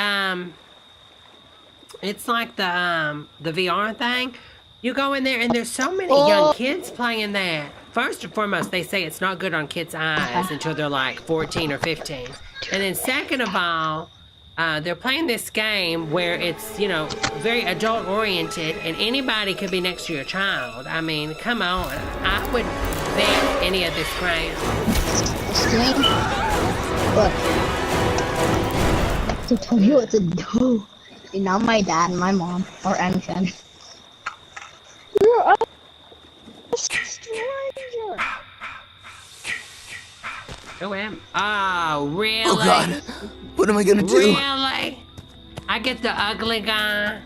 VR thing. You go in there and there's so many young kids playing that. First and foremost, they say it's not good on kids' eyes until they're like 14 or 15. And then second of all, they're playing this game where it's, you know, very adult oriented and anybody could be next to your child. I mean, come on. I would ban any of this crap. This game? Look. To tell you what to do. You're not my dad and my mom or anything. You're a stranger. Who am? Oh, really? Oh God! What am I gonna do? Really? I get the ugly guy.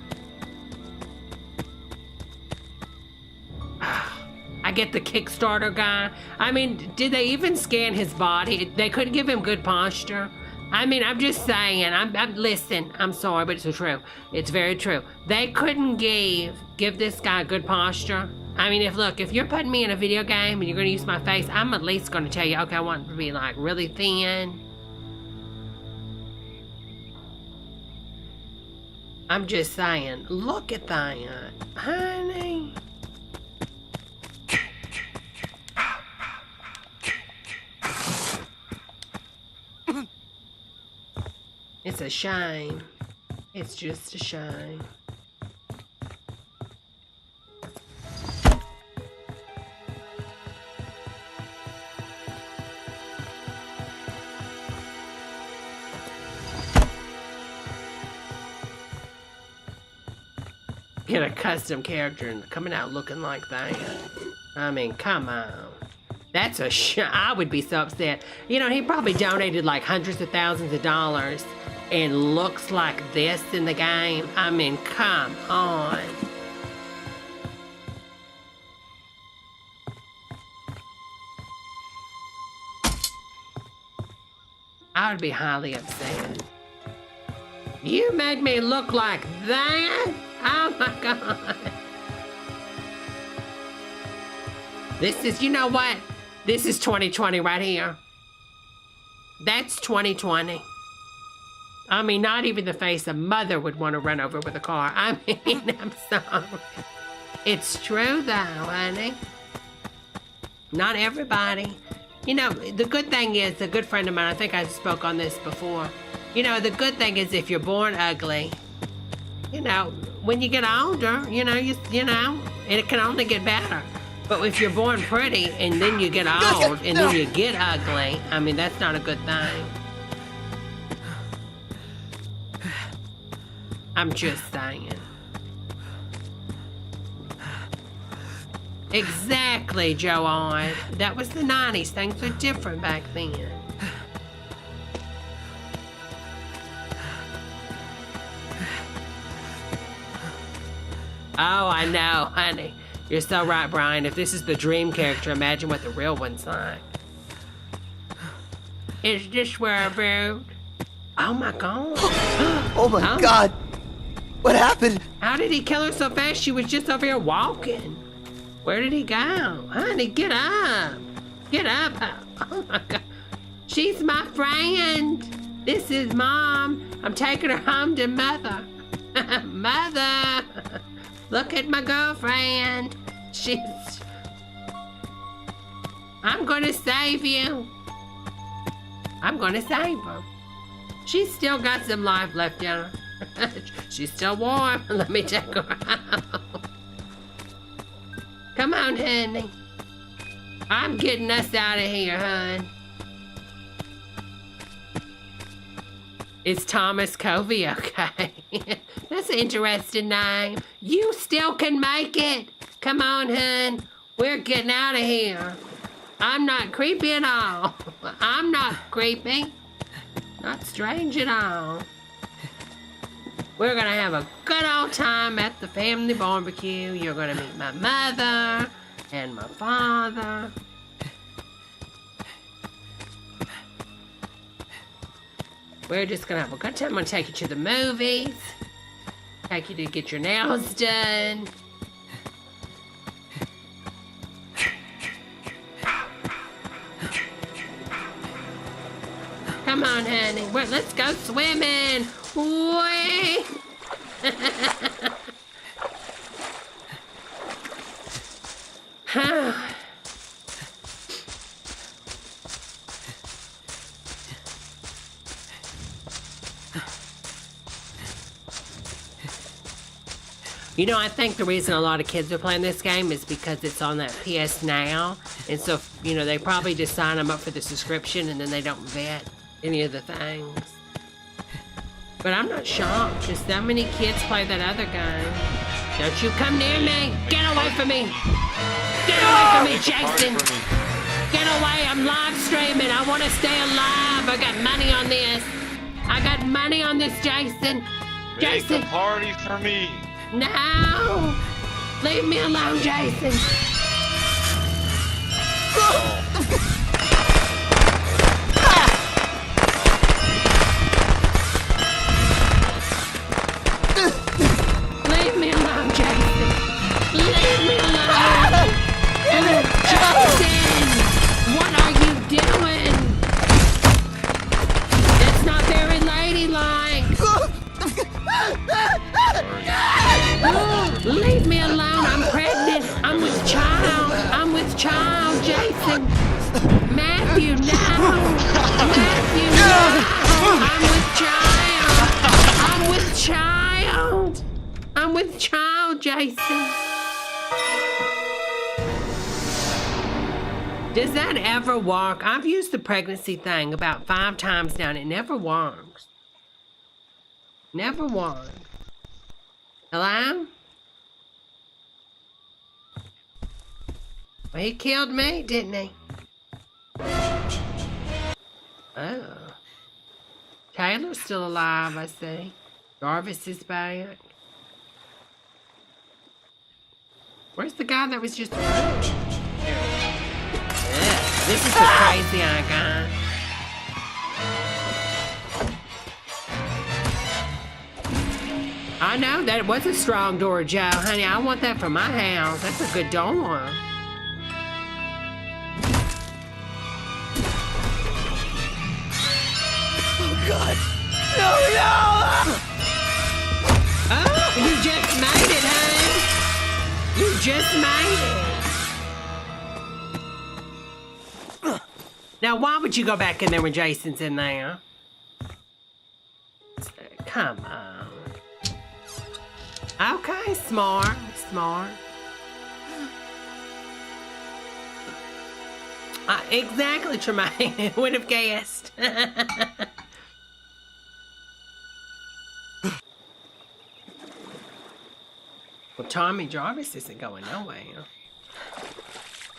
I get the Kickstarter guy. I mean, did they even scan his body? They couldn't give him good posture. I mean, I'm just saying. Listen. I'm sorry, but it's true. It's very true. They couldn't give this guy good posture. I mean, if you're putting me in a video game and you're going to use my face, I'm at least going to tell you, okay, I want it to be like really thin. I'm just saying, look at that, honey. It's a shame. It's just a shame. Get a custom character and coming out looking like that. I mean, come on. That's I would be so upset. You know, he probably donated like hundreds of thousands of dollars and looks like this in the game. I mean, come on. I would be highly upset. You made me look like that? Oh my God. This is, you know what? This is 2020 right here. That's 2020. I mean, not even the face a mother would want to run over with a car. I mean, I'm sorry. It's true though, honey. Not everybody. You know, the good thing is, a good friend of mine, I think I spoke on this before. You know, the good thing is if you're born ugly, you know, when you get older, you know, it can only get better. But if you're born pretty and then you get old and then you get ugly, I mean, that's not a good thing. I'm just saying. Exactly, Joe Odd. That was the 90s. Things were different back then. Oh, I know, honey. You're so right, Brian. If this is the dream character, imagine what the real one's like. Is this where I rode? Oh my God. Oh my God. What happened? How did he kill her so fast? She was just over here walking. Where did he go? Honey, get up. Get up. Oh my God. She's my friend. This is Mom. I'm taking her home to Mother. Mother. Look at my girlfriend. I'm gonna save you. I'm gonna save her. She's still got some life left in her. She's still warm. Let me take her out. Come on, honey. I'm getting us out of here, hon. Is Thomas Covey okay? That's an interesting name. You still can make it. Come on, hun. We're getting out of here. I'm not creepy at all. I'm not creepy. Not strange at all. We're gonna have a good old time at the family barbecue. You're gonna meet my mother and my father. We're just gonna have a good time. I'm gonna take you to the movies. Take you to get your nails done. Come on, honey. Let's go swimming. Whee! You know, I think the reason a lot of kids are playing this game is because it's on that PS Now. And so, you know, they probably just sign them up for the subscription and then they don't vet any of the things. But I'm not shocked because so many kids play that other game. Don't you come near me. Get away from me. Get away from me, Jason. Get away. I'm live streaming. I want to stay alive. I got money on this. I got money on this, Jason. Jason. Make a party for me. No! Leave me alone, Jason! Leave me alone, Jason! Leave me alone! Jason! What are you doing? That's not very ladylike! Leave me alone. I'm pregnant. I'm with child. I'm with child, Jason. Matthew, no. Matthew, no. I'm with child. I'm with child, Jason. Does that ever work? I've used the pregnancy thing about 5 times now and it never works. Never works. Hello? Well, he killed me, didn't he? Oh. Taylor's still alive, I see. Jarvis is back. Where's the guy that was just... Yeah, this is the crazy eye guy. I know that was a strong door, Joe. Honey, I want that for my house. That's a good door. Oh, God. No! Oh, you just made it, honey. You just made it. Now, why would you go back in there when Jason's in there? Come on. Okay, smart. Exactly, Tremaine. Would have guessed. Well, Tommy Jarvis isn't going nowhere.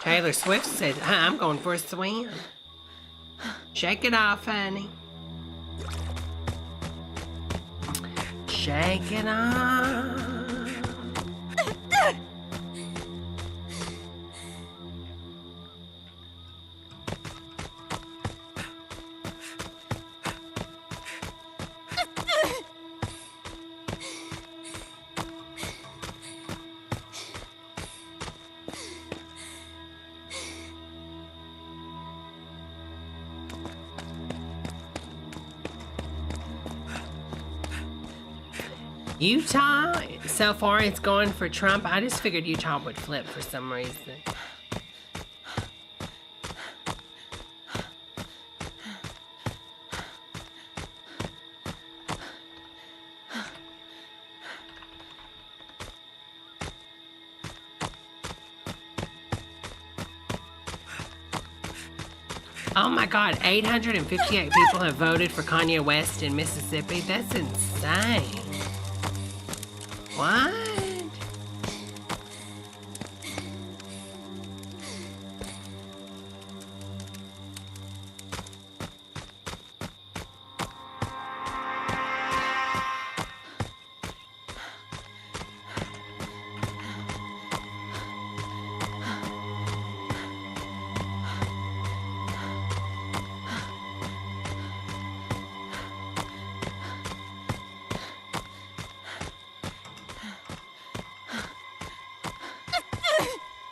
Taylor Swift says, I'm going for a swim. Shake it off, honey. Shake it off. Utah, so far it's going for Trump. I just figured Utah would flip for some reason. Oh my God, 858 people have voted for Kanye West in Mississippi. That's insane. What?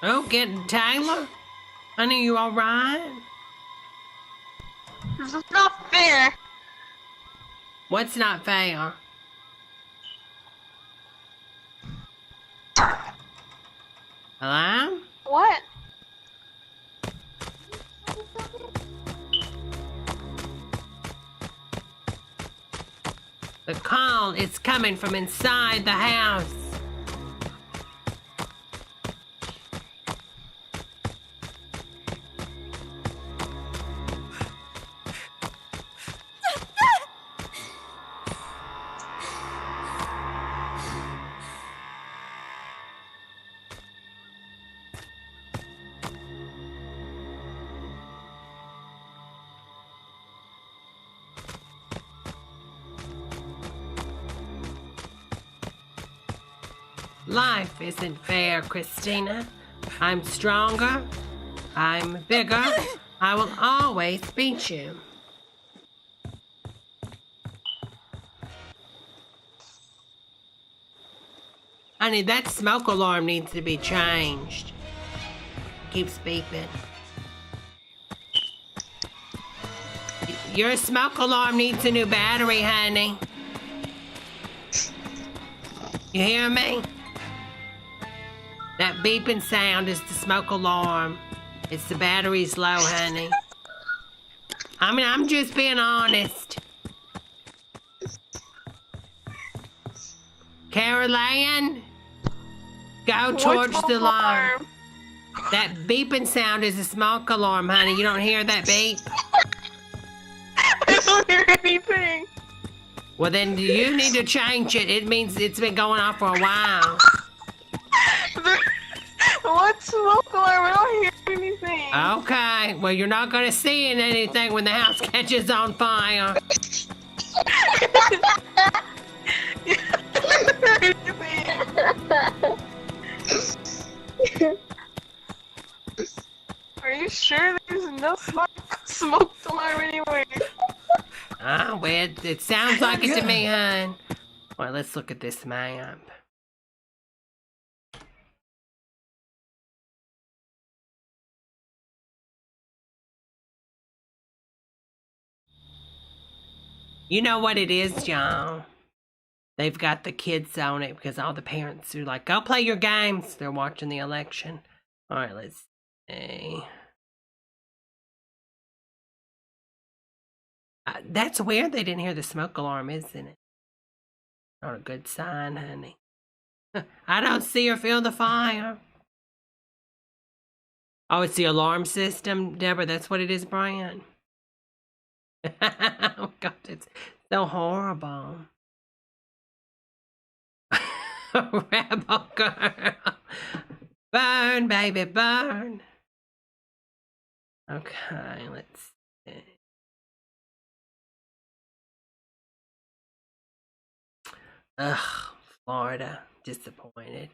Oh, getting Taylor? Honey, you all right? This is not fair. What's not fair? Hello? What? The call is coming from inside the house. Life isn't fair, Christina. I'm stronger. I'm bigger. I will always beat you. Honey, that smoke alarm needs to be changed. Keeps beeping. Your smoke alarm needs a new battery, honey. You hear me? That beeping sound is the smoke alarm. It's the battery's low, honey. I mean, I'm just being honest. Caroline, go towards the alarm. That beeping sound is a smoke alarm, honey. You don't hear that beep? I don't hear anything. Well, then you need to change it. It means it's been going off for a while. What smoke alarm? I don't hear anything. Okay, well, you're not going to see anything when the house catches on fire. Are you sure there's no smoke alarm anywhere? Ah, well, it sounds like it to me, hon. Well, let's look at this map. You know what it is, y'all? They've got the kids on it because all the parents are like, go play your games. They're watching the election. All right, let's see. That's weird they didn't hear the smoke alarm, isn't it? Not a good sign, honey. I don't see or feel the fire. Oh, it's the alarm system, Deborah. That's what it is, Brian. Oh, God, it's so horrible. Rebel girl. Burn, baby, burn. Okay, let's see. Ugh, Florida. Disappointed.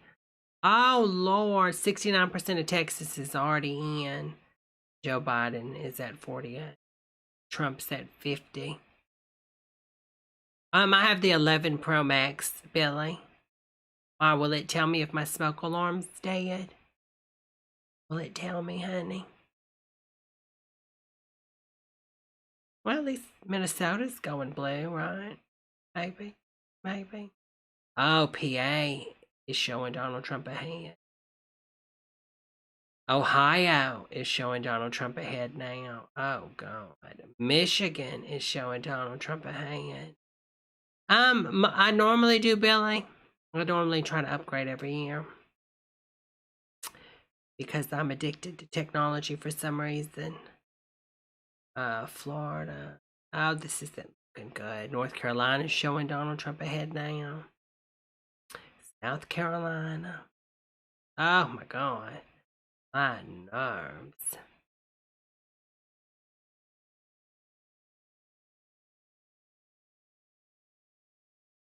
Oh, Lord. 69% of Texas is already in. Joe Biden is at 48. Trump's at 50. I have the 11 Pro Max, Billy. Will it tell me if my smoke alarm's dead? Will it tell me, honey? Well, at least Minnesota's going blue, right? Maybe. Maybe. Oh, PA is showing Donald Trump ahead. Ohio is showing Donald Trump ahead now. Oh, God. Michigan is showing Donald Trump ahead. I normally do, Billy. I normally try to upgrade every year. Because I'm addicted to technology for some reason. Florida. Oh, this isn't looking good. North Carolina is showing Donald Trump ahead now. South Carolina. Oh, my God. My nerves.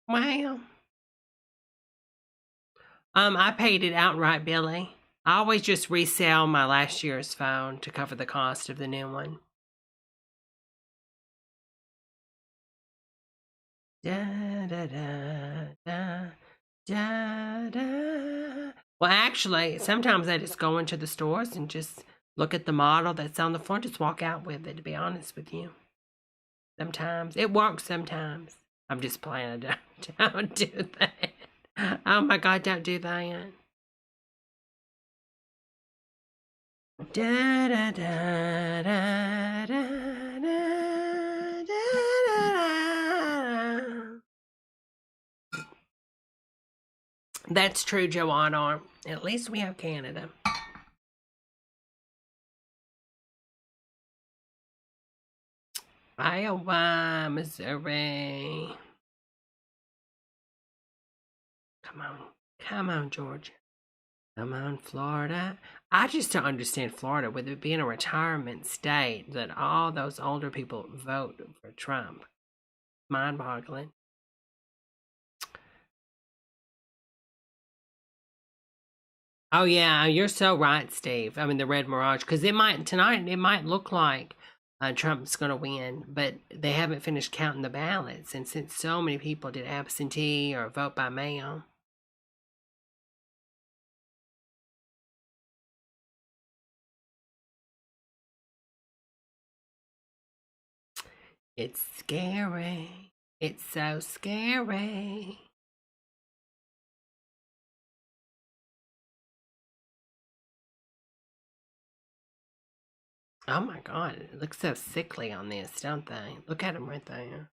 Well, I paid it outright, Billy. I always just resell my last year's phone to cover the cost of the new one. Da, da, da, da, da, da. Well, actually, sometimes I just go into the stores and just look at the model that's on the front, just walk out with it, to be honest with you. Sometimes. It works sometimes. I'm just playing. Don't do that. Oh my God, don't do that. Da, da, da, da, da, da, da, da. That's true, Joanna. At least we have Canada. Iowa, Missouri. Come on, Georgia. Come on, Florida. I just don't understand Florida, with it being a retirement state, that all those older people vote for Trump. Mind-boggling. Oh yeah, you're so right, Steve. I mean, the Red Mirage, because it might look like Trump's going to win, but they haven't finished counting the ballots, and since so many people did absentee or vote by mail. It's scary. It's so scary. Oh my God, it looks so sickly on this, don't they? Look at him right there.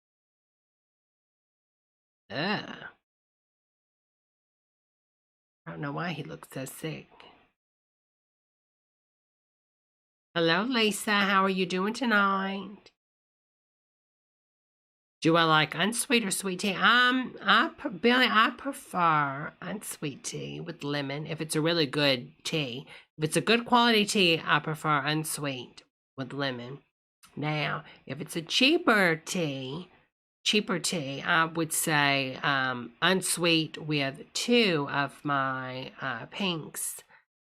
Ugh. I don't know why he looks so sick. Hello, Lisa. How are you doing tonight? Do I like unsweet or sweet tea? Billy, I prefer unsweet tea with lemon if it's a really good tea. If it's a good quality tea, I prefer unsweet with lemon. Now, if it's a cheaper tea, I would say unsweet with 2 of my pinks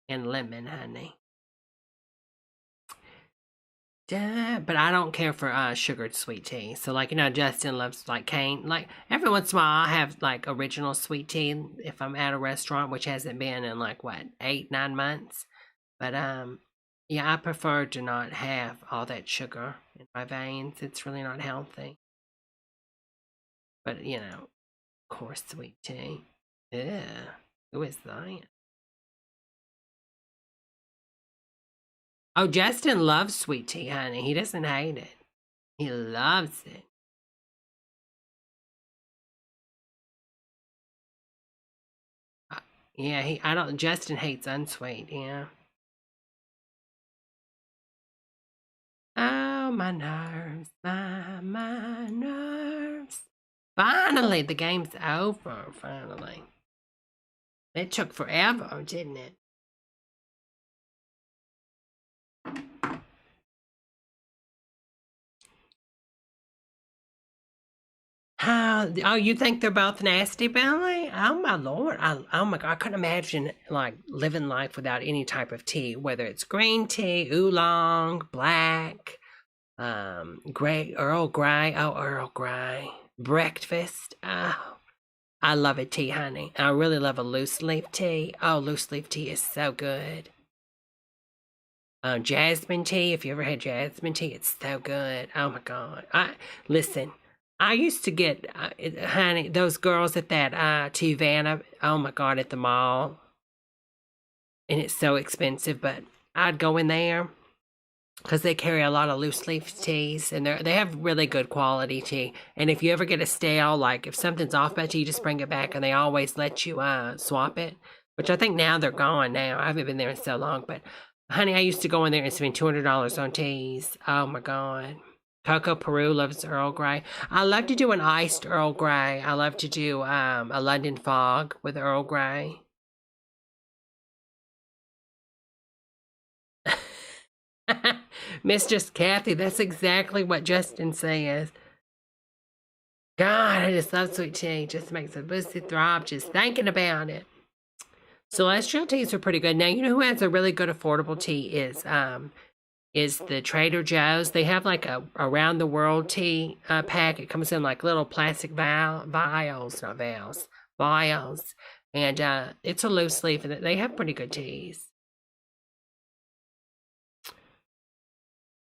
and lemon, honey. But I don't care for sugared sweet tea. So, like, Justin loves, like, cane. Like, every once in a while, I have, like, original sweet tea if I'm at a restaurant, which hasn't been in, like, what, 8-9 months. But, yeah, I prefer to not have all that sugar in my veins. It's really not healthy. But, of course, sweet tea. Ew. Who is that? Oh, Justin loves sweet tea, honey. He doesn't hate it. He loves it. Yeah, Justin hates unsweet, yeah. Oh, my nerves, my nerves. Finally, the game's over, finally. It took forever, didn't it? Oh, you think they're both nasty, Billy? Oh my Lord! Oh my God! I couldn't imagine like living life without any type of tea, whether it's green tea, oolong, black, gray, Earl Grey. Oh, Earl Grey, breakfast. Oh, I love a tea, honey. I really love a loose leaf tea. Oh, loose leaf tea is so good. Jasmine tea. If you ever had jasmine tea, it's so good. Oh my God! Listen. I used to get, honey, those girls at that Tivana, oh my God, at the mall. And it's so expensive, but I'd go in there because they carry a lot of loose leaf teas and they have really good quality tea. And if you ever get a stale, like if something's off about you just bring it back and they always let you swap it, which I think now they're gone now. I haven't been there in so long, but honey, I used to go in there and spend $200 on teas. Oh my God. Coco Peru loves Earl Grey. I love to do an iced Earl Grey. I love to do a London Fog with Earl Grey. Mistress Kathy, that's exactly what Justin says. God, I just love sweet tea. Just makes the pussy throb just thinking about it. Celestial teas are pretty good. Now, you know who has a really good affordable tea is the Trader Joe's. They have like a around the world tea pack. It comes in like little plastic vials. And it's a loose leaf and they have pretty good teas.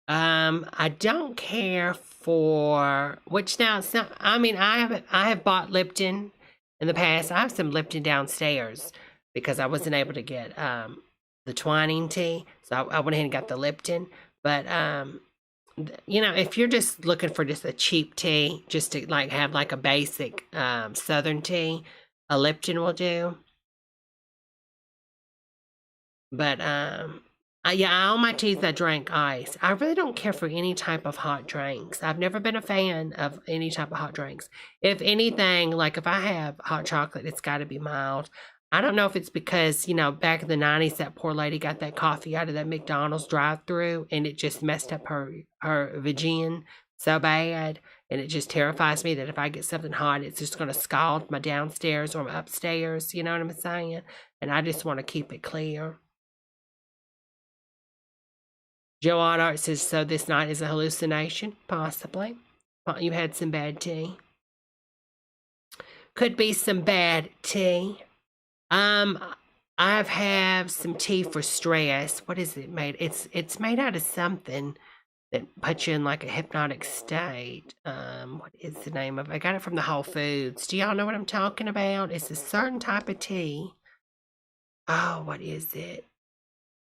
I don't care for which now it's not, I mean I have bought Lipton in the past. I have some Lipton downstairs because I wasn't able to get the Twining tea, so I went ahead and got the Lipton. But if you're just looking for just a cheap tea, just to like have like a basic Southern tea, a Lipton will do. But all my teas I drank ice. I really don't care for any type of hot drinks. I've never been a fan of any type of hot drinks. If anything, like if I have hot chocolate, it's got to be mild. I don't know if it's because, back in the 90s, that poor lady got that coffee out of that McDonald's drive-thru and it just messed up her vagina so bad. And it just terrifies me that if I get something hot, it's just going to scald my downstairs or my upstairs. You know what I'm saying? And I just want to keep it clear. Joe Oddart says, so this night is a hallucination? Possibly. You had some bad tea. Could be some bad tea. I've had some tea for stress. What is it made? It's made out of something that puts you in like a hypnotic state. What is the name of it? I got it from the Whole Foods. Do y'all know what I'm talking about? It's a certain type of tea. Oh, what is it?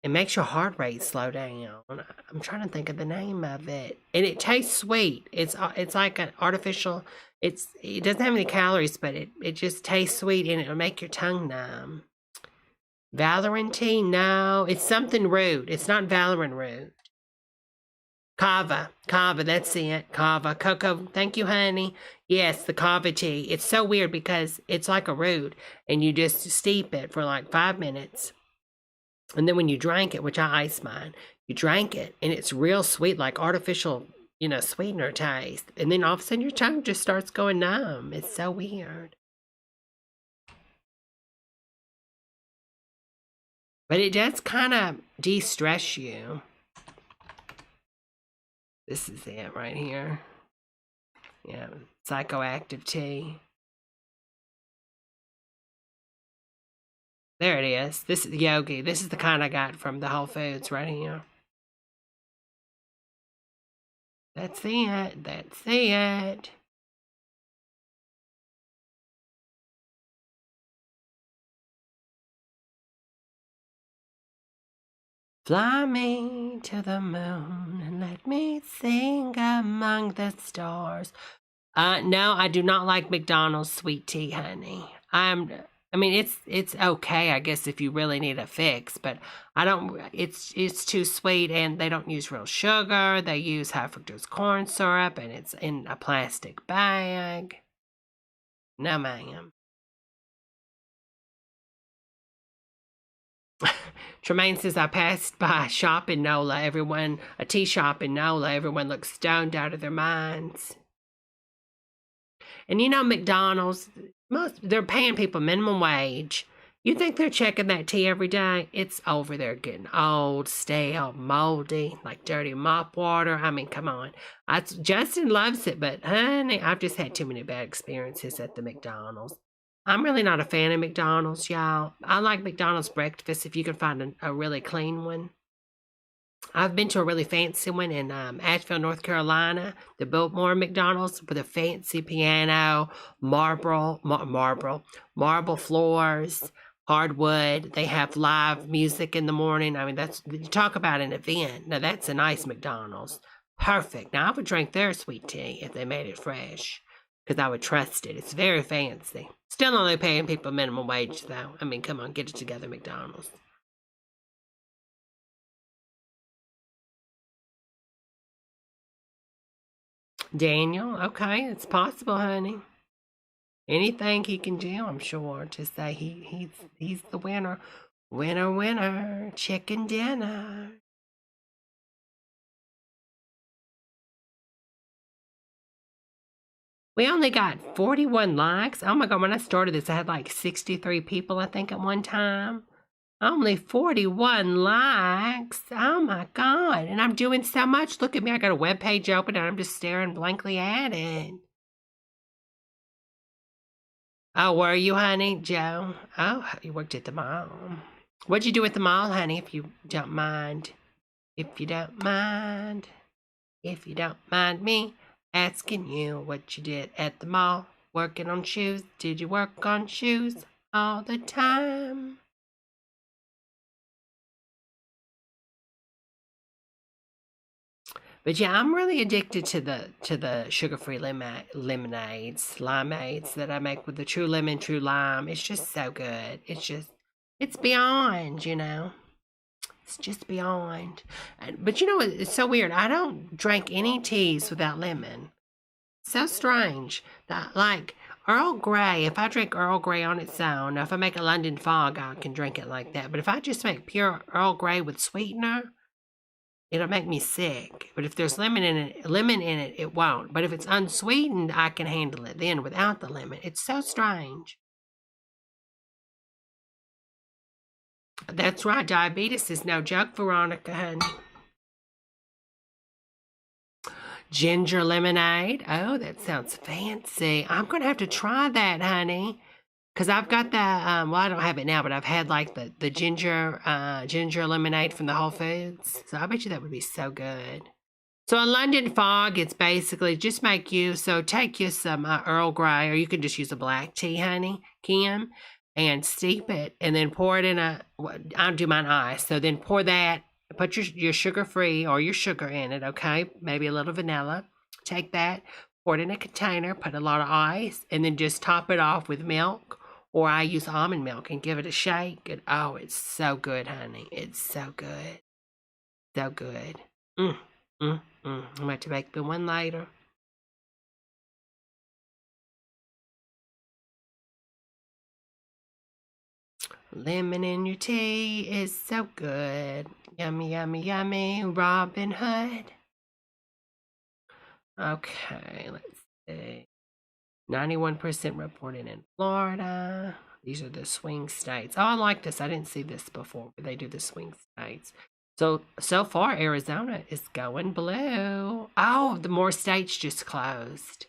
It makes your heart rate slow down. I'm trying to think of the name of it. And it tastes sweet. It's like an artificial, it doesn't have any calories, but it just tastes sweet and it'll make your tongue numb. Valerian tea? No, it's something root. It's not Valerian root. Kava, that's it. Kava, cocoa. Thank you, honey. Yes, the kava tea. It's so weird because it's like a root and you just steep it for like 5 minutes. And then when you drank it, which I ice mine, you drank it and it's real sweet, like artificial, sweetener taste. And then all of a sudden your tongue just starts going numb. It's so weird. But it does kind of de-stress you. This is it right here. Yeah, psychoactive tea. There it is. This is Yogi. This is the kind I got from the Whole Foods right here. That's it. That's it. Fly me to the moon and let me sing among the stars. No, I do not like McDonald's sweet tea, honey. It's okay, I guess, if you really need a fix, but I don't, it's too sweet and they don't use real sugar. They use high fructose corn syrup and it's in a plastic bag. No, ma'am. Tremaine says, I passed by a shop in NOLA, a tea shop in NOLA, everyone looks stoned out of their minds. And McDonald's, they're paying people minimum wage. You think they're checking that tea every day? It's over there getting old, stale, moldy, like dirty mop water. I mean, come on. Justin loves it, but honey, I've just had too many bad experiences at the McDonald's. I'm really not a fan of McDonald's, y'all. I like McDonald's breakfast if you can find a really clean one. I've been to a really fancy one in Asheville, North Carolina, the Biltmore McDonald's with a fancy piano, marble floors, hardwood. They have live music in the morning. I mean, you talk about an event. Now, that's a nice McDonald's. Perfect. Now, I would drink their sweet tea if they made it fresh because I would trust it. It's very fancy. Still only paying people minimum wage, though. I mean, come on, get it together, McDonald's. Daniel, okay, it's possible, honey. Anything he can do, I'm sure, to say he's the winner. Winner, chicken dinner. We only got 41 likes. Oh my God, when I started this, I had like 63 people, I think, at one time. Only 41 likes. Oh my God. And I'm doing so much. Look at me. I got a web page open and I'm just staring blankly at it. Oh, were you, honey? Joe? Oh, you worked at the mall. What'd you do at the mall, honey, if you don't mind? If you don't mind me asking you what you did at the mall. Working on shoes. Did you work on shoes all the time? But yeah, I'm really addicted to the sugar-free lemonades, limeades that I make with the True Lemon, True Lime. It's just so good. It's beyond, It's just beyond. But it's so weird. I don't drink any teas without lemon. So strange. Like Earl Grey, if I drink Earl Grey on its own, now if I make a London Fog, I can drink it like that. But if I just make pure Earl Grey with sweetener, it'll make me sick. But if there's lemon in it, it won't. But if it's unsweetened, I can handle it then without the lemon. It's so strange. That's right. Diabetes is no joke, Veronica, honey. Ginger lemonade. Oh, that sounds fancy. I'm going to have to try that, honey. Because I've got the, well, I don't have it now, but I've had like the ginger lemonade from the Whole Foods. So I bet you that would be so good. So a London fog, it's basically just take you some Earl Grey, or you can just use a black tea, honey, Kim, and steep it, and then pour it in I'll do mine ice. So then pour that, put your sugar-free or your sugar in it, okay? Maybe a little vanilla. Take that, pour it in a container, put a lot of ice, and then just top it off with milk, or I use almond milk and give it a shake. And oh, it's so good, honey. It's so good. So good. I'm about to make the one later. Lemon in your tea is so good. Yummy, yummy, yummy. Robin Hood. Okay, let's see. 91% reported in Florida. These are the swing states. Oh, I like this. I didn't see this before, but they do the swing states. So far, Arizona is going blue. Oh, the more states just closed.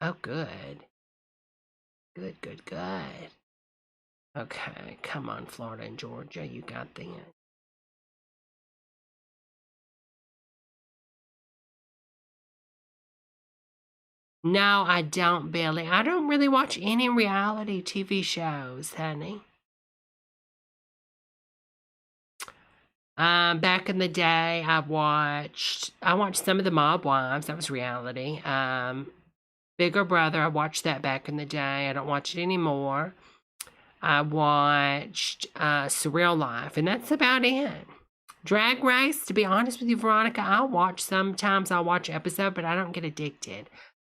Oh, good. Good, good, good. Okay, come on, Florida and Georgia. You got the end. No, I don't, Billy. I don't really watch any reality TV shows, honey. Back in the day, I watched some of the Mob Wives. That was reality. Bigger Brother, I watched that back in the day. I don't watch it anymore. I watched Surreal Life, and that's about it. Drag Race, to be honest with you, Veronica, I'll watch sometimes. I'll watch an episode, but I don't get addicted.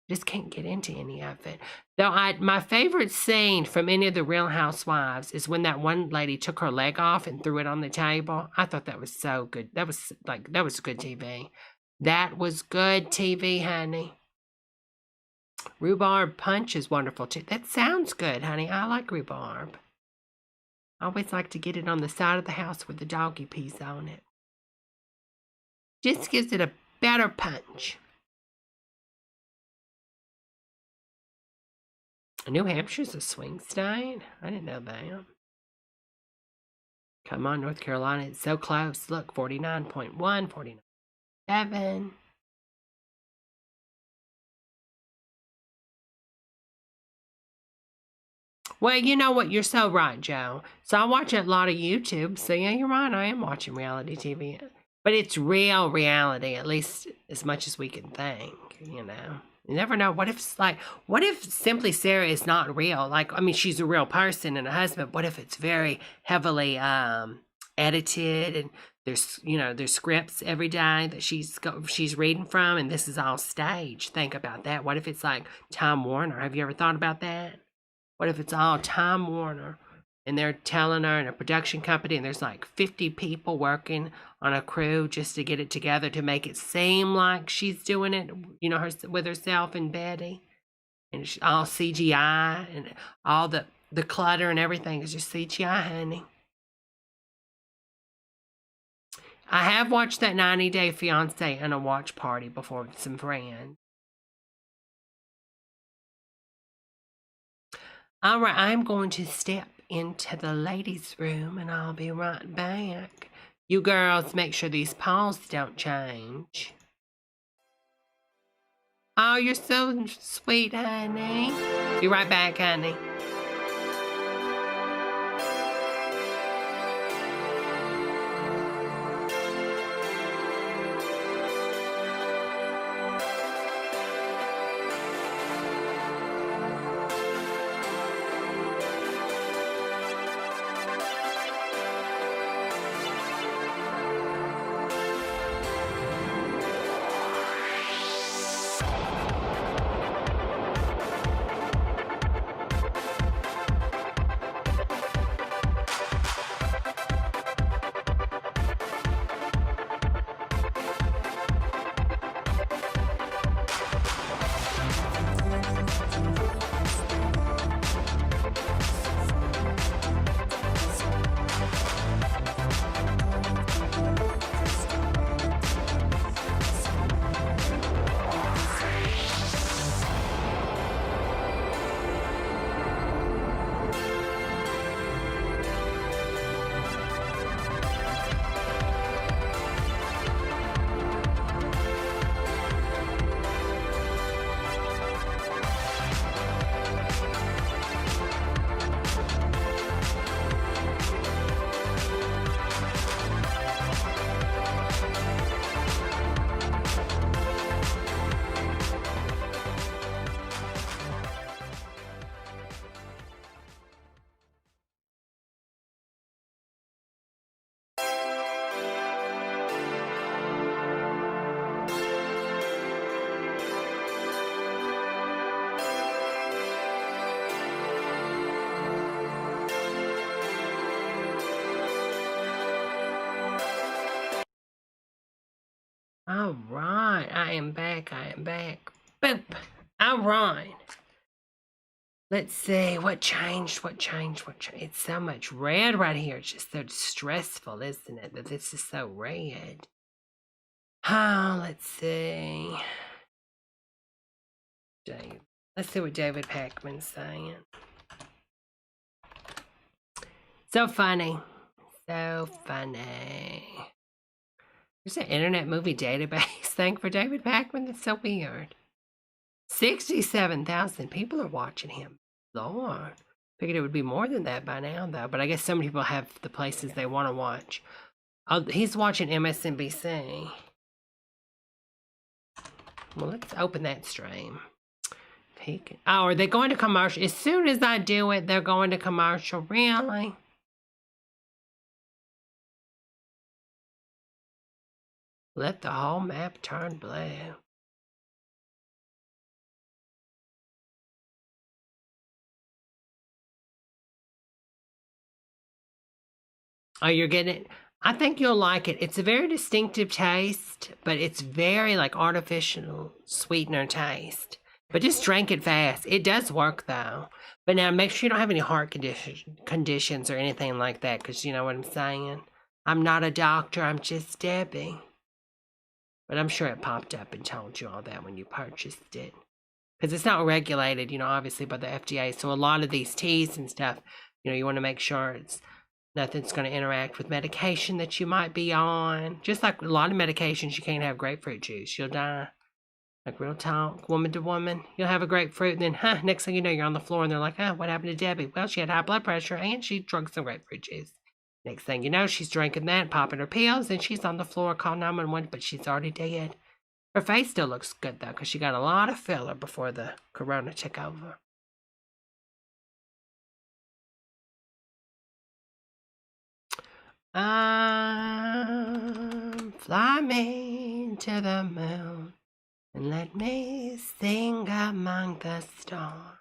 Just can't get into any of it. Though my favorite scene from any of the Real Housewives is when that one lady took her leg off and threw it on the table. I thought that was so good. That was good TV. That was good TV, honey. Rhubarb punch is wonderful too. That sounds good, honey. I like rhubarb. I always like to get it on the side of the house with the doggy peas on it. Just gives it a better punch. New Hampshire's a swing state? I didn't know that. Come on, North Carolina. It's so close. Look, 49.1, 49.7. Well, you know what? You're so right, Joe. So I watch a lot of YouTube. So yeah, you're right. I am watching reality TV. But it's real reality, at least as much as we can think, you know. You never know. What if Simply Sarah is not real? Like, I mean, she's a real person and a husband. What if it's very heavily edited and there's scripts every day that she's reading from, and this is all staged? Think about that. What if it's like Time Warner? Have you ever thought about that? What if it's all Time Warner and they're telling her in a production company and there's like 50 people working on a crew just to get it together to make it seem like she's doing it, you know, with herself and Betty, and it's all CGI and all the clutter and everything is just CGI, honey. I have watched that 90 Day Fiancé and a watch party before with some friends. All right, I'm going to step into the ladies' room and I'll be right back. You girls, make sure these paws don't change. Oh, you're so sweet, honey. Be right back, honey. All right, I am back. Boop. All right. Let's see what changed. It's so much red right here. It's just so stressful, isn't it? That this is so red. Oh, let's see. Let's see what David Packman's saying. So funny. So funny. There's an Internet Movie Database thing for David Packman. That's so weird. 67,000 people are watching him. Lord. Figured it would be more than that by now, though. But I guess some people have the places they want to watch. Oh, he's watching MSNBC. Well, let's open that stream. Oh, are they going to commercial? As soon as I do it, they're going to commercial. Really? Let the whole map turn blue. Oh, you're getting it? I think you'll like it. It's a very distinctive taste, but it's very like artificial sweetener taste. But just drink it fast. It does work though. But now make sure you don't have any heart conditions or anything like that, because you know what I'm saying? I'm not a doctor, I'm just Debbie. But I'm sure it popped up and told you all that when you purchased it. Because it's not regulated, you know, obviously by the FDA. So a lot of these teas and stuff, you know, you want to make sure it's nothing's going to interact with medication that you might be on. Just like a lot of medications, you can't have grapefruit juice. You'll die. Like real talk, woman to woman. You'll have a grapefruit and then, next thing you know, you're on the floor and they're like, what happened to Debbie? Well, she had high blood pressure and she drank some grapefruit juice. Next thing you know, she's drinking that, popping her pills, and she's on the floor calling 911, but she's already dead. Her face still looks good, though, because she got a lot of filler before the corona took over. Fly me to the moon and let me sing among the stars.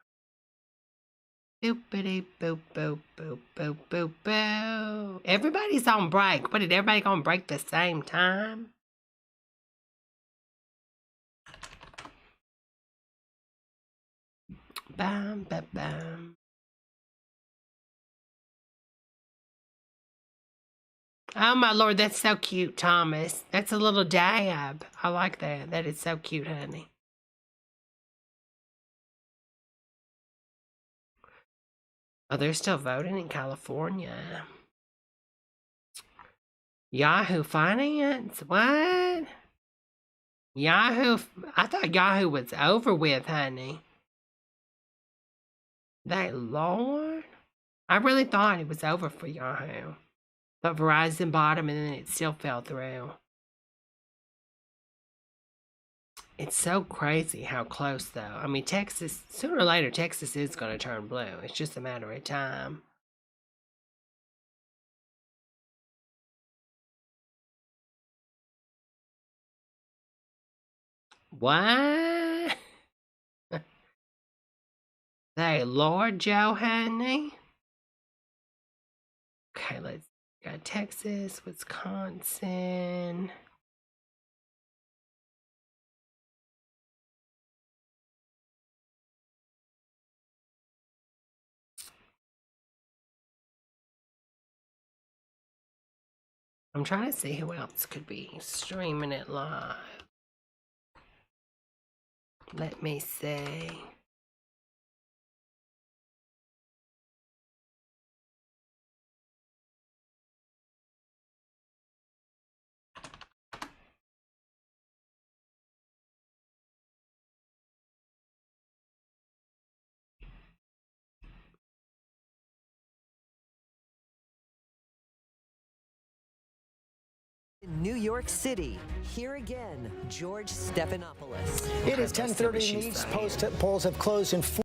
Boopity boop boop boop boop boop boop. Everybody's on break. What, did everybody gonna break the same time? Bam bam bam. Oh my Lord, that's so cute, Thomas. That's a little dab. I like that. That is so cute, honey. Oh, they're still voting in California. Yahoo Finance? What? Yahoo? I thought Yahoo was over with, honey. That Lord? I really thought it was over for Yahoo. But Verizon bought them and then it still fell through. It's so crazy how close, though. I mean, Texas, sooner or later, Texas is going to turn blue. It's just a matter of time. What? Hey, Lord Joe, honey. Okay, let's got Texas, Wisconsin. I'm trying to see who else could be streaming it live. Let me see. New York City. Here again, George Stephanopoulos. It is 10:30 in the East. Polls have closed in 4.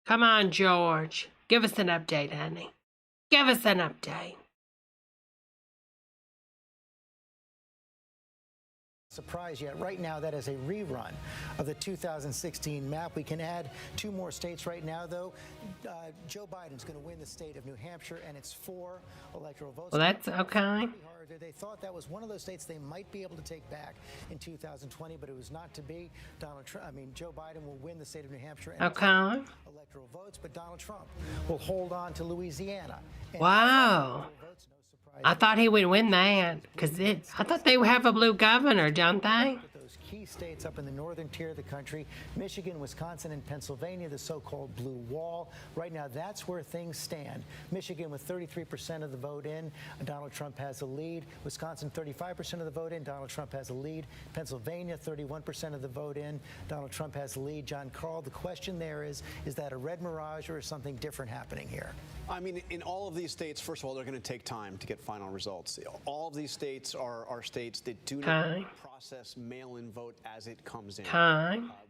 Come on, George. Give us an update, honey. Give us an update. Surprise yet. Right now, that is a rerun of the 2016 map. We can add 2 more states right now, though. Joe Biden's going to win the state of New Hampshire, and it's 4 electoral votes. Well, that's okay. They thought that was one of those states they might be able to take back in 2020, but it was not to be. Joe Biden will win the state of New Hampshire. And electoral votes, but Donald Trump will hold on to Louisiana. Wow. I thought he would win that because I thought they would have a blue governor, don't they? Those key states up in the northern tier of the country, Michigan, Wisconsin, and Pennsylvania, the so-called blue wall. Right now, that's where things stand. Michigan with 33% of the vote in, Donald Trump has a lead. Wisconsin, 35% of the vote in, Donald Trump has a lead. Pennsylvania, 31% of the vote in, Donald Trump has a lead. John Carl, the question there is that a red mirage or is something different happening here? I mean, in all of these states, first of all, they're going to take time to get final results. All of these states are states that do not process mail-in vote as it comes in,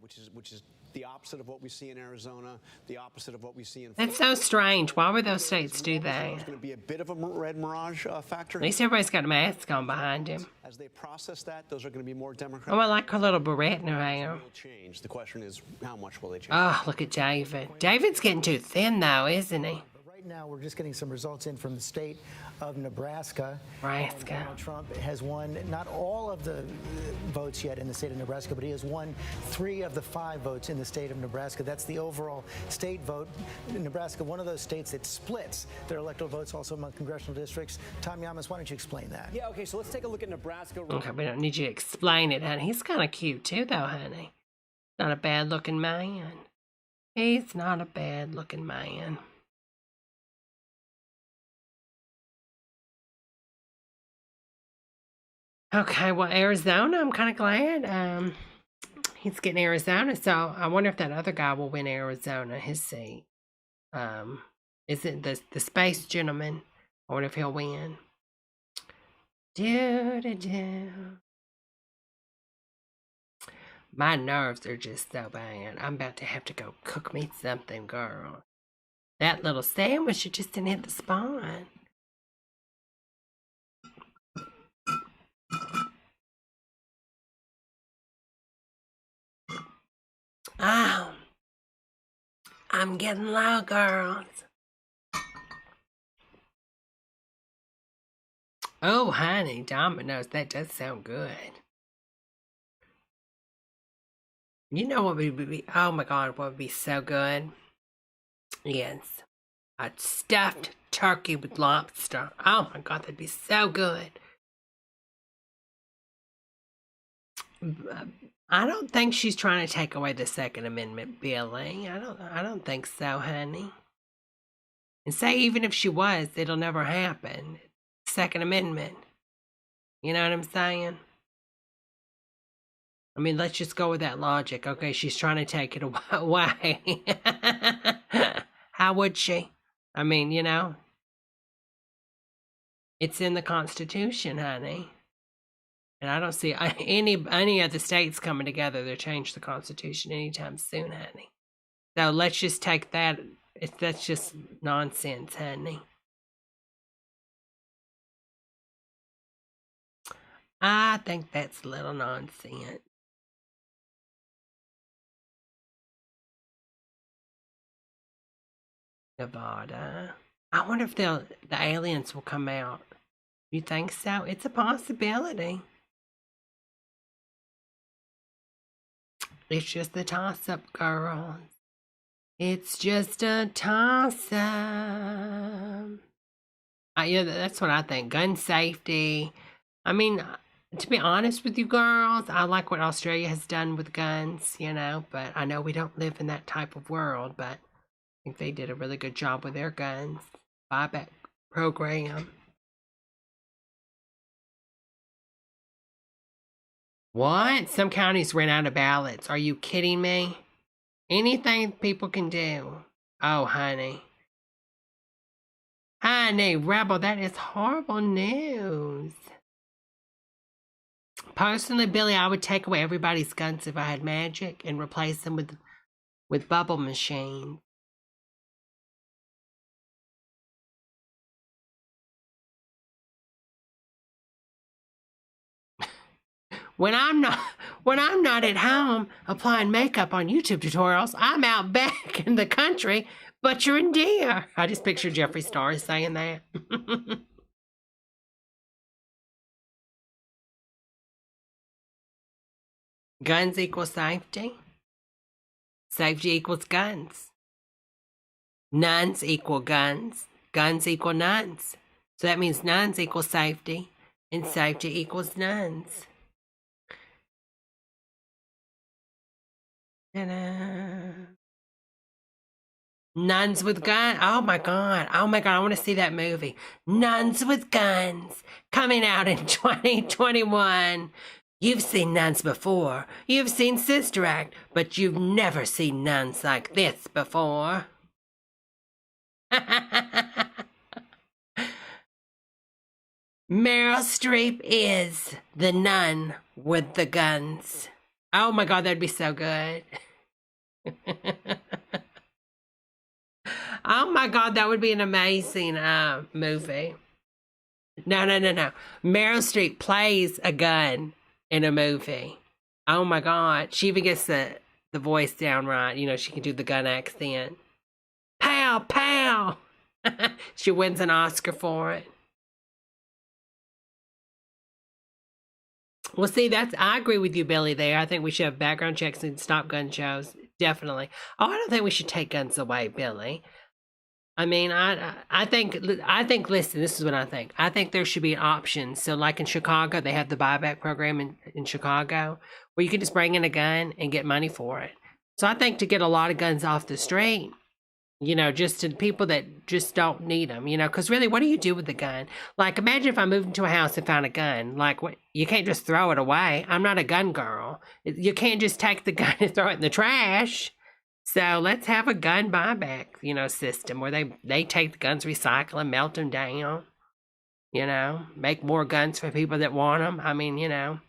which is the opposite of what we see in Arizona, the opposite of what we see in Florida. That's so strange. Why would those states do that? There's going to be a bit of a red mirage factor. At least everybody's got a mask on behind him. As they process that, those are going to be more Democratic. Oh, I like her little beret in her hair. Change. The question is, how much will they change? Oh, look at David. David's getting too thin, though, isn't he? Right now, we're just getting some results in from the state of Nebraska. Donald Trump has won not all of the votes yet in the state of Nebraska, but he has won 3 of the 5 votes in the state of Nebraska. That's the overall state vote. Nebraska, one of those states that splits their electoral votes also among congressional districts. Tom Yamas, why don't you explain that? Yeah, okay, so let's take a look at Nebraska. Okay, we don't need you to explain it, honey. He's kind of cute, too, though, honey. Not a bad-looking man. He's not a bad-looking man. Okay, well, Arizona, I'm kind of glad he's getting Arizona. So I wonder if that other guy will win Arizona, his seat. Is it the space gentleman? I wonder if he'll win. My nerves are just so bad. I'm about to have to go cook me something, girl. That little sandwich, it just didn't hit the spine. Oh, I'm getting low, girls. Oh, honey, Domino's, that does sound good. You know what would be, oh my God, what would be so good? Yes, a stuffed turkey with lobster. Oh my God, that'd be so good. I don't think she's trying to take away the Second Amendment, Billy. I don't think so, honey. And say even if she was, it'll never happen. Second Amendment. You know what I'm saying? I mean, let's just go with that logic. Okay, she's trying to take it away. How would she? I mean, you know. It's in the Constitution, honey. And I don't see any of the states coming together to change the Constitution anytime soon, honey. So let's just take that. That's just nonsense, honey. I think that's a little nonsense. Nevada. I wonder if the aliens will come out. You think so? It's a possibility. It's just a toss-up, girls. It's just a toss-up. Yeah, that's what I think. Gun safety. I mean, to be honest with you girls, I like what Australia has done with guns, you know, but I know we don't live in that type of world, but I think they did a really good job with their guns. Buyback program. What? Some counties ran out of ballots. Are you kidding me? Anything people can do. Oh, honey. Honey, Rebel, that is horrible news. Personally, Billy, I would take away everybody's guns if I had magic and replace them with bubble machines. when I'm not at home applying makeup on YouTube tutorials, I'm out back in the country butchering deer. I just picture Jeffree Star saying that. Guns equal safety. Safety equals guns. Nuns equal guns. Guns equal nuns. So that means nuns equal safety, and safety equals nuns. Ta-da. Nuns with guns. Oh my God. Oh my God. I want to see that movie. Nuns with Guns, coming out in 2021. You've seen nuns before. You've seen Sister Act, but you've never seen nuns like this before. Meryl Streep is the nun with the guns. Oh my God, that'd be so good. Oh my God, that would be an amazing movie. No. Meryl Streep plays a gun in a movie. Oh my God. She even gets the voice down right. You know, she can do the gun accent. Pow, pow. She wins an Oscar for it. Well, see, I agree with you, Billy, there. I think we should have background checks and stop gun shows. Definitely. Oh, I don't think we should take guns away, Billy. I mean, I think, listen, this is what I think. I think there should be an option. So like in Chicago, they have the buyback program in Chicago where you can just bring in a gun and get money for it. So I think to get a lot of guns off the street, you know, just to people that just don't need them, you know, because really, what do you do with the gun? Like, imagine if I moved into a house and found a gun. Like, what? You can't just throw it away. I'm not a gun girl. You can't just take the gun and throw it in the trash. So let's have a gun buyback, you know, system where they take the guns, recycle them, melt them down, you know, make more guns for people that want them. I mean, you know.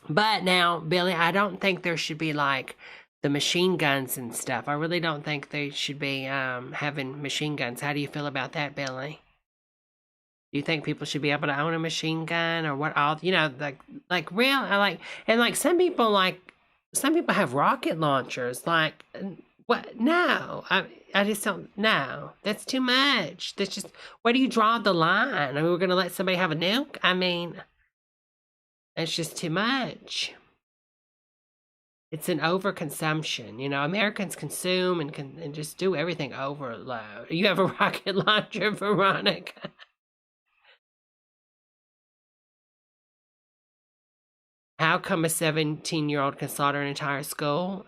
But now, Billy, I don't think there should be like the machine guns and stuff. I really don't think they should be having machine guns. How do you feel about that, Billy? Do you think people should be able to own a machine gun or what? All, you know, like real, like some people have rocket launchers. Like, what? No, I just don't. No, that's too much. That's just, where do you draw the line? I mean, we're gonna let somebody have a nuke? I mean, it's just too much. It's an overconsumption. You know, Americans consume and just do everything overload. You have a rocket launcher, Veronica. How come a 17-year-old can slaughter an entire school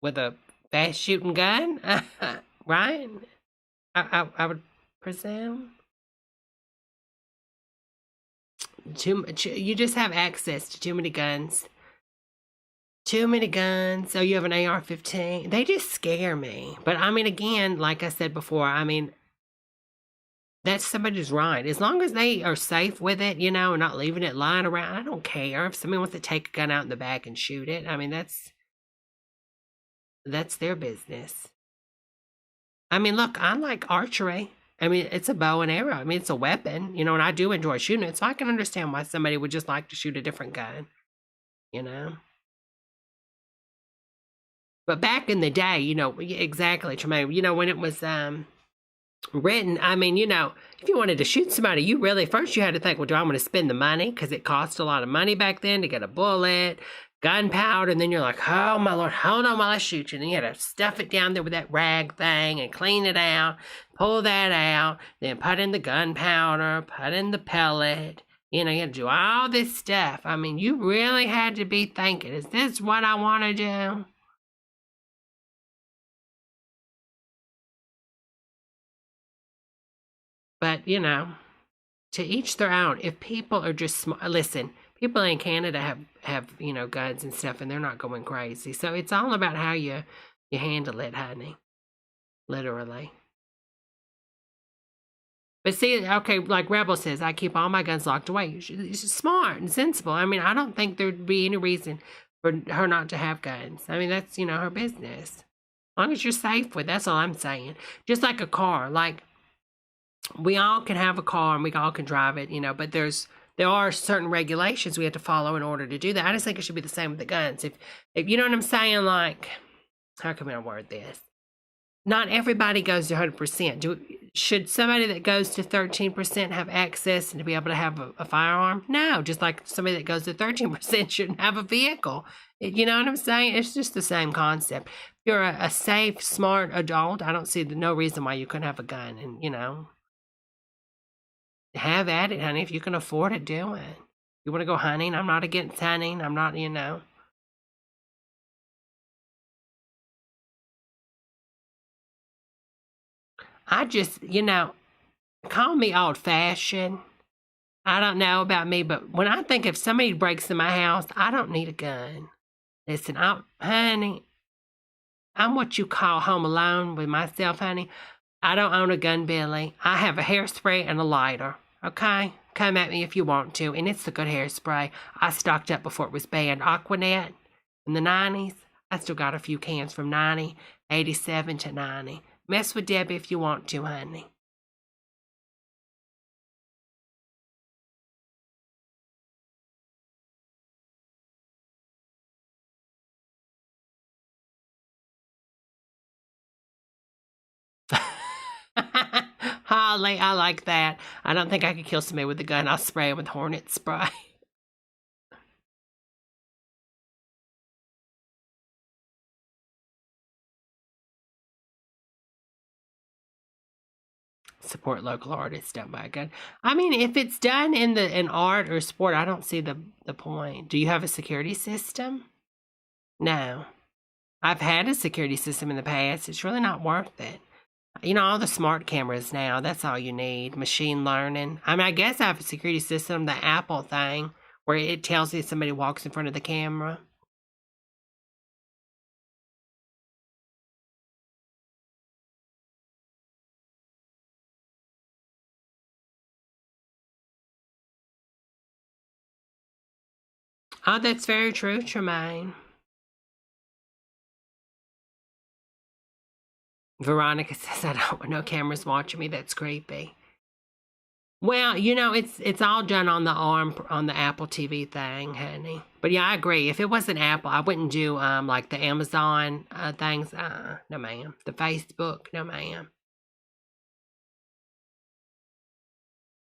with a fast shooting gun? Right? I would presume. You just have access to too many guns. Too many guns. So you have an AR-15. They just scare me. But I mean, again, like I said before, I mean, that's somebody's right. As long as they are safe with it, you know, and not leaving it lying around, I don't care. If somebody wants to take a gun out in the back and shoot it, I mean, that's their business. I mean, look, I like archery. I mean, it's a bow and arrow. I mean, it's a weapon, you know, and I do enjoy shooting it. So I can understand why somebody would just like to shoot a different gun, you know. But back in the day, you know, exactly, Tremaine, you know, when it was written, I mean, you know, if you wanted to shoot somebody, you really, first you had to think, well, do I want to spend the money? Because it cost a lot of money back then to get a bullet, gunpowder, and then you're like, oh my Lord, hold on while I shoot you. And you had to stuff it down there with that rag thing and clean it out, pull that out, then put in the gunpowder, put in the pellet. You know, you had to do all this stuff. I mean, you really had to be thinking, is this what I want to do? But, you know, to each their own. If people are just smart, listen, people in Canada have, you know, guns and stuff, and they're not going crazy. So it's all about how you handle it, honey. Literally. But see, okay, like Rebel says, I keep all my guns locked away. She's smart and sensible. I mean, I don't think there'd be any reason for her not to have guns. I mean, that's, you know, her business. As long as you're safe with, that's all I'm saying. Just like a car, like, we all can have a car and we all can drive it, you know, but there's there are certain regulations we have to follow in order to do that. I just think it should be the same with the guns. If you know what I'm saying, like, how can I word this? Not everybody goes to 100%. Should somebody that goes to 13% have access and to be able to have a firearm? No, just like somebody that goes to 13% shouldn't have a vehicle. You know what I'm saying? It's just the same concept. If you're a safe, smart adult, I don't see no reason why you couldn't have a gun. And, you know, have at it, honey. If you can afford it, do it. You want to go hunting? I'm not against hunting. I'm not, you know. I just, you know, call me old-fashioned. I don't know about me, but when I think if somebody breaks in my house, I don't need a gun. Listen, honey, I'm what you call home alone with myself, honey. I don't own a gun, Billy. I have a hairspray and a lighter, okay? Come at me if you want to, and it's a good hairspray. I stocked up before it was banned. Aquanet in the 90s. I still got a few cans from 90, 87 to 90. Mess with Debbie if you want to, honey. Holly, I like that. I don't think I could kill somebody with a gun. I'll spray it with hornet spray. Support local artists, don't buy a gun. I mean, if it's done in art or sport, I don't see the point. Do you have a security system? No. I've had a security system in the past. It's really not worth it. You know, all the smart cameras now, that's all you need. Machine learning. I mean, I guess I have a security system, the Apple thing, where it tells you if somebody walks in front of the camera. Oh, that's very true, Tremaine. Veronica says, I don't want no cameras watching me. That's creepy. Well, you know, it's all done on the Apple TV thing, honey. But yeah, I agree. If it wasn't Apple, I wouldn't do like the Amazon things. No, ma'am. The Facebook, no, ma'am.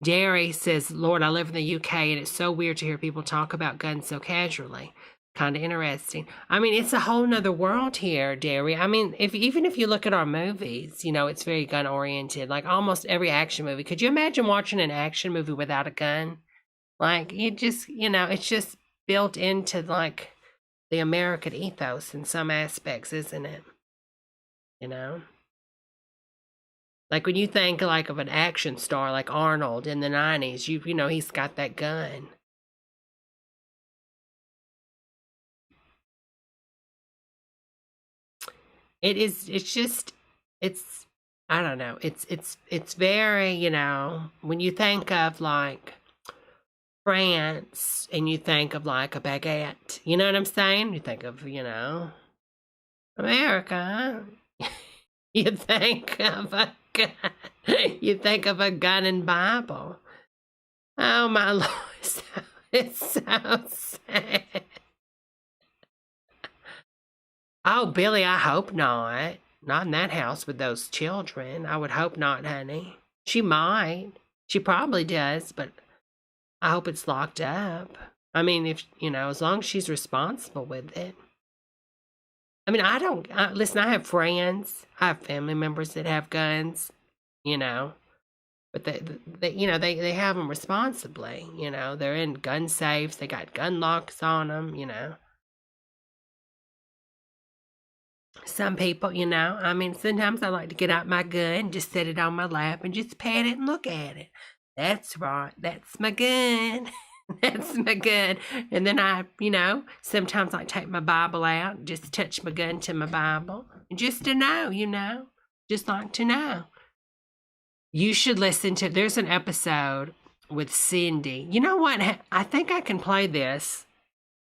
Jerry says, Lord, I live in the UK, and it's so weird to hear people talk about guns so casually. Kind of interesting. I mean, it's a whole nother world here, Jerry. I mean, even if you look at our movies, you know, it's very gun-oriented. Like almost every action movie. Could you imagine watching an action movie without a gun? Like, you just, you know, it's just built into, like, the American ethos in some aspects, isn't it? You know? Like when you think like of an action star like Arnold in the 90s, you know, he's got that gun. It's I don't know. It's very, you know, when you think of like France and you think of like a baguette, you know what I'm saying? You think of, you know, America. You think of a gun. You think of a gun and Bible. Oh my Lord, it's so sad. Oh, Billy, I hope not. Not in that house with those children. I would hope not, honey. She might. She probably does, but I hope it's locked up. I mean, if, you know, as long as she's responsible with it. I mean, listen, I have friends, I have family members that have guns, you know, but they you know, they have them responsibly, you know, they're in gun safes, they got gun locks on them, you know. Some people, you know, I mean, sometimes I like to get out my gun, just set it on my lap and just pat it and look at it. That's right, that's my gun. That's my gun. And then I, you know, sometimes I take my Bible out, just touch my gun to my Bible. Just to know, you know, just like to know. You should listen to, there's an episode with Cindy. You know what? I think I can play this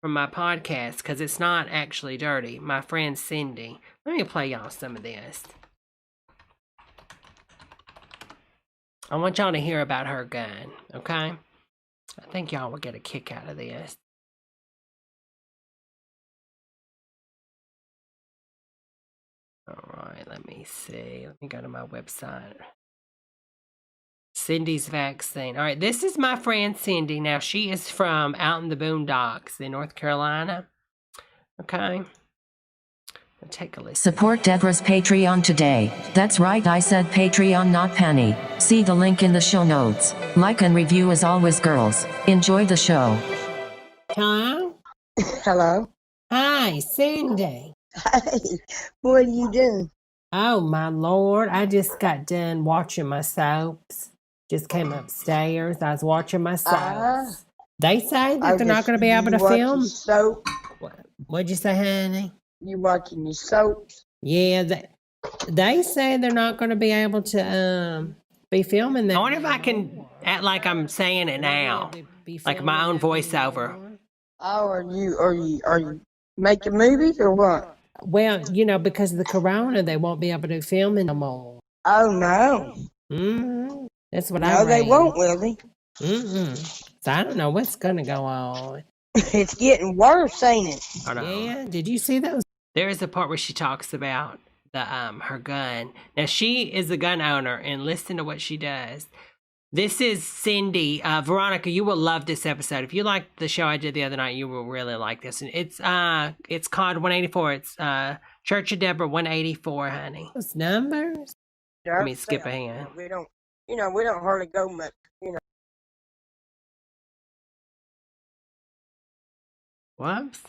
from my podcast because it's not actually dirty. My friend Cindy. Let me play y'all some of this. I want y'all to hear about her gun, okay? I think y'all will get a kick out of this. All right, let me see. Let me go to my website. Cindy's vaccine. All right, this is my friend Cindy. Now, she is from out in the boondocks in North Carolina. Okay. Take a listen. Support Debra's Patreon today. That's right, I said Patreon, not Penny. See the link in the show notes. Like and review as always, girls. Enjoy the show. Hello? Hello? Hi, Cindy. Hey, what are you doing? Oh, my Lord. I just got done watching my soaps. Just came upstairs. I was watching my soaps. They say that they're not going to be able to film. Soap? What'd you say, honey? You watching your soaps? Yeah, they say they're not going to be able to be filming that. I wonder if I can act like I'm saying it now, like my own voiceover. Oh, are you making movies or what? Well, you know, because of the corona, they won't be able to film it no more. Oh no. Mm-hmm. That's what I No, read. they won't, will they? Mm-mm. So I don't know what's going to go on. It's getting worse, ain't it? Yeah. Did you see those? There is a part where she talks about the her gun. Now she is a gun owner, and listen to what she does. This is Cindy. Veronica, you will love this episode. If you liked the show I did the other night, you will really like this. And it's called 184. It's Church of Debra 184, honey. Those numbers. Let me skip ahead. We don't hardly go much, Whoops.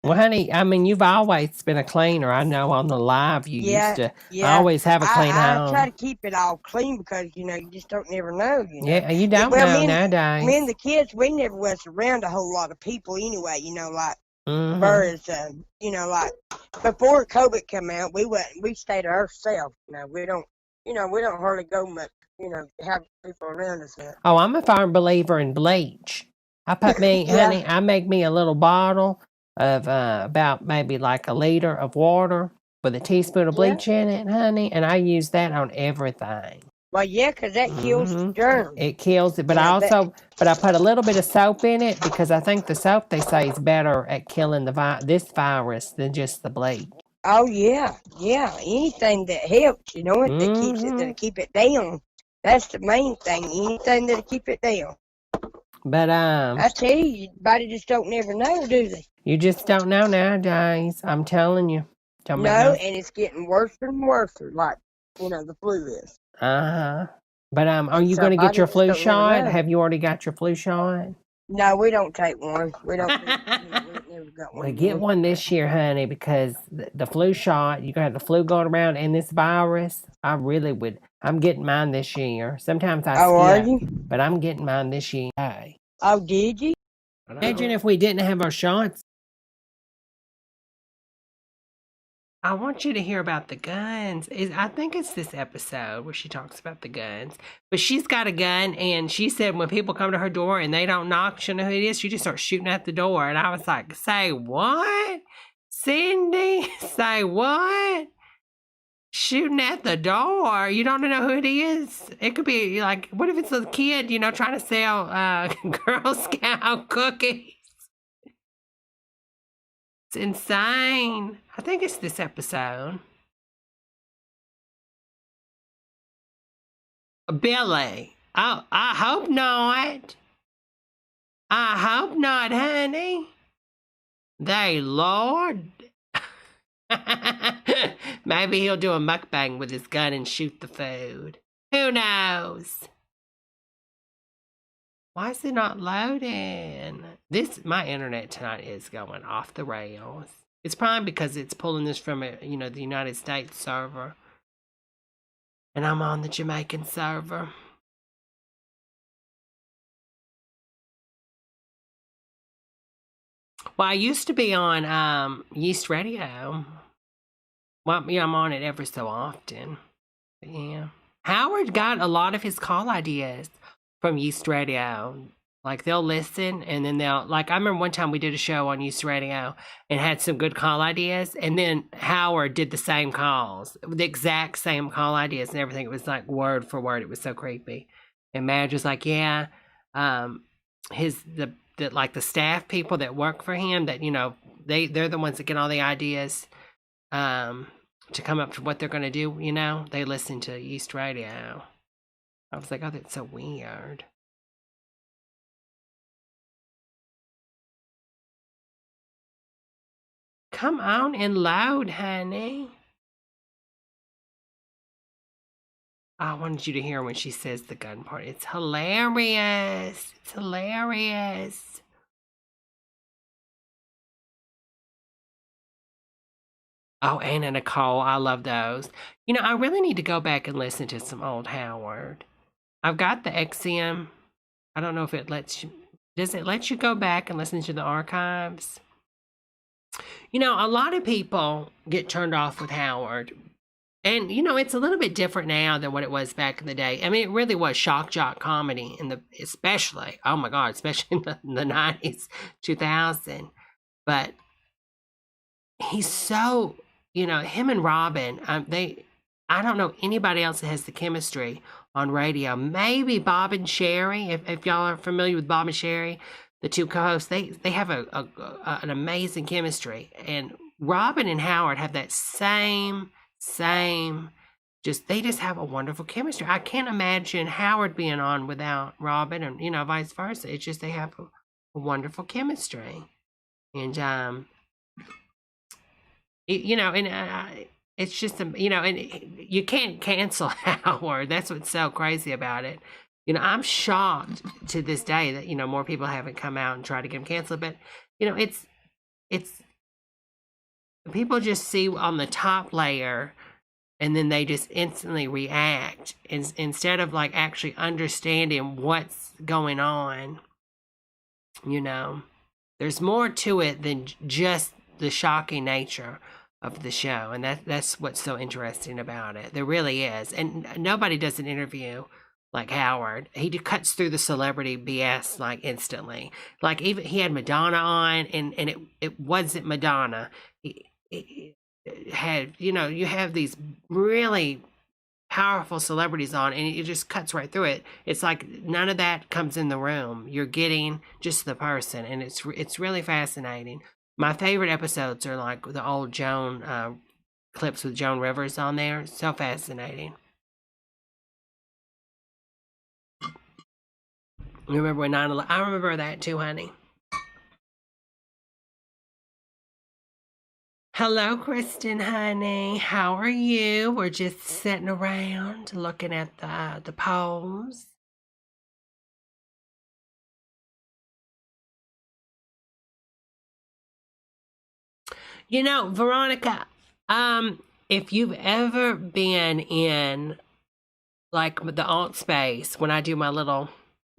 Well, honey, I mean, you've always been a cleaner. I know on the live you used to always have a clean home. I try to keep it all clean because, you just don't never know. Yeah, you don't know nowadays. Me and the kids, we never was around a whole lot of people anyway, like, mm-hmm. whereas, like, before COVID came out, we stayed to ourselves. We don't hardly go much, have people around us. Oh, I'm a firm believer in bleach. I put honey, I make me a little bottle of about maybe like a liter of water with a teaspoon of bleach in it, honey, and I use that on everything. Well, yeah, because that kills the germs. It kills it, but I put a little bit of soap in it because I think the soap, they say, is better at killing this virus than just the bleach. Oh yeah, anything that helps, that keeps it, that keep it down. That's the main thing. Anything that'll keep it down. But I tell you, everybody just don't never know, do they? You just don't know nowadays. I'm telling you. And it's getting worse and worse, like the flu is. But are you going to get your flu shot? Have you already got your flu shot? No, we don't take one. We don't. We never got one. Well, get one this year, honey, because the flu shot, you're going to have the flu going around and this virus. I really would. I'm getting mine this year. Sometimes I skip. Are you? But I'm getting mine this year. Oh, did you? Imagine if we didn't have our shots. I want you to hear about the guns. I think it's this episode where she talks about the guns. But she's got a gun, and she said when people come to her door and they don't knock, she'll know who it is. She just starts shooting at the door. And I was like, say what? Cindy? Say what? Shooting at the door? You don't know who it is? It could be like, what if it's a kid, trying to sell Girl Scout cookies? It's insane. I think it's this episode. Billy. Oh, I hope not. I hope not, honey. Lord. Maybe he'll do a mukbang with his gun and shoot the food. Who knows? Why is it not loading? My internet tonight is going off the rails. It's probably because it's pulling this from the United States server. And I'm on the Jamaican server. Well, I used to be on Yeast Radio. Well, I'm on it every so often. But yeah. Howard got a lot of his call ideas from Yeast Radio. Like, they'll listen, and then I remember one time we did a show on Yeast Radio and had some good call ideas, and then Howard did the same calls, the exact same call ideas and everything. It was like word for word. It was so creepy. And Madge was like, yeah, the staff people that work for him, that, you know, they're the ones that get all the ideas to come up with what they're going to do, you know. They listen to East Radio. I was like, oh, that's so weird. Come on and load, honey. I wanted you to hear when she says the gun part. It's hilarious. It's hilarious. Oh, Anna Nicole. I love those. You know, I really need to go back and listen to some old Howard. I've got the XM. I don't know if it lets you. Does it let you go back and listen to the archives? You know, a lot of people get turned off with Howard. And, you know, it's a little bit different now than what it was back in the day. I mean, it really was shock jock comedy, especially, oh my God, especially in the 90s, 2000. But he's so, you know, him and Robin, I don't know anybody else that has the chemistry on radio. Maybe Bob and Sherry, if y'all are familiar with Bob and Sherry, the two co-hosts, they have an amazing chemistry. And Robin and Howard have that same, they just have a wonderful chemistry. I can't imagine Howard being on without Robin, and, you know, vice versa. It's just they have a wonderful chemistry. And, you know, and it's just, you know, and you can't cancel Howard. That's what's so crazy about it. You know, I'm shocked to this day that, you know, more people haven't come out and tried to get him canceled. But, you know, it's people just see on the top layer, and then they just instantly react instead of like actually understanding what's going on. You know, there's more to it than just the shocking nature of the show, and that's what's so interesting about it. There really is. And nobody does an interview like Howard. He cuts through the celebrity BS like instantly. Like, even he had Madonna on, and it wasn't Madonna. It had, you know, you have these really powerful celebrities on, and it just cuts right through it. It's like none of that comes in the room. You're getting just the person, and it's really fascinating. My favorite episodes are like the old Joan clips with Joan Rivers on there. So fascinating. You remember when 9/11? I remember that too, honey. Hello, Kristen, honey. How are you? We're just sitting around looking at the polls. You know, Veronica, if you've ever been in like the alt space when I do my little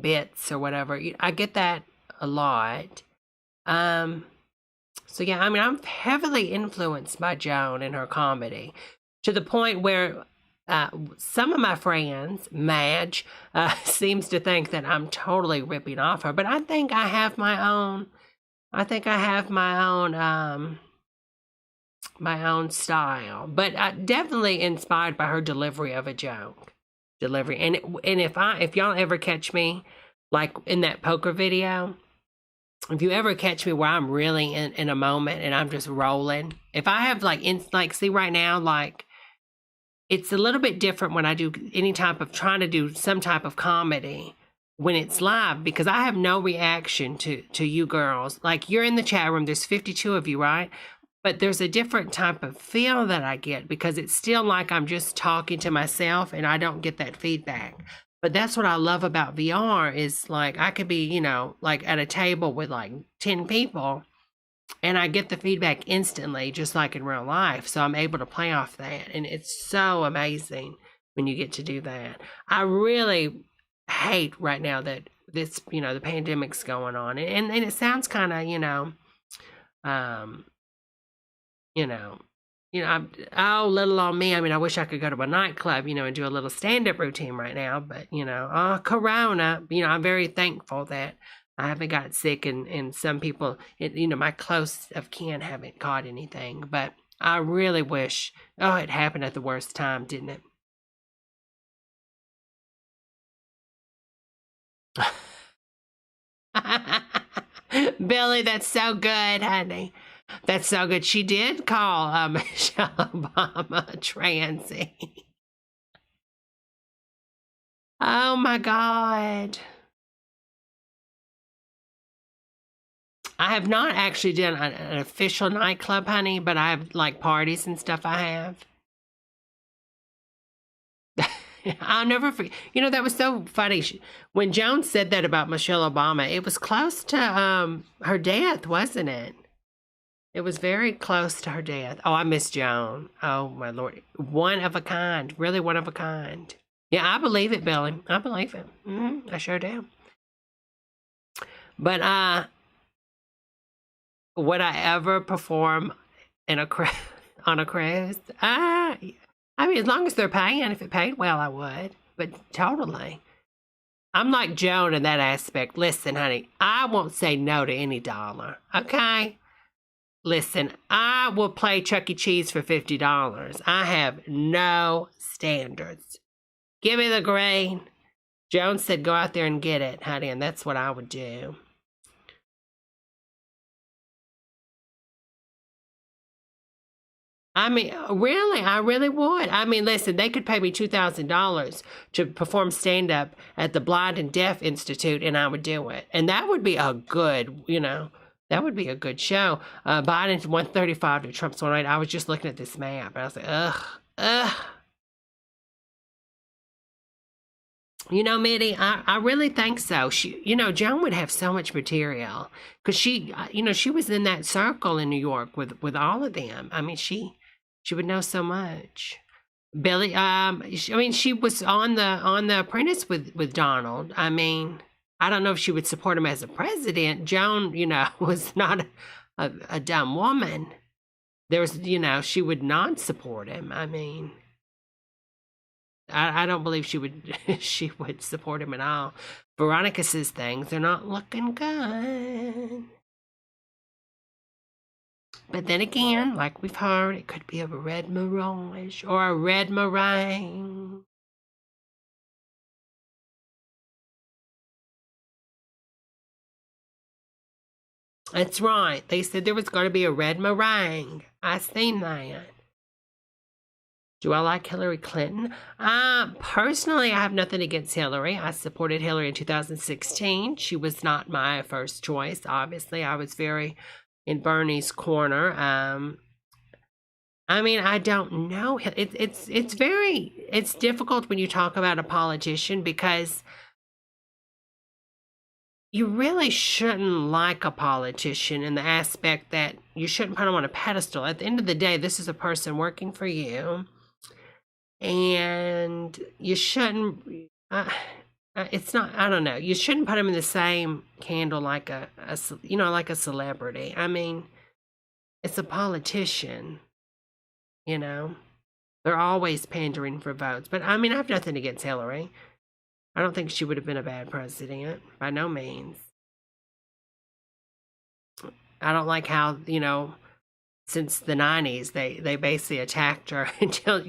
bits or whatever, I get that a lot. So yeah, I mean, I'm heavily influenced by Joan and her comedy, to the point where some of my friends, Madge, seems to think that I'm totally ripping off her. But I think I have my own. My own style, but definitely inspired by her delivery of a joke. And if y'all ever catch me, like in that poker video, if you ever catch me where I'm really in a moment and I'm just rolling, if I have see right now, like, it's a little bit different when I do any type of trying to do some type of comedy when it's live, because I have no reaction to you girls. Like, you're in the chat room, there's 52 of you, right? But there's a different type of feel that I get, because it's still like I'm just talking to myself and I don't get that feedback. But that's what I love about VR, is like I could be, you know, like at a table with like 10 people and I get the feedback instantly, just like in real life. So I'm able to play off that. And it's so amazing when you get to do that. I really hate right now that this, you know, the pandemic's going on. And it sounds kind of, little on me. I mean, I wish I could go to a nightclub, and do a little stand-up routine right now. But, Corona, I'm very thankful that I haven't got sick, and some people, my close of kin haven't caught anything. But I really wish, it happened at the worst time, didn't it? Billy, that's so good, honey. That's so good. She did call Michelle Obama a transy. Oh my God. I have not actually done an official nightclub, honey, but I have like parties and stuff I have. I'll never forget. You know, that was so funny. When Joan said that about Michelle Obama, it was close to her death, wasn't it? It was very close to her death. Oh, I miss Joan. Oh, my Lord. One of a kind. Really one of a kind. Yeah, I believe it, Billy. I believe it. I sure do. But would I ever perform in on a cruise? I mean, as long as they're paying, if it paid well, I would. But totally. I'm like Joan in that aspect. Listen, honey, I won't say no to any dollar. Okay? Listen, I will play Chuck E. Cheese for $50. I have no standards. Give me the green. Joan said go out there and get it, honey, and that's what I would do. I mean, really, I really would. I mean, listen, they could pay me $2,000 to perform stand-up at the Blind and Deaf Institute, and I would do it. And that would be a good, that would be a good show. Biden's 135 to Trump's 108. I was just looking at this map, and I was like, ugh. You know, Mitty, I really think so. Joan would have so much material because she was in that circle in New York with all of them. I mean, she would know so much. Billy, she was on the Apprentice with Donald. I mean, I don't know if she would support him as a president. Joan, was not a dumb woman. She would not support him. I mean, I don't believe she would support him at all. Veronica says things are not looking good. But then again, like we've heard, it could be a red mirage or a red meringue. That's right. They said there was going to be a red meringue. I seen that. Do I like Hillary Clinton? Personally, I have nothing against Hillary. I supported Hillary in 2016. She was not my first choice. Obviously, I was very in Bernie's corner. I mean, I don't know. It's difficult when you talk about a politician because you really shouldn't like a politician in the aspect that you shouldn't put them on a pedestal. At the end of the day, this is a person working for you. And you shouldn't, it's not, I don't know, you shouldn't put them in the same candle like like a celebrity. I mean, it's a politician, they're always pandering for votes. But I mean, I have nothing against Hillary. I don't think she would have been a bad president, by no means. I don't like how, since the 90s, they basically attacked her until,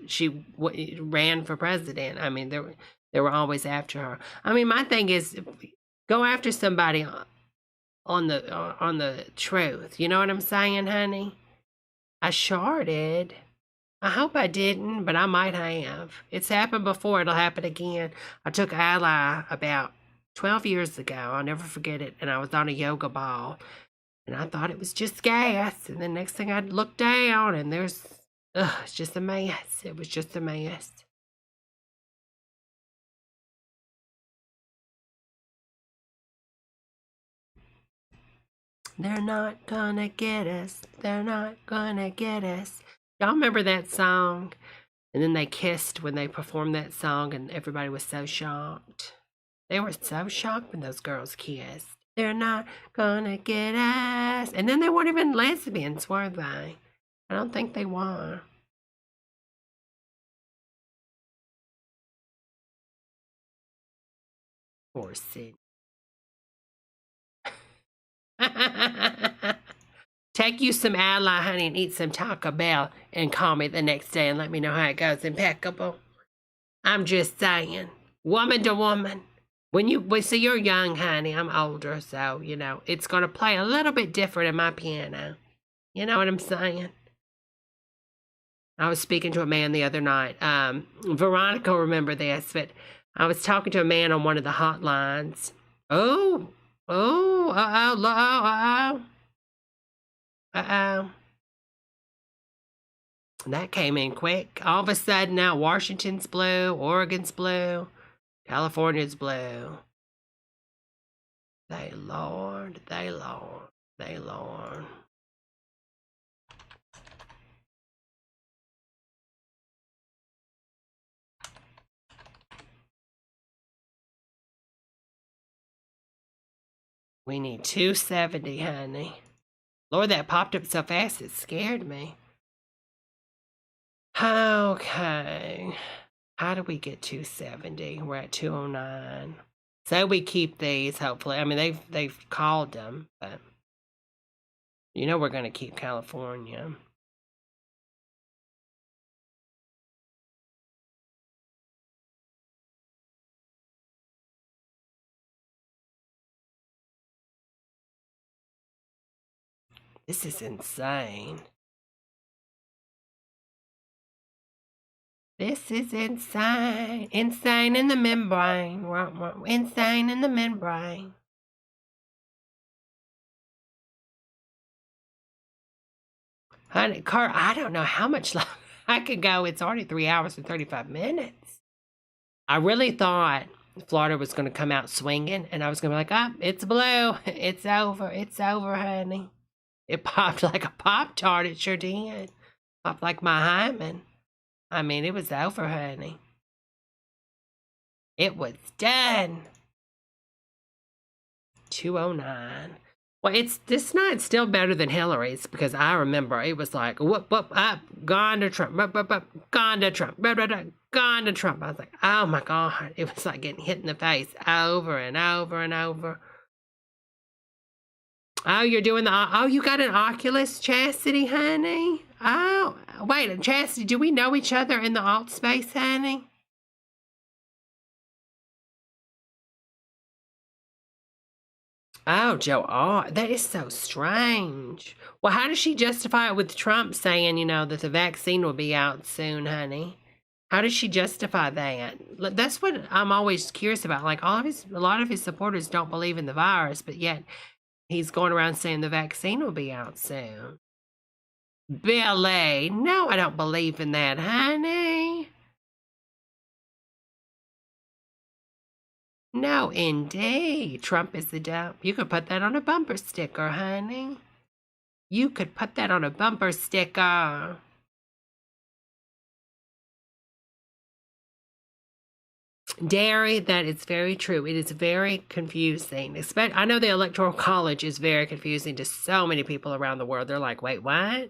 she ran for president. I mean, they were always after her. I mean, my thing is, go after somebody on the truth. You know what I'm saying, honey? I sure did. I hope I didn't, but I might have. It's happened before. It'll happen again. I took ally about 12 years ago. I'll never forget it. And I was on a yoga ball. And I thought it was just gas. And the next thing I'd look down and it's just a mess. It was just a mess. They're not gonna get us. They're not gonna get us. Y'all remember that song? And then they kissed when they performed that song and everybody was so shocked. They were so shocked when those girls kissed. They're not gonna get us. And then they weren't even lesbians, were they? I don't think they were. Poor Sid. Take you some ally, honey, and eat some Taco Bell and call me the next day and let me know how it goes. Impeccable. I'm just saying. Woman to woman. So you're young, honey. I'm older, so, you know, it's going to play a little bit different in my piano. You know what I'm saying? I was speaking to a man the other night. Veronica will remember this, but I was talking to a man on one of the hotlines. Oh, that came in quick. All of a sudden now Washington's blue, Oregon's blue, California's blue. They Lord. We need 270, honey. Lord, that popped up so fast it scared me. Okay. How do we get 270? We're at 209. So we keep these, hopefully. I mean, they've called them, but you know we're going to keep California. This is insane. This is insane. Insane in the membrane. Insane in the membrane. Honey, Kurt, I don't know how much longer I could go. It's already 3 hours and 35 minutes. I really thought Florida was going to come out swinging, and I was going to be like, it's blue. It's over. It's over, honey. It popped like a Pop-Tart. It sure did. Popped like my hymen. I mean, it was over, honey. It was done. 209. Well, this night's still better than Hillary's because I remember it was like, whoop, up, gone to Trump, gone to Trump, gone to Trump. I was like, oh my God. It was like getting hit in the face over and over and over. Oh, you're doing you got an Oculus, Chastity, honey? Oh, wait, Chastity, do we know each other in the alt space, honey? Oh, Joe, that is so strange. Well, how does she justify it with Trump saying, you know, that the vaccine will be out soon, honey? How does she justify that? That's what I'm always curious about. Like, a lot of his supporters don't believe in the virus, but yet he's going around saying the vaccine will be out soon. Billy, no, I don't believe in that, honey. No, indeed. Trump is the devil. You could put that on a bumper sticker, honey. You could put that on a bumper sticker. Dairy, that is very true. It is very confusing. I know the Electoral College is very confusing to so many people around the world. They're like, wait, what?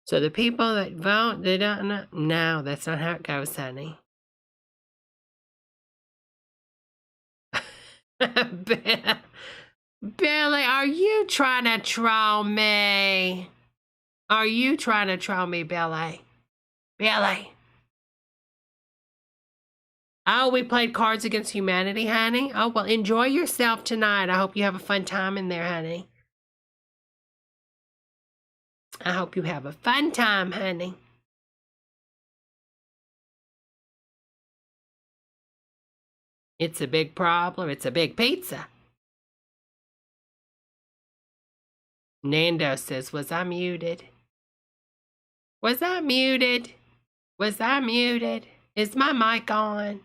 So the people that vote, they don't know? No, that's not how it goes, honey. Billy, are you trying to troll me? Are you trying to troll me, Billy? Billy. Oh, we played Cards Against Humanity, honey? Oh, well, enjoy yourself tonight. I hope you have a fun time in there, honey. I hope you have a fun time, honey. It's a big problem. It's a big pizza. Nando says, was I muted? Was I muted? Was I muted? Is my mic on?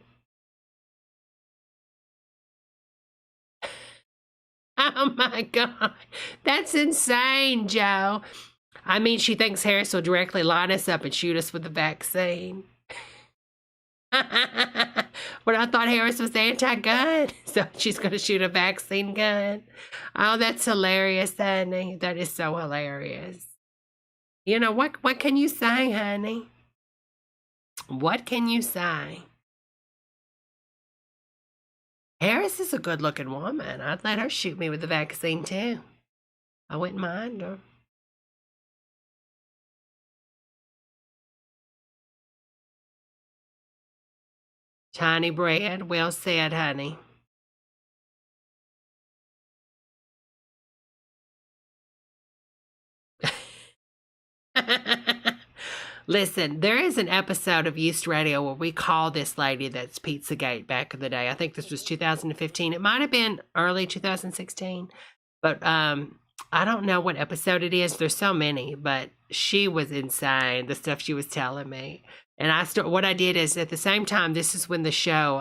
Oh my God. That's insane, Joe. I mean, she thinks Harris will directly line us up and shoot us with the vaccine. But I thought Harris was anti-gun, so she's going to shoot a vaccine gun. Oh, that's hilarious, honey. That is so hilarious. You know, what can you say, honey? What can you say? Harris is a good-looking woman. I'd let her shoot me with the vaccine, too. I wouldn't mind her. Tiny bread, well said, honey. Listen, there is an episode of Yeast Radio where we call this lady that's Pizzagate back in the day. I think this was 2015. It might have been early 2016, but I don't know what episode it is. There's so many, but she was insane, the stuff she was telling me. And what I did is at the same time, this is when the show,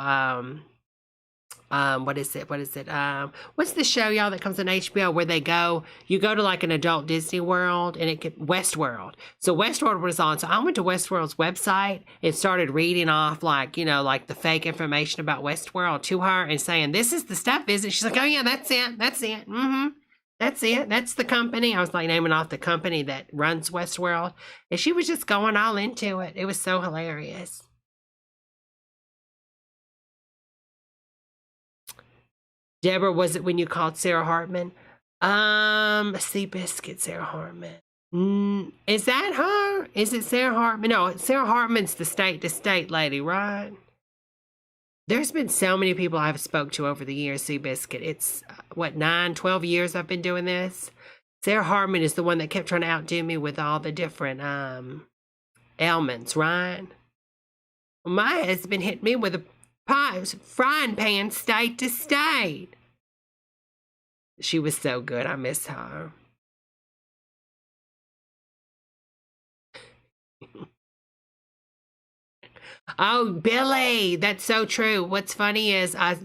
what is it? What's the show, y'all, that comes on HBO where you go to like an adult Disney World and Westworld. So Westworld was on. So I went to Westworld's website and started reading off like the fake information about Westworld to her and saying, this is the stuff, is it? She's like, oh yeah, that's it. Mm-hmm. That's it. That's the company. I was like naming off the company that runs Westworld. And she was just going all into it. It was so hilarious. Debra, was it when you called Sarah Hartman? Seabiscuit, Sarah Hartman. Is that her? Is it Sarah Hartman? No, Sarah Hartman's the state-to-state lady, right? There's been so many people I've spoke to over the years, Seabiscuit. It's, 12 years I've been doing this. Sarah Hartman is the one that kept trying to outdo me with all the different ailments, right? My husband hit me with a frying pan state to state. She was so good. I miss her. Oh, Billy, that's so true. What's funny is I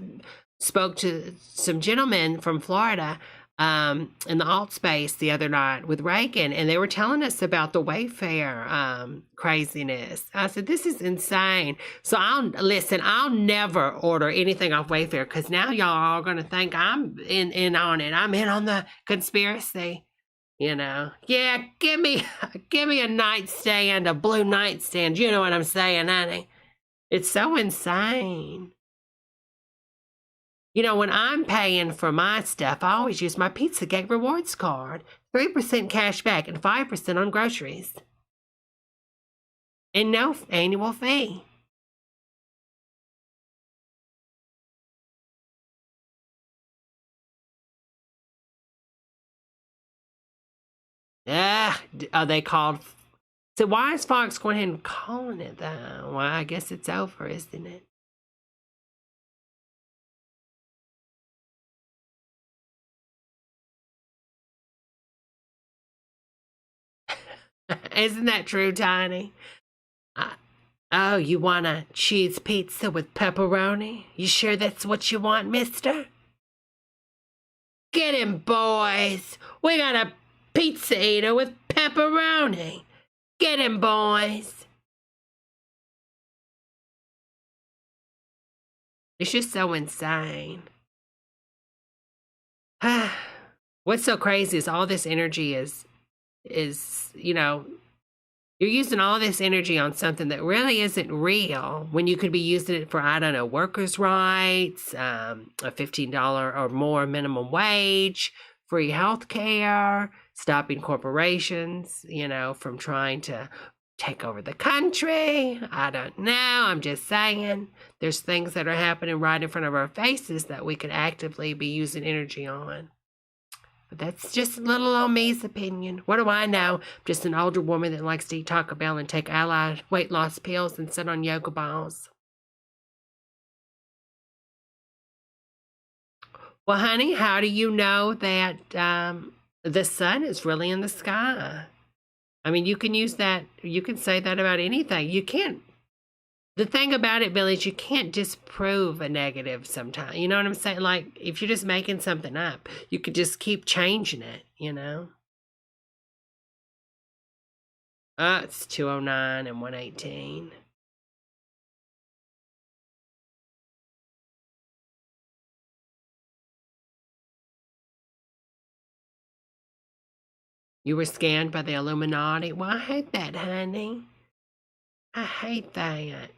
spoke to some gentlemen from Florida in the alt space the other night with Reagan, and they were telling us about the Wayfair craziness. I said, this is insane. So I'll never order anything off Wayfair because now y'all are going to think I'm in on it. I'm in on the conspiracy. Yeah, give me a nightstand, a blue nightstand. You know what I'm saying, honey? It's so insane. When I'm paying for my stuff, I always use my Pizzagate rewards card. 3% cash back and 5% on groceries. And no annual fee. Are they called? So why is Fox going ahead and calling it though? Well, I guess it's over, isn't it? Isn't that true, Tiny? Oh, you want a cheese pizza with pepperoni? You sure that's what you want, mister? Get him, boys. We got a pizza eater with pepperoni. Get him, boys. It's just so insane. What's so crazy is all this energy is you're using all this energy on something that really isn't real when you could be using it for, I don't know, workers' rights, a $15 or more minimum wage, free health care, stopping corporations, from trying to take over the country. I don't know. I'm just saying there's things that are happening right in front of our faces that we could actively be using energy on. But that's just a little on me's opinion. What do I know? I'm just an older woman that likes to eat Taco Bell and take Allied weight loss pills and sit on yoga balls. Well, honey, how do you know that the sun is really in the sky? I mean, you can use that. You can say that about anything. You can't. The thing about it, Billy, is you can't disprove a negative sometimes. You know what I'm saying? Like, if you're just making something up, you could just keep changing it, It's 209 and 118. You were scanned by the Illuminati? Well, I hate that, honey. I hate that.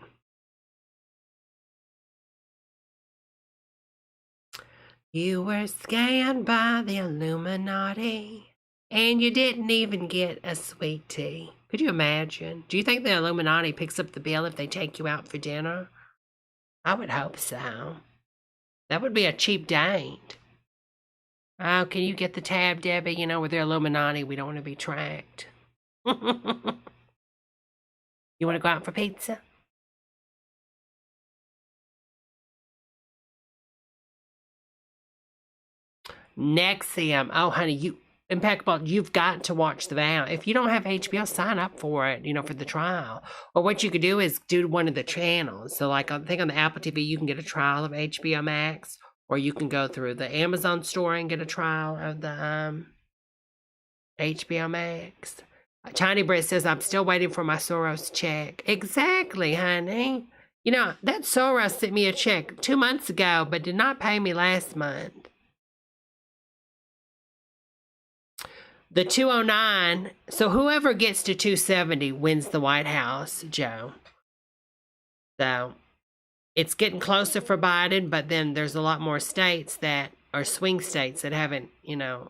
You were scanned by the Illuminati, and you didn't even get a sweet tea. Could you imagine? Do you think the Illuminati picks up the bill if they take you out for dinner? I would hope so. That would be a cheap date. Oh, can you get the tab, Debbie? With the Illuminati, we don't want to be tracked. You want to go out for pizza? Nexium. Oh, honey, Impeccable, you've got to watch The Vow. If you don't have HBO, sign up for it, for the trial. Or what you could do is do one of the channels. So, like, I think on the Apple TV, you can get a trial of HBO Max. Or you can go through the Amazon store and get a trial of the HBO Max. Tiny Britt says, I'm still waiting for my Soros check. Exactly, honey. That Soros sent me a check 2 months ago, but did not pay me last month. The 209, so whoever gets to 270 wins the White House, Joe. So it's getting closer for Biden, but then there's a lot more states that are swing states that haven't,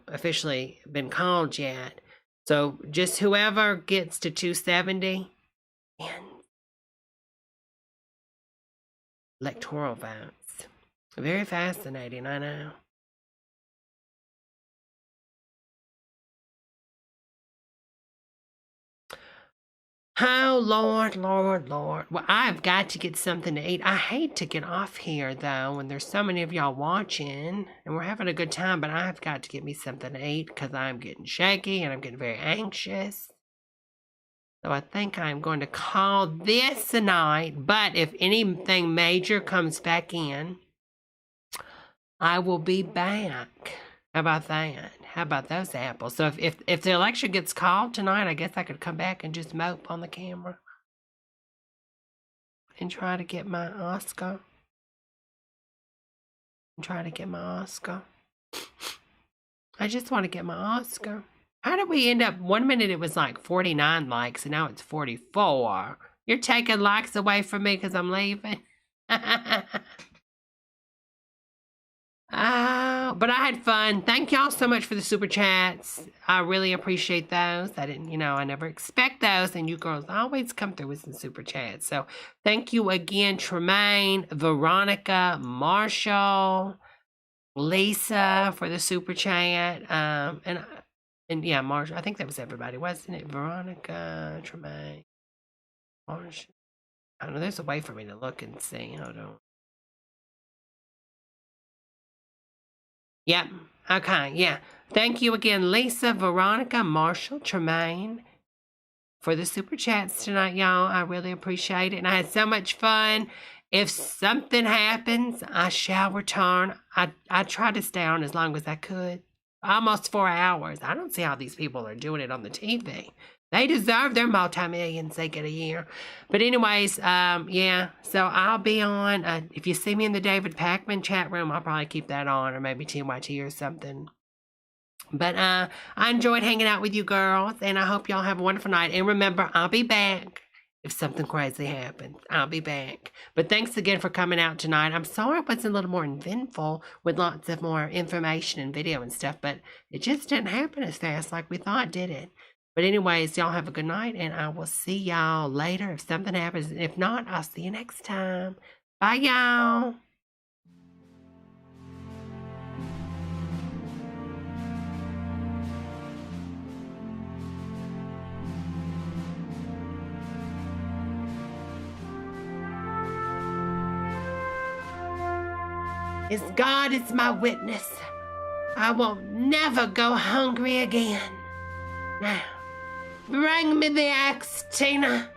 officially been called yet. So just whoever gets to 270 wins electoral votes. Very fascinating, I know. Oh, Lord, Lord, Lord. Well, I've got to get something to eat. I hate to get off here, though, when there's so many of y'all watching, and we're having a good time, but I've got to get me something to eat because I'm getting shaky and I'm getting very anxious. So I think I'm going to call this a night, but if anything major comes back in, I will be back. How about that? How about those apples? So if the election gets called tonight, I guess I could come back and just mope on the camera and try to get my Oscar. I just want to get my Oscar. How did we end up? 1 minute it was like 49 likes, and now it's 44. You're taking likes away from me because I'm leaving. But I had fun. Thank y'all so much for the super chats. I really appreciate those. I didn't, I never expect those, and you girls always come through with some super chats. So thank you again, Tremaine, Veronica, Marshall, Lisa for the super chat. And yeah, Marshall. I think that was everybody, wasn't it? Veronica, Tremaine, Marshall. I don't know. There's a way for me to look and see. Hold on. Yep. Okay. Yeah. Thank you again, Lisa, Veronica, Marshall, Tremaine, for the super chats tonight, y'all. I really appreciate it. And I had so much fun. If something happens, I shall return. I tried to stay on as long as I could. Almost 4 hours. I don't see how these people are doing it on the TV. They deserve their multi-millions they get a year. But anyways, yeah, so I'll be on. If you see me in the David Packman chat room, I'll probably keep that on, or maybe TYT or something. But I enjoyed hanging out with you girls, and I hope y'all have a wonderful night. And remember, I'll be back if something crazy happens. I'll be back. But thanks again for coming out tonight. I'm sorry it wasn't a little more eventful with lots of more information and video and stuff, but it just didn't happen as fast like we thought, did it? But anyways, y'all have a good night, and I will see y'all later if something happens. If not, I'll see you next time. Bye, y'all. As God is my witness, I will never go hungry again. Now, bring me the axe, Tina.